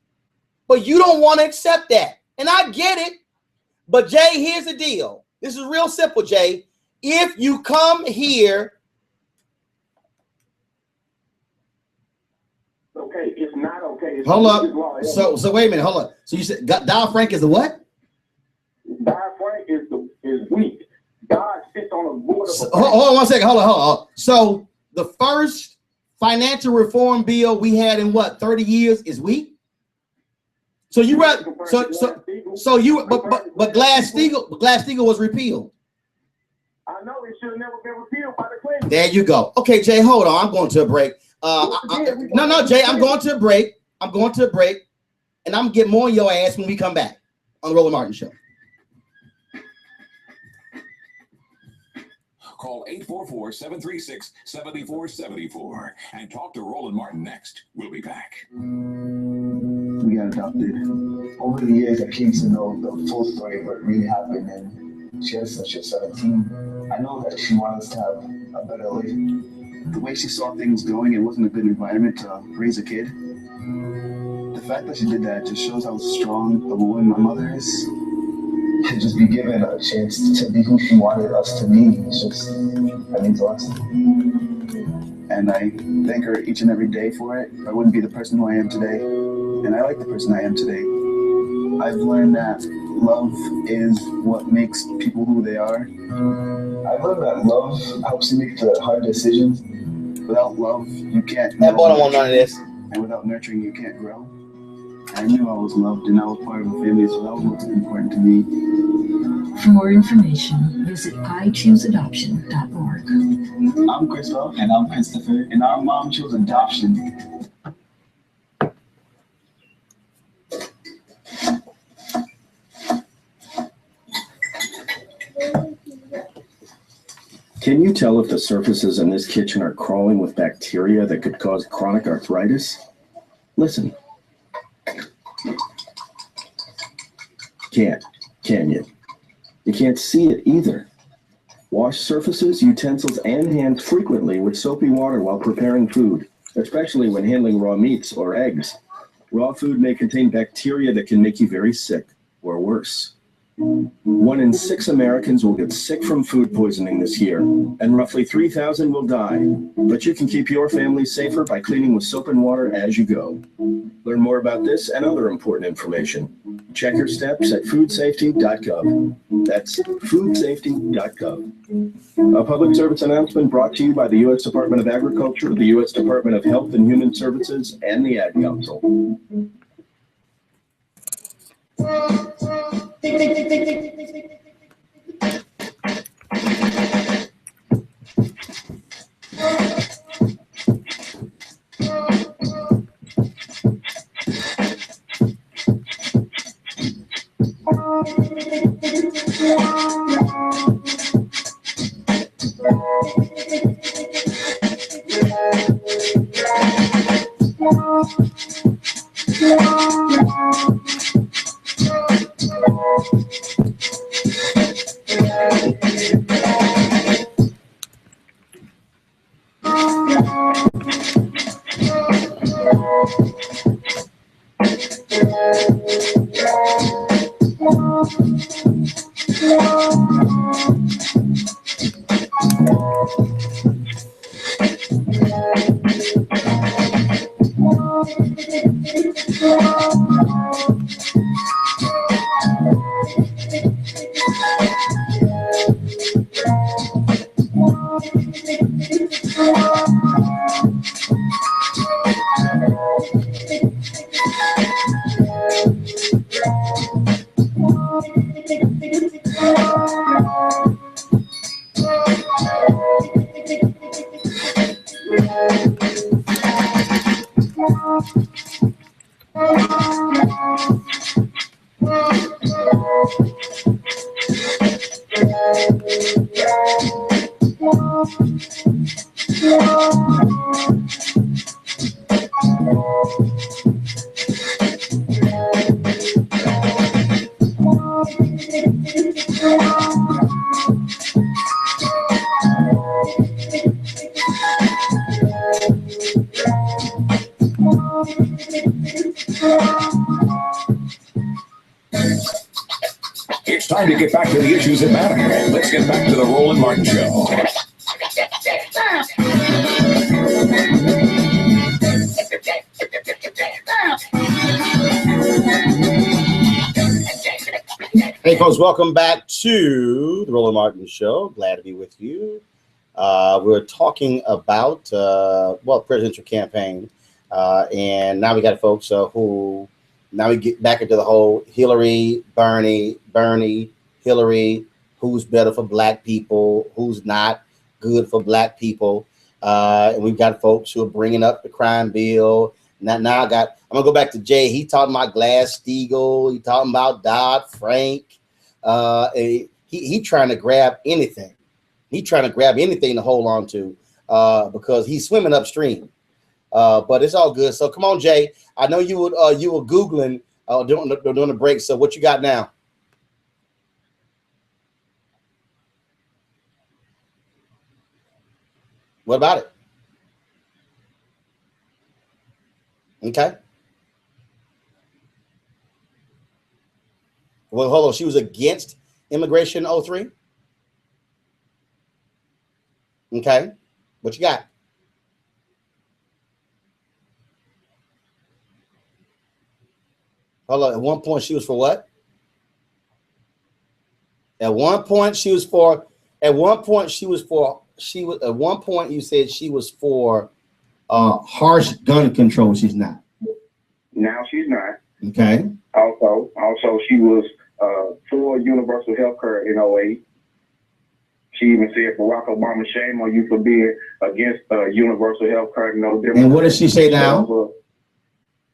But you don't want to accept that. And I get it. But Jay, here's the deal. This is real simple, Jay. If you come here. Okay, it's not okay. It's hold up. So wait a minute. Hold up. So you said Dodd-Frank is the what? Dodd-Frank is weak. God sits on a board of hold on 1 second. Hold on. So the first financial reform bill we had in what 30 years is weak. So you read but Glass-Steagall was repealed. I know it should have never been repealed by the Clintons. There you go. Okay, Jay, hold on. I'm going to a break. No, Jay, I'm going to a break. And I'm gonna get more on your ass when we come back on the Roland Martin Show. Call 844-736-7474 and talk to Roland Martin next. We'll be back. We got adopted. Over the years, I came to know the full story of what really happened, and she had since she was 17. I know that she wanted us to have a better life. The way she saw things going, it wasn't a good environment to raise a kid. The fact that she did that just shows how strong of a woman my mother is. To just be given a chance to be who she wanted us to be, that means a lot. And I thank her each and every day for it. I wouldn't be the person who I am today, and I like the person I am today. I've learned that love is what makes people who they are. I've learned that love helps you make the hard decisions. Without love, you can't. That boy don't want none of this. And without nurturing, you can't grow. I knew I was loved and I was part of a family, so that was what's important to me. For more information, visit iChooseAdoption.org. I'm Christoph. And I'm Christopher. And our mom chose adoption. Can you tell if the surfaces in this kitchen are crawling with bacteria that could cause chronic arthritis? Listen. Can't, can you? You can't see it either. Wash surfaces, utensils, and hands frequently with soapy water while preparing food, especially when handling raw meats or eggs. Raw food may contain bacteria that can make you very sick, or worse. 1 in 6 Americans will get sick from food poisoning this year, and roughly 3,000 will die. But you can keep your family safer by cleaning with soap and water as you go. Learn more about this and other important information. Check your steps at foodsafety.gov. That's foodsafety.gov. A public service announcement brought to you by the U.S. Department of Agriculture, the U.S. Department of Health and Human Services, and the Ad Council. It's time to get back to the issues that matter. Let's get back to the Roland Martin Show. Hey, folks, welcome back to the Roland Martin Show. Glad to be with you. We're talking about, presidential campaign. And now we got folks who, now we get back into the whole Hillary, Bernie, Hillary, who's better for black people, who's not good for black people. And we've got folks who are bringing up the crime bill. Now I'm gonna go back to Jay. He talking about Glass-Steagall. He talking about Dodd-Frank. He trying to grab anything. He trying to grab anything to hold on to because he's swimming upstream. But it's all good. So come on, Jay. I know you were Googling during the break. So what you got now? What about it? Okay. Well, hold on. She was against immigration in 03? Okay. What you got? Hold on. At one point, she was for what? At one point, she was for. At one point, she was for. She was. At one point, you said she was for harsh gun control. She's not. Now she's not. Okay. Also, she was for universal health care in 08. She even said, Barack Obama, shame on you for being against universal health care. No different. And what does she say now?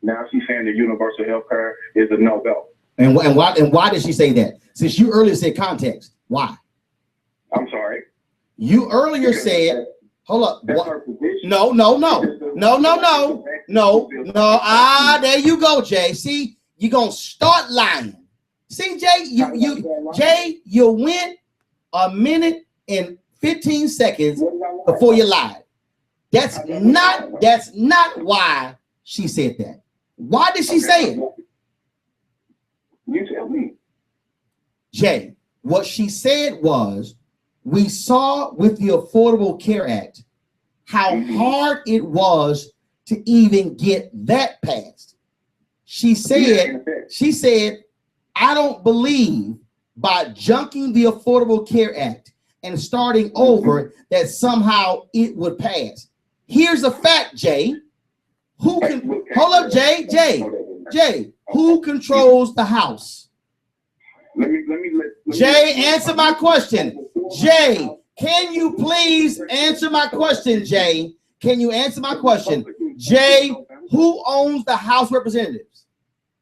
Now she's saying that universal health care is a no-go. And why did she say that? Since you earlier said context, why? I'm sorry. You earlier said, hold up. No. There you go, Jay. See, you're gonna start lying. See, Jay, you went a minute and 15 seconds before you lied. That's not why she said that. Why did she say it? You tell me. Jay, what she said was, we saw with the Affordable Care Act how hard it was to even get that passed. She said, I don't believe by junking the Affordable Care Act and starting over that somehow it would pass. Here's a fact, Jay. Who can hold up, Jay, who controls the House? Let me Jay, answer my question. Jay, can you please answer my question, Jay? Can you answer my question? Jay, who owns the House of Representatives?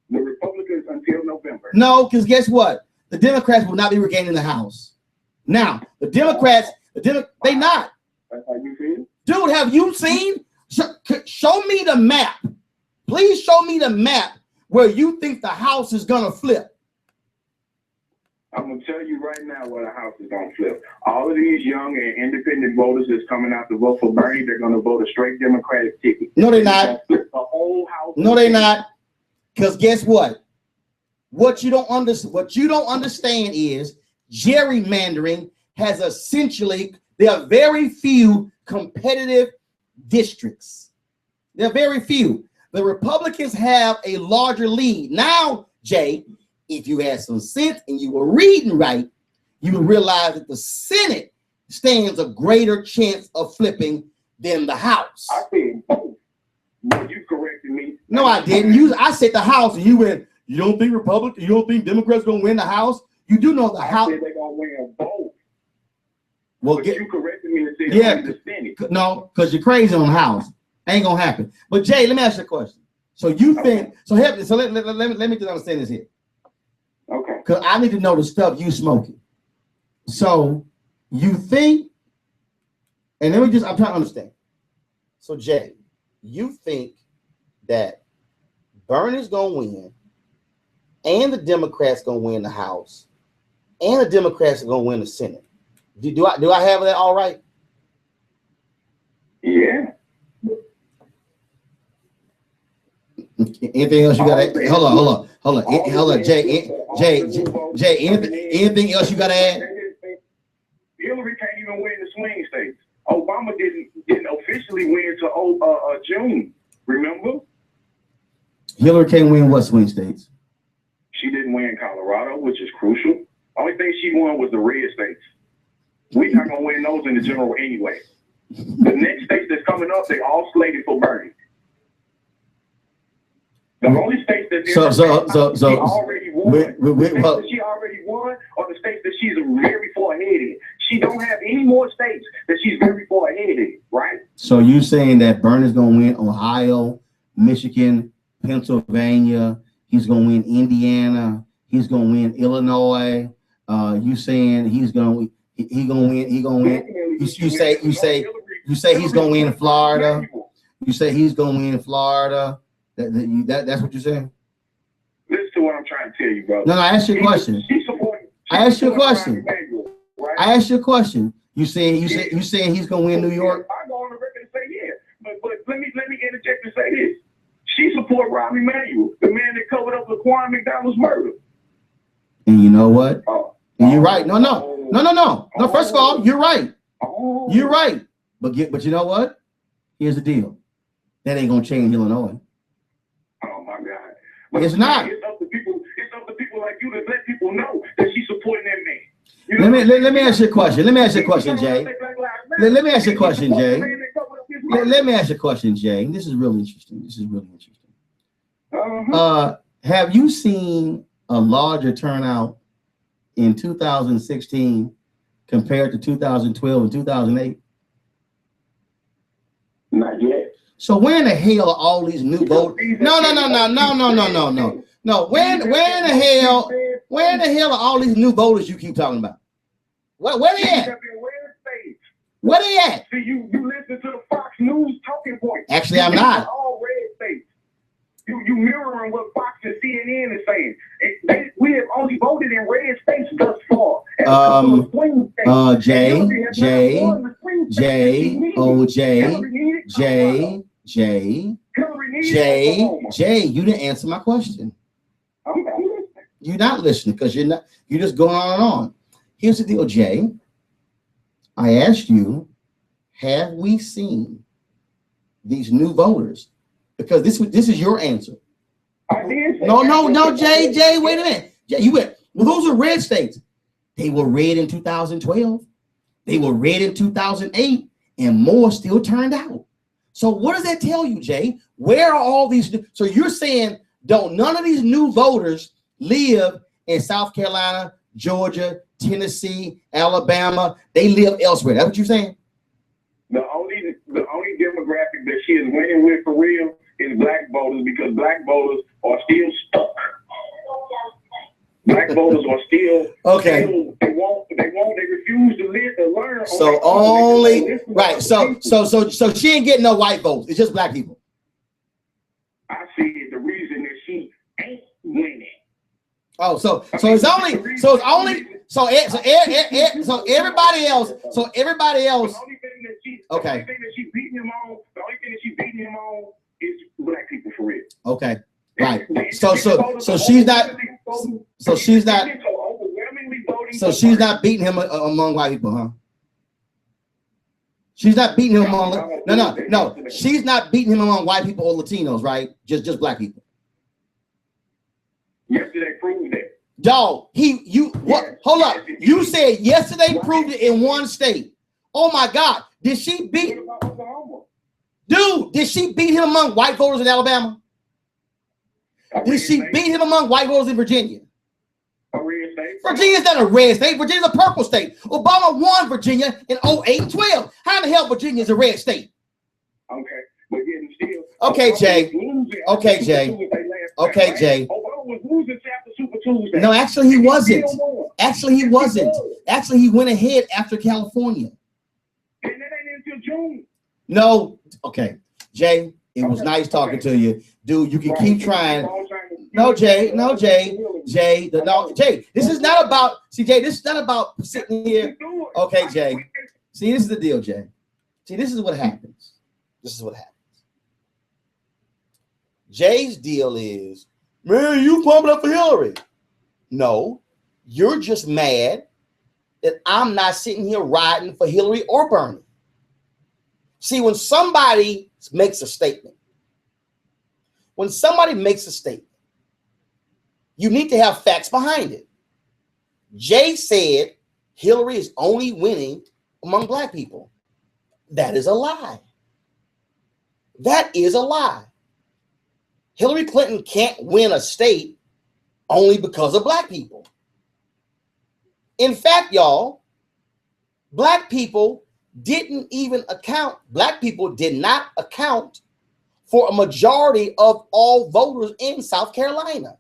The Republicans until November. No, because guess what? The Democrats will not be regaining the House. Now, the Democrats, they not. That's how you feel? Dude, have you seen? Show me the map. Please show me the map where you think the House is going to flip. I'm going to tell you right now where the House is going to flip. All of these young and independent voters that's coming out to vote for Bernie, they're going to vote a straight Democratic ticket. No, they're not. The whole House. No, they're not. Because guess what? What you don't understand is gerrymandering has essentially, there are very few competitive districts. There are very few. The Republicans have a larger lead. Now, Jay, if you had some sense and you were reading right, you would realize that the Senate stands a greater chance of flipping than the House. I said both. But you corrected me. No, I didn't. I said the House, and you went, you don't think Republicans, you don't think Democrats gonna win the House? You do know the House. I said they're gonna win both. Well, but you corrected me and said the Senate. No, because you're crazy on the House. Ain't gonna happen. But Jay, let me ask you a question. So you think, so let me just understand this here. Okay. Because I need to know the stuff you smoking. So you think, and I'm trying to understand. So Jay, you think that Bernie's gonna win, and the Democrats gonna win the House, and the Democrats are gonna win the Senate. Do I have that all right? Yeah. Anything else you got to add? Hold on. Jay, anything else you got to add? Hillary can't even win the swing states. Obama didn't officially win until June. Remember? Hillary can't win what swing states? She didn't win Colorado, which is crucial. Only thing she won was the red states. We're not gonna win those in the general anyway. The next states that's coming up, they all slated for Bernie. The only states that she already won, that she already won, are the states that she's very far ahead in. She don't have any more states that she's very far ahead in, right? So you saying that Bernie's gonna win Ohio, Michigan, Pennsylvania? He's gonna win Indiana. He's gonna win Illinois. You saying he's gonna win? He gonna win. You say he's gonna win Florida. You say he's gonna win Florida. That's what you're saying? Listen to what I'm trying to tell you, bro. No, I asked you a question. I asked you a question. I asked you a question. You saying he's gonna win New York? I go on the record and say yeah, but let me interject and say this. She support Rahm Emanuel, the man that covered up Laquan McDonald's murder. And you know what? And you're right. No. First of all, you're right. You're right. But you know what? Here's the deal. That ain't gonna change Illinois. Oh my God. But it's not. It's up to people like you to let people know that she's supporting that man. You know, let me ask you a question. Let me ask you a question, Jay. Let me ask you a question, Jay. Let me ask you a question, Jay. This is really interesting. Have you seen a larger turnout in 2016 compared to 2012 and 2008? Not yet. So where in the hell are all these new voters? No. Where in the hell are all these new voters you keep talking about? Where they at? Where they at? See, you listen to the Fox News talking points. Actually, I'm not. All red states. You mirroring what Fox and CNN is saying. We have only voted in red states thus far. Jay, you didn't answer my question. You're not listening because you're just going on and on. Here's the deal, Jay. I asked you, have we seen these new voters? Because this is your answer. No, Jay, wait a minute. Jay, you went, well, those are red states. They were red in 2012. They were red in 2008, and more still turned out. So what does that tell you, Jay? Where are all these? So you're saying none of these new voters live in South Carolina, Georgia, Tennessee, Alabama? They live elsewhere. That's what you're saying? The only demographic that she is winning with for real is black voters, because black voters are still stuck. Black voters are still okay. They refuse to live to learn. So only right. So she ain't getting no white votes. It's just black people. I see the reason that she ain't winning. Oh, so everybody else. Okay. The only thing that she's beating him on is black people for real. Okay. Right. So she's not beating him among white people, huh? She's not beating him among no. She's not beating him among white people or Latinos, right? Just black people. Yesterday proved it. Dog, hold up. You said yesterday proved it in one state. Oh my God. Did she beat him among white voters in Alabama? Did she beat him among white voters in Virginia? Virginia's not a red state. Virginia's a purple state. Obama won Virginia in 08 and 12. How in the hell Virginia's a red state? Okay, but getting still. Okay, Jay. No, actually he wasn't. Actually he went ahead after California. And that ain't until June. No. Okay, Jay. It was nice talking to you, dude. You can keep trying. No, Jay. Jay. This is not about. See, Jay. This is not about sitting here. Okay, Jay. See, this is the deal, Jay. See, this is what happens. Jay's deal is, man, you pumping up for Hillary. No, you're just mad that I'm not sitting here riding for Hillary or Bernie. See, when somebody makes a statement, you need to have facts behind it. Jay said Hillary is only winning among black people. That is a lie. Hillary Clinton can't win a state only because of black people. In fact, y'all, black people did not account for a majority of all voters in South Carolina.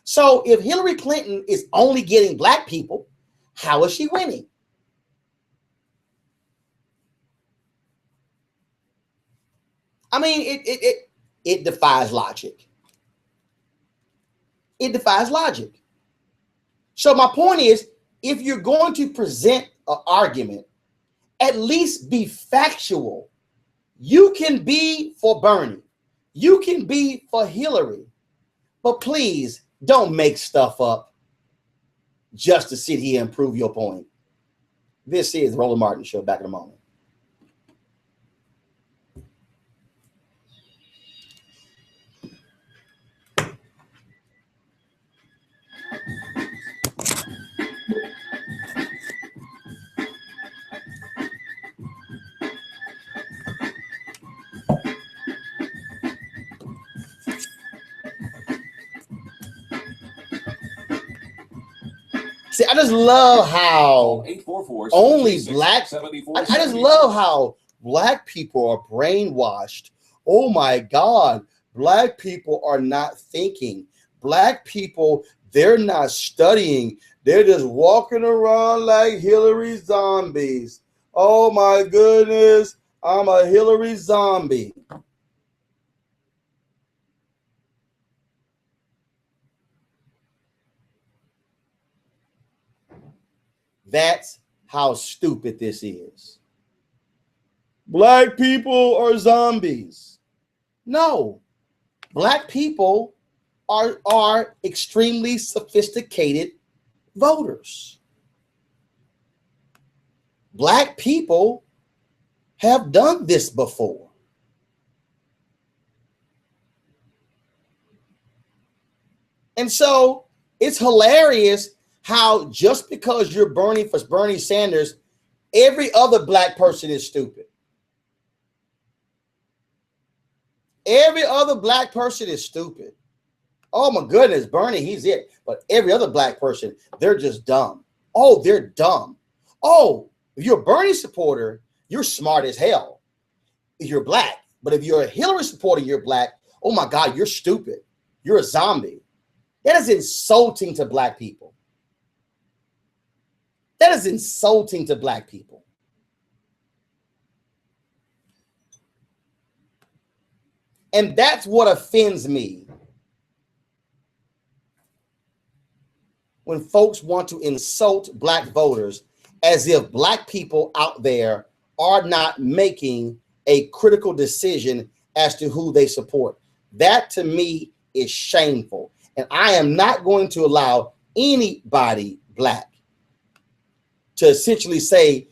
So if Hillary Clinton is only getting black people, how is she winning? I mean, it defies logic. So my point is, if you're going to present an argument, at least be factual. You can be for Bernie. You can be for Hillary. But please don't make stuff up just to sit here and prove your point. This is the Roland Martin Show. Back in a moment. See, I just love how only black. I just love how black people are brainwashed. Oh my God, black people are not thinking. Black people, they're not studying. They're just walking around like Hillary zombies. Oh my goodness, I'm a Hillary zombie. That's how stupid this is. Black people are zombies. No, black people are extremely sophisticated voters. Black people have done this before. And so it's hilarious how just because you're Bernie for Bernie Sanders, every other black person is stupid. Every other black person is stupid. Oh my goodness, Bernie, he's it. But every other black person, they're just dumb. Oh, they're dumb. Oh, if you're a Bernie supporter, you're smart as hell. If you're black. But if you're a Hillary supporter, you're black. Oh my God, you're stupid. You're a zombie. That is insulting to black people. That is insulting to black people. And that's what offends me. When folks want to insult black voters as if black people out there are not making a critical decision as to who they support. That to me is shameful. And I am not going to allow anybody black to essentially say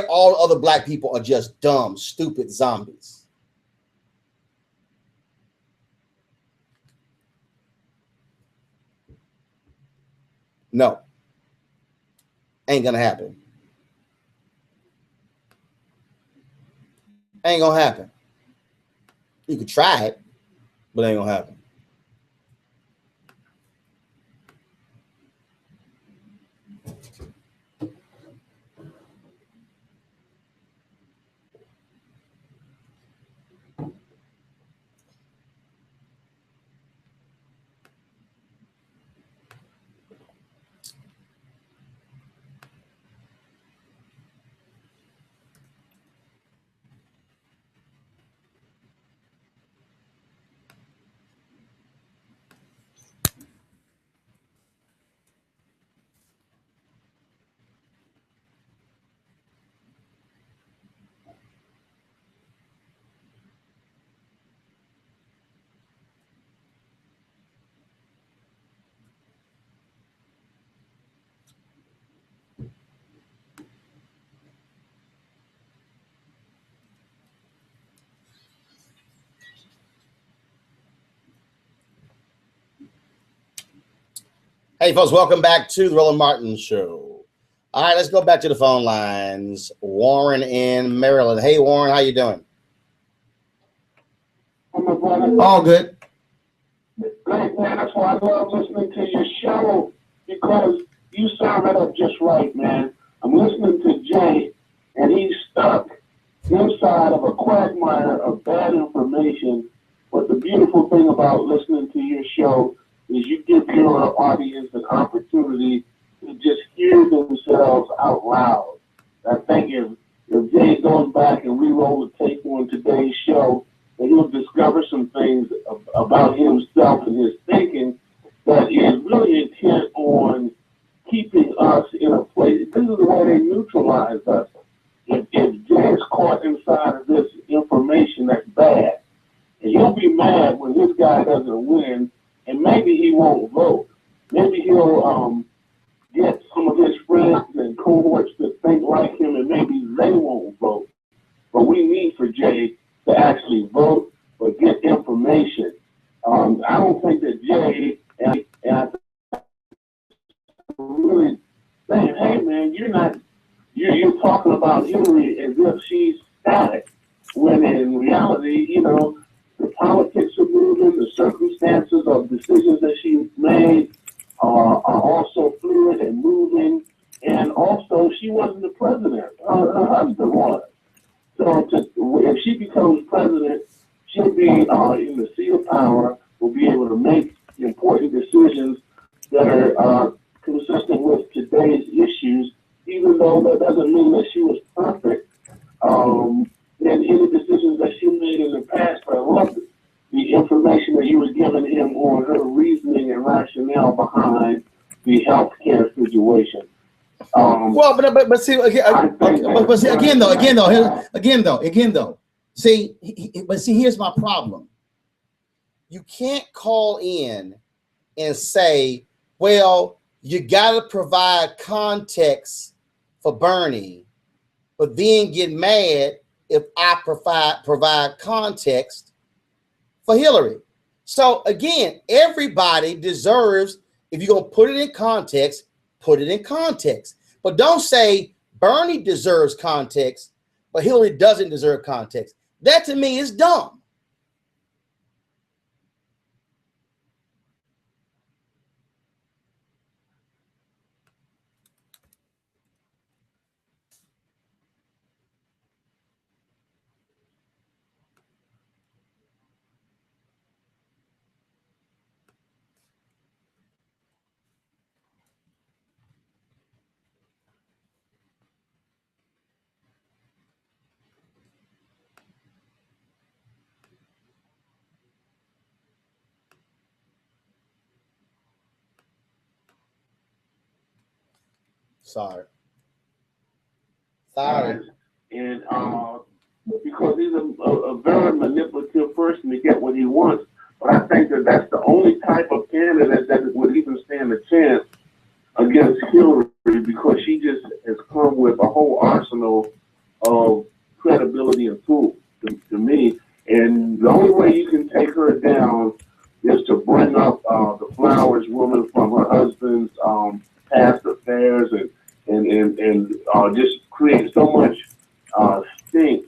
all other black people are just dumb, stupid zombies. No, ain't gonna happen. Ain't gonna happen. You could try it, but ain't gonna happen. Hey, folks, welcome back to the Roland Martin Show. All right, let's go back to the phone lines. Warren in Maryland. Hey, Warren, how you doing? All good. Great, man. That's why I love listening to your show, because you sum it up just right, man. I'm listening to Jay, and he's stuck inside of a quagmire of bad information. But the beautiful thing about listening to your show is you give your audience an opportunity to just hear themselves out loud. I think if Jay goes back and re-roll the tape on today's show, and he'll discover some things about himself and his thinking that is really intent on keeping us in a place. This is the way they neutralize us. If Jay's caught inside of this information that's bad, and he'll be mad when this guy doesn't win, and maybe he won't vote. Maybe he'll get some of his friends and cohorts to think like him, and maybe they won't vote. But we need for Jay to actually vote or get information. I don't think that Jay and I really saying, hey man, you're talking about Hillary as if she's static, when in reality, you know, the politics are moving, the circumstances of decisions that she made are also fluid and moving, and also she wasn't the president, her husband was. So if she becomes president, she'll be in the seat of power, will be able to make important decisions that are consistent with today's issues, even though that doesn't mean that she was perfect. And any decisions that she made in the past, but I love the information that you were giving him on her reasoning and rationale behind the healthcare situation. Well, Well, but see again, but see again though. See, but see, here's my problem. You can't call in and say, well, you got to provide context for Bernie, but then get mad if I provide context for Hillary. So again, everybody deserves, if you're going to put it in context, put it in context. But don't say Bernie deserves context, but Hillary doesn't deserve context. That to me is dumb. Sorry. And because he's a very manipulative person to get what he wants. But I think that that's the only type of candidate that would even stand a chance against Hillary, because she just has come with a whole arsenal of credibility and tools to me. And the only way you can take her down is to bring up the Flowers woman from her husband's past affairs and just create so much stink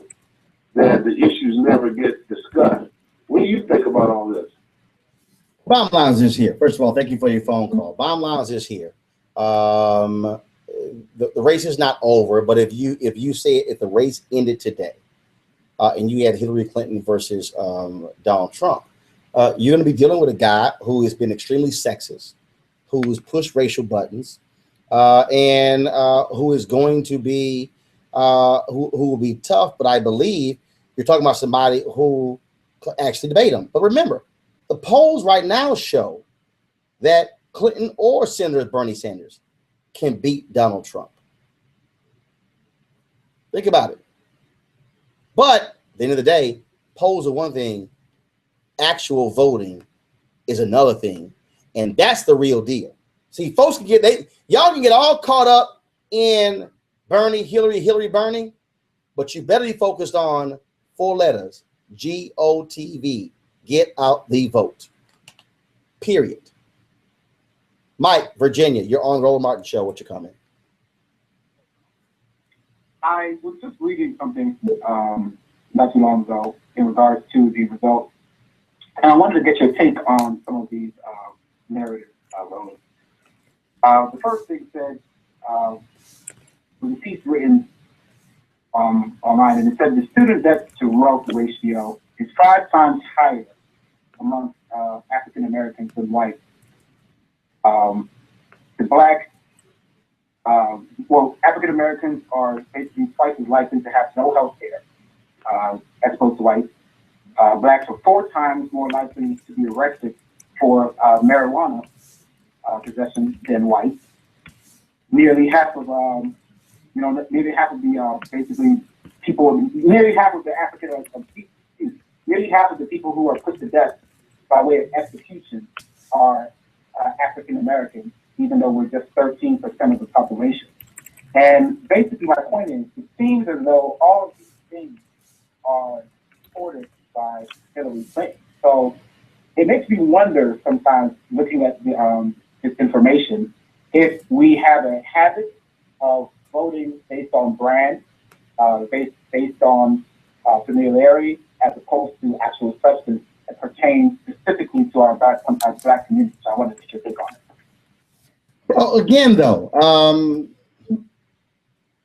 that the issues never get discussed. What do you think about all this? Bottom line is this here. First of all, thank you for your phone call. Bottom line is this here. The race is not over, but if you say if the race ended today, and you had Hillary Clinton versus Donald Trump, you're going to be dealing with a guy who has been extremely sexist, who's pushed racial buttons, and who is going to be who will be tough. But I believe you're talking about somebody who actually debate him. But remember, the polls right now show that Clinton or Senator Bernie Sanders can beat Donald Trump. Think about it. But at the end of the day, polls are one thing, actual voting is another thing, and that's the real deal. See, folks can y'all can get all caught up in Bernie, Hillary, Bernie, but you better be focused on 4 letters, GOTV, get out the vote. Period. Mike, Virginia, you're on Roland Martin Show. What's your comment? I was just reading something not too long ago in regards to the results, and I wanted to get your take on some of these narratives, Roland. The first thing said was a piece written online, and it said the student debt to wealth ratio is 5 times higher among African Americans than whites. The black, African Americans are basically twice as likely to have no health care as opposed to whites. Blacks are 4 times more likely to be arrested for marijuana possession than whites. Nearly half of the basically people, nearly half of the nearly half of the people who are put to death by way of execution are African Americans, even though we're just 13% of the population. And basically my point is, it seems as though all of these things are supported by Hillary Clinton. So it makes me wonder sometimes, looking at this information, if we have a habit of voting based on brand, based on familiarity, as opposed to actual substance that pertains specifically to our black community. So I wanted to get your take on it. Well, again, though,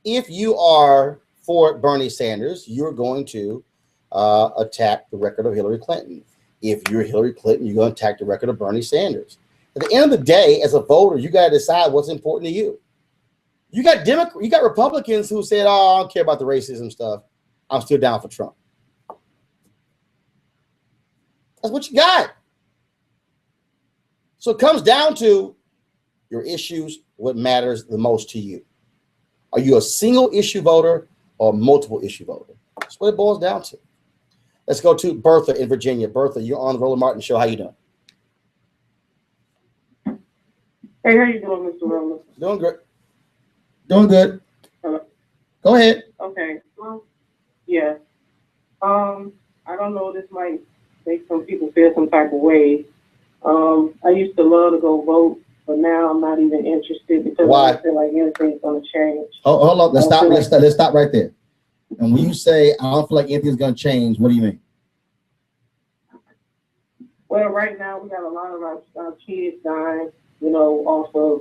if you are for Bernie Sanders, you're going to attack the record of Hillary Clinton. If you're Hillary Clinton, you're going to attack the record of Bernie Sanders. At the end of the day, as a voter, you got to decide what's important to you. You got Republicans who said, "Oh, I don't care about the racism stuff. I'm still down for Trump." That's what you got. So it comes down to your issues, what matters the most to you. Are you a single issue voter or multiple issue voter? That's what it boils down to. Let's go to Bertha in Virginia. Bertha, you're on the Roland Martin Show. How you doing? Hey, how you doing, Mr. Roland? Doing good. Doing good. Hello? Go ahead. Okay. Well, yeah. I don't know. This might make some people feel some type of way. I used to love to go vote, but now I'm not even interested because Why? I feel like anything's gonna change. Hold on. Let's stop right there. And when you say I don't feel like anything's gonna change, what do you mean? Well, right now we got a lot of our kids dying, off of,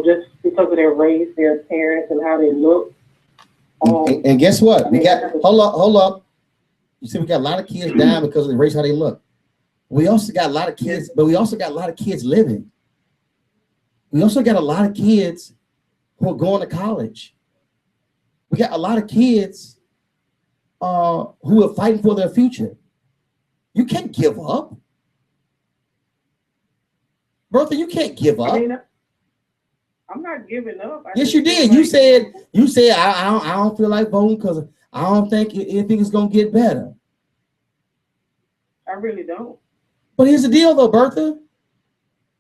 just because of their race, their parents, and how they look. And guess what? We got hold up. You see, we got a lot of kids dying because of the race, how they look. We also got a lot of kids, but we also got a lot of kids living. We also got a lot of kids who are going to college. We got a lot of kids who are fighting for their future. You can't give up. Bertha, you can't give up. I'm not giving up. Yes, you did. You said I don't feel like voting because I don't think anything is gonna get better. I really don't. But here's the deal, though, Bertha.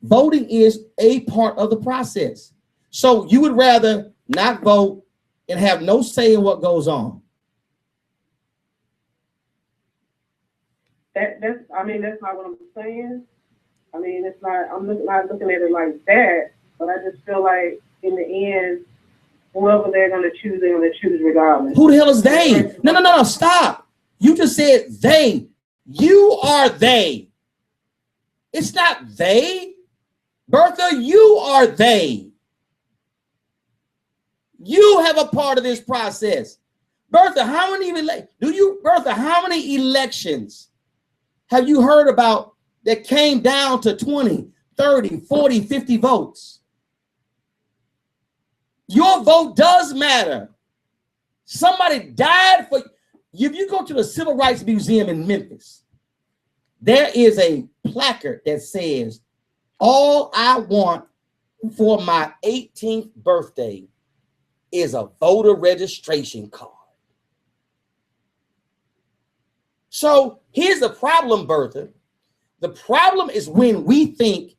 Voting is a part of the process. So you would rather not vote and have no say in what goes on. That's not what I'm saying. It's not. I'm not looking at it like that. But I just feel like in the end, whoever they're gonna choose, they're gonna choose regardless. Who the hell is they? No, stop. You just said they. You are they. It's not they. Bertha, you are they. You have a part of this process. Bertha, how many elections have you heard about that came down to 20, 30, 40, 50 votes? Your vote does matter. Somebody died for you. If you go to the Civil Rights Museum in Memphis, there is a placard that says, all I want for my 18th birthday is a voter registration card. So here's the problem, Bertha. The problem is when we think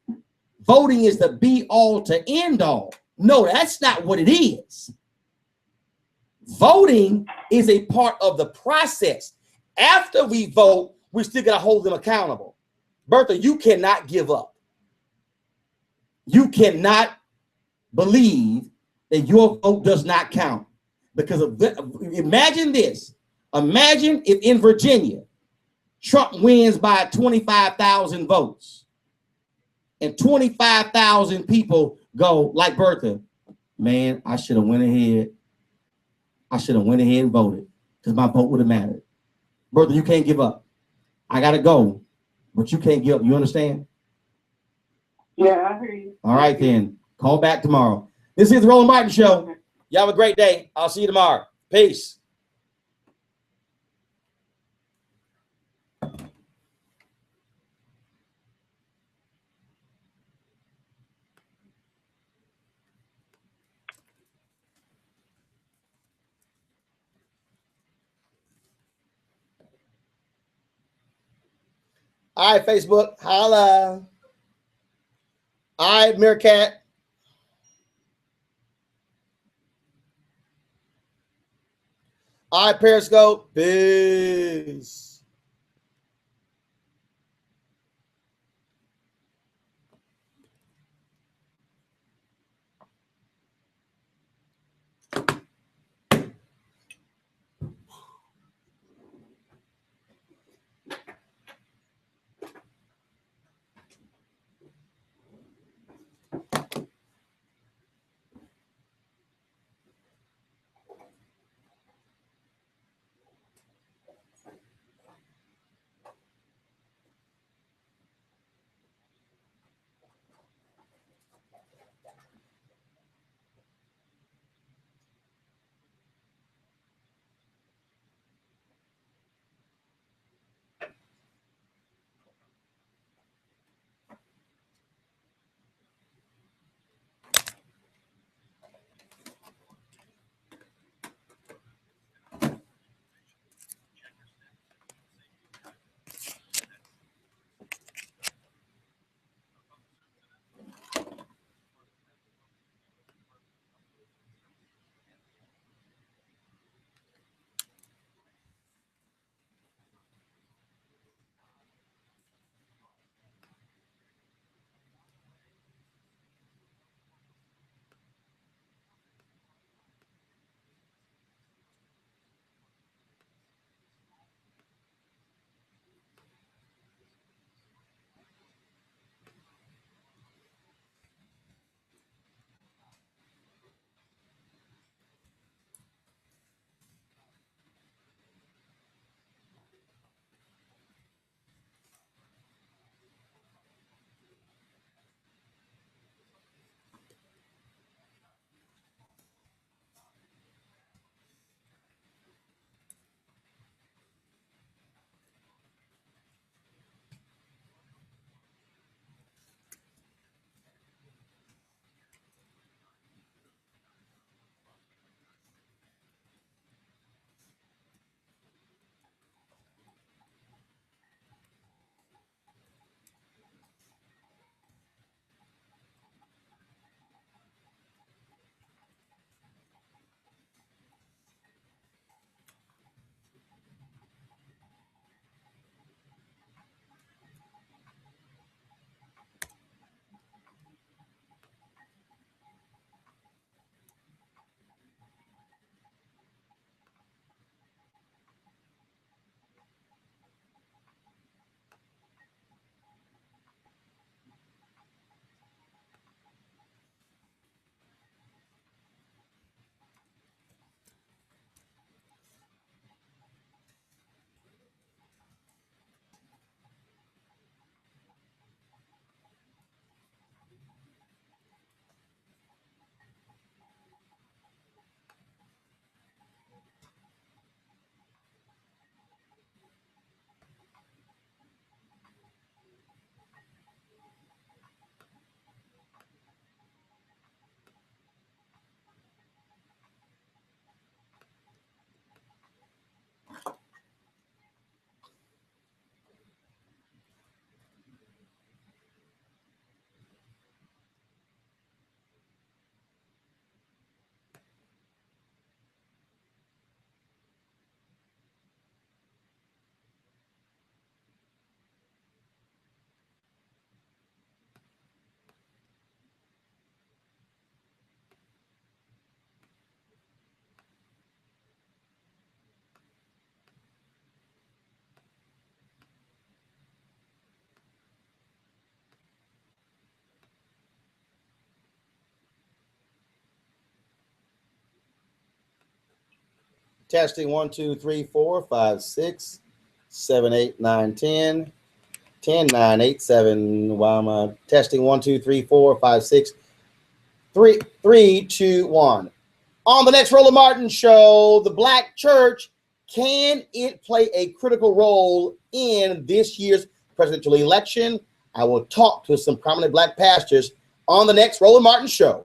voting is the be all to end all. No, that's not what it is. Voting is a part of the process. After we vote, we still got to hold them accountable. Bertha, you cannot give up. You cannot believe that your vote does not count. Because imagine this. Imagine if in Virginia, Trump wins by 25,000 votes. And 25,000 people go like Bertha, man, I should have went ahead. I should have went ahead and voted because my vote would have mattered. Bertha, you can't give up. I got to go, but you can't give up. You understand? Yeah, I hear you. All right, then. Call back tomorrow. This is the Roland Martin Show. Y'all have a great day. I'll see you tomorrow. Peace. All right, Facebook, holla. All right, Meerkat. All right, Periscope. Peace. Testing 1, 2, 3, 4, 5, 6, 7, 8, 9, 10. 10, 9, 8, 7. Why am I testing? 1, 2, 3, 4, 5, 6. 3, 2, 1. On the next Roland Martin show, the Black church, can it play a critical role in this year's presidential election? I will talk to some prominent Black pastors on the next Roland Martin show.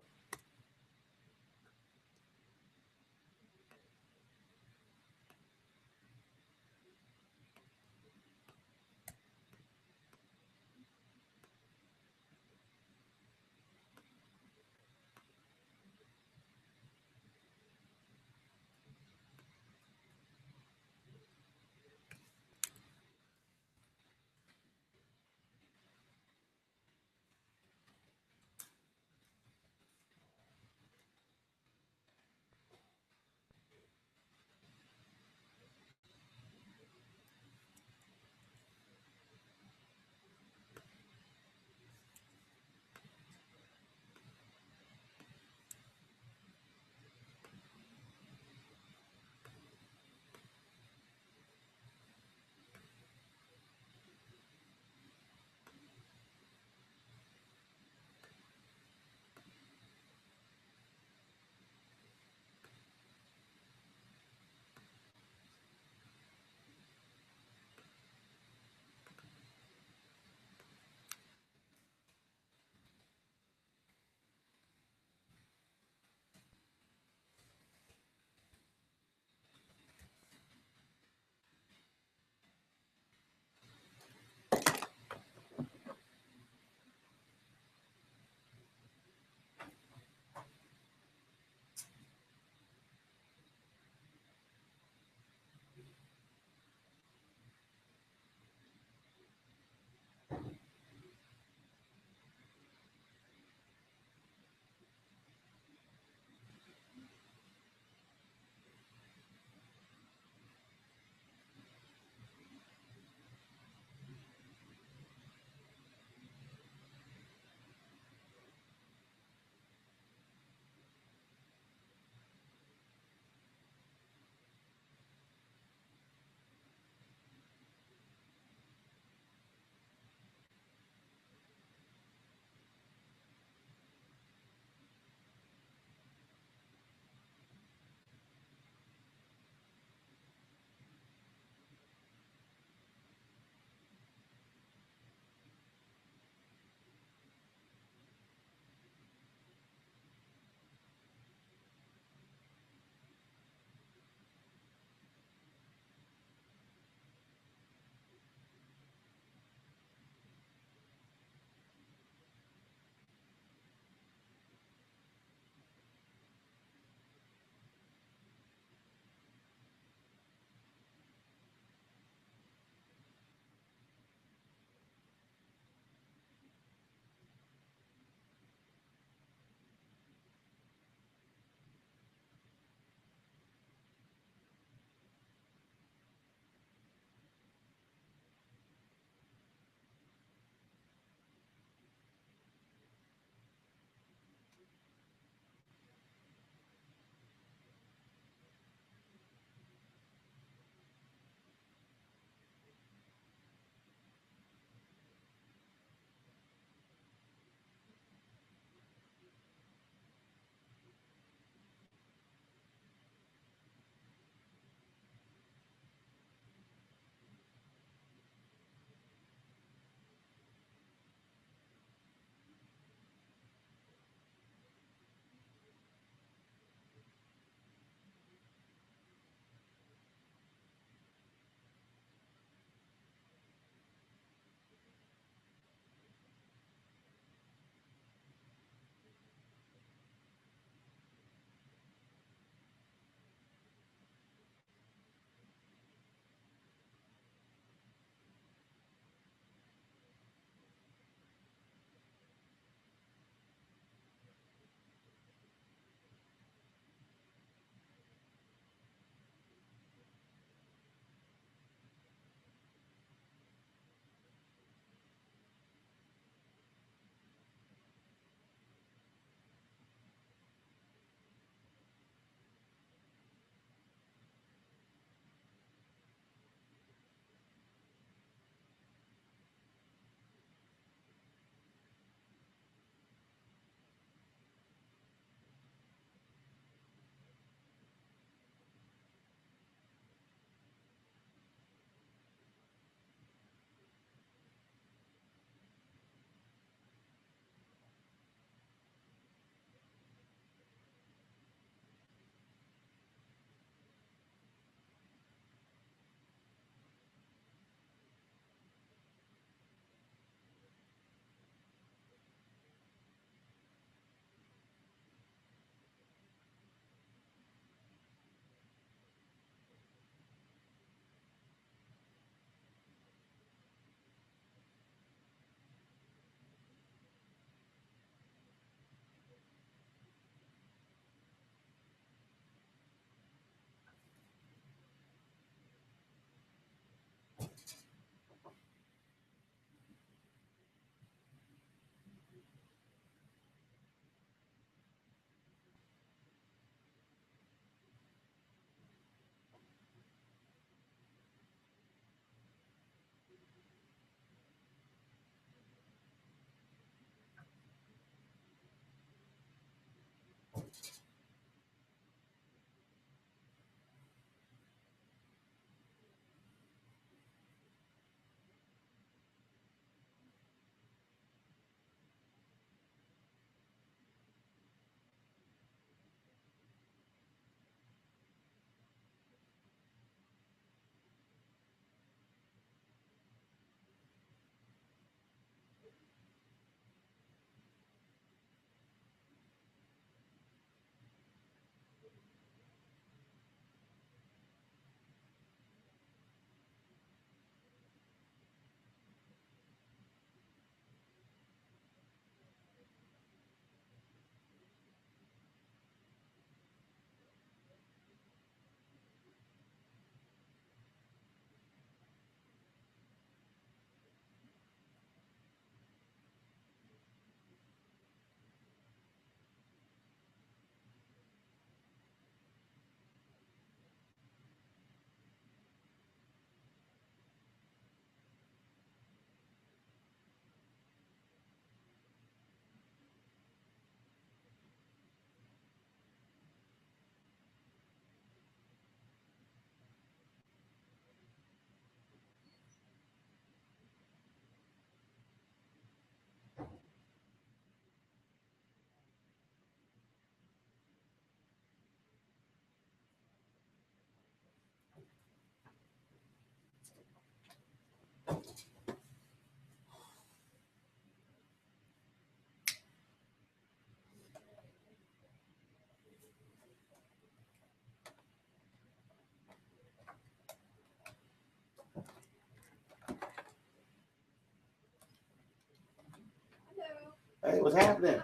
Hey, what's happening?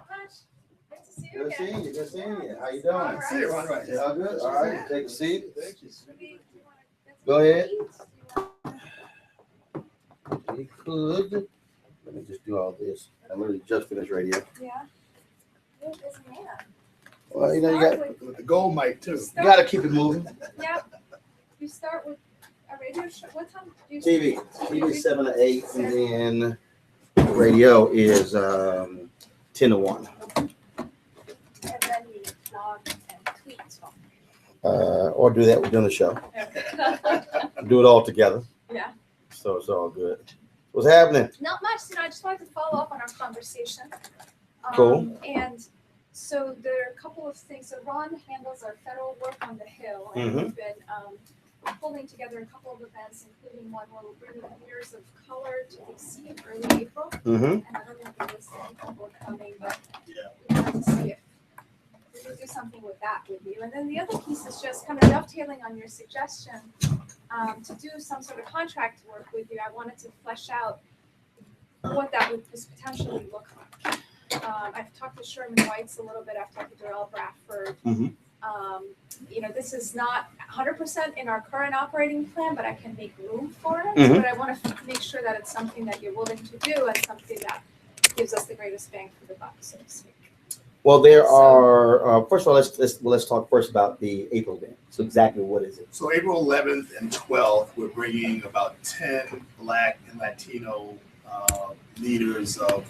Good seeing you. Good seeing you. How you doing? See you, right. Yeah, all good. All right. Take a seat. Go ahead. You could. Let me just do all this. I literally just finished radio. Yeah. You're a busy man. Well, you know, you got With the gold mic too. you got to keep it moving. Yeah. You start with a radio show. What time do you TV 7 to 8, and then radio is 10 to 1. And then you vlog and tweet. Or do that during the show. Okay. Do it all together. Yeah. So it's all good. What's happening? Not much. I just wanted to follow up on our conversation. Cool. And so there are a couple of things. So Ron handles our federal work on the Hill, and we've been pulling together a couple of events, including one where we're bringing Years of Color to DC in early April. And I don't know if there's any people coming, but we wanted to see if we could do something with that with you. And then the other piece is just kind of dovetailing on your suggestion to do some sort of contract work with you. I wanted to flesh out what that would potentially look like. I've talked to Sherman Whites a little bit. I've talked to Darrell Bradford. You know, this is not 100% in our current operating plan, but I can make room for it. But I want to make sure that it's something that you're willing to do and something that gives us the greatest bang for the buck, so to speak. Well, there are. First of all, let's talk first about the April event. So exactly what is it? So April 11th and 12th, we're bringing about 10 Black and Latino leaders of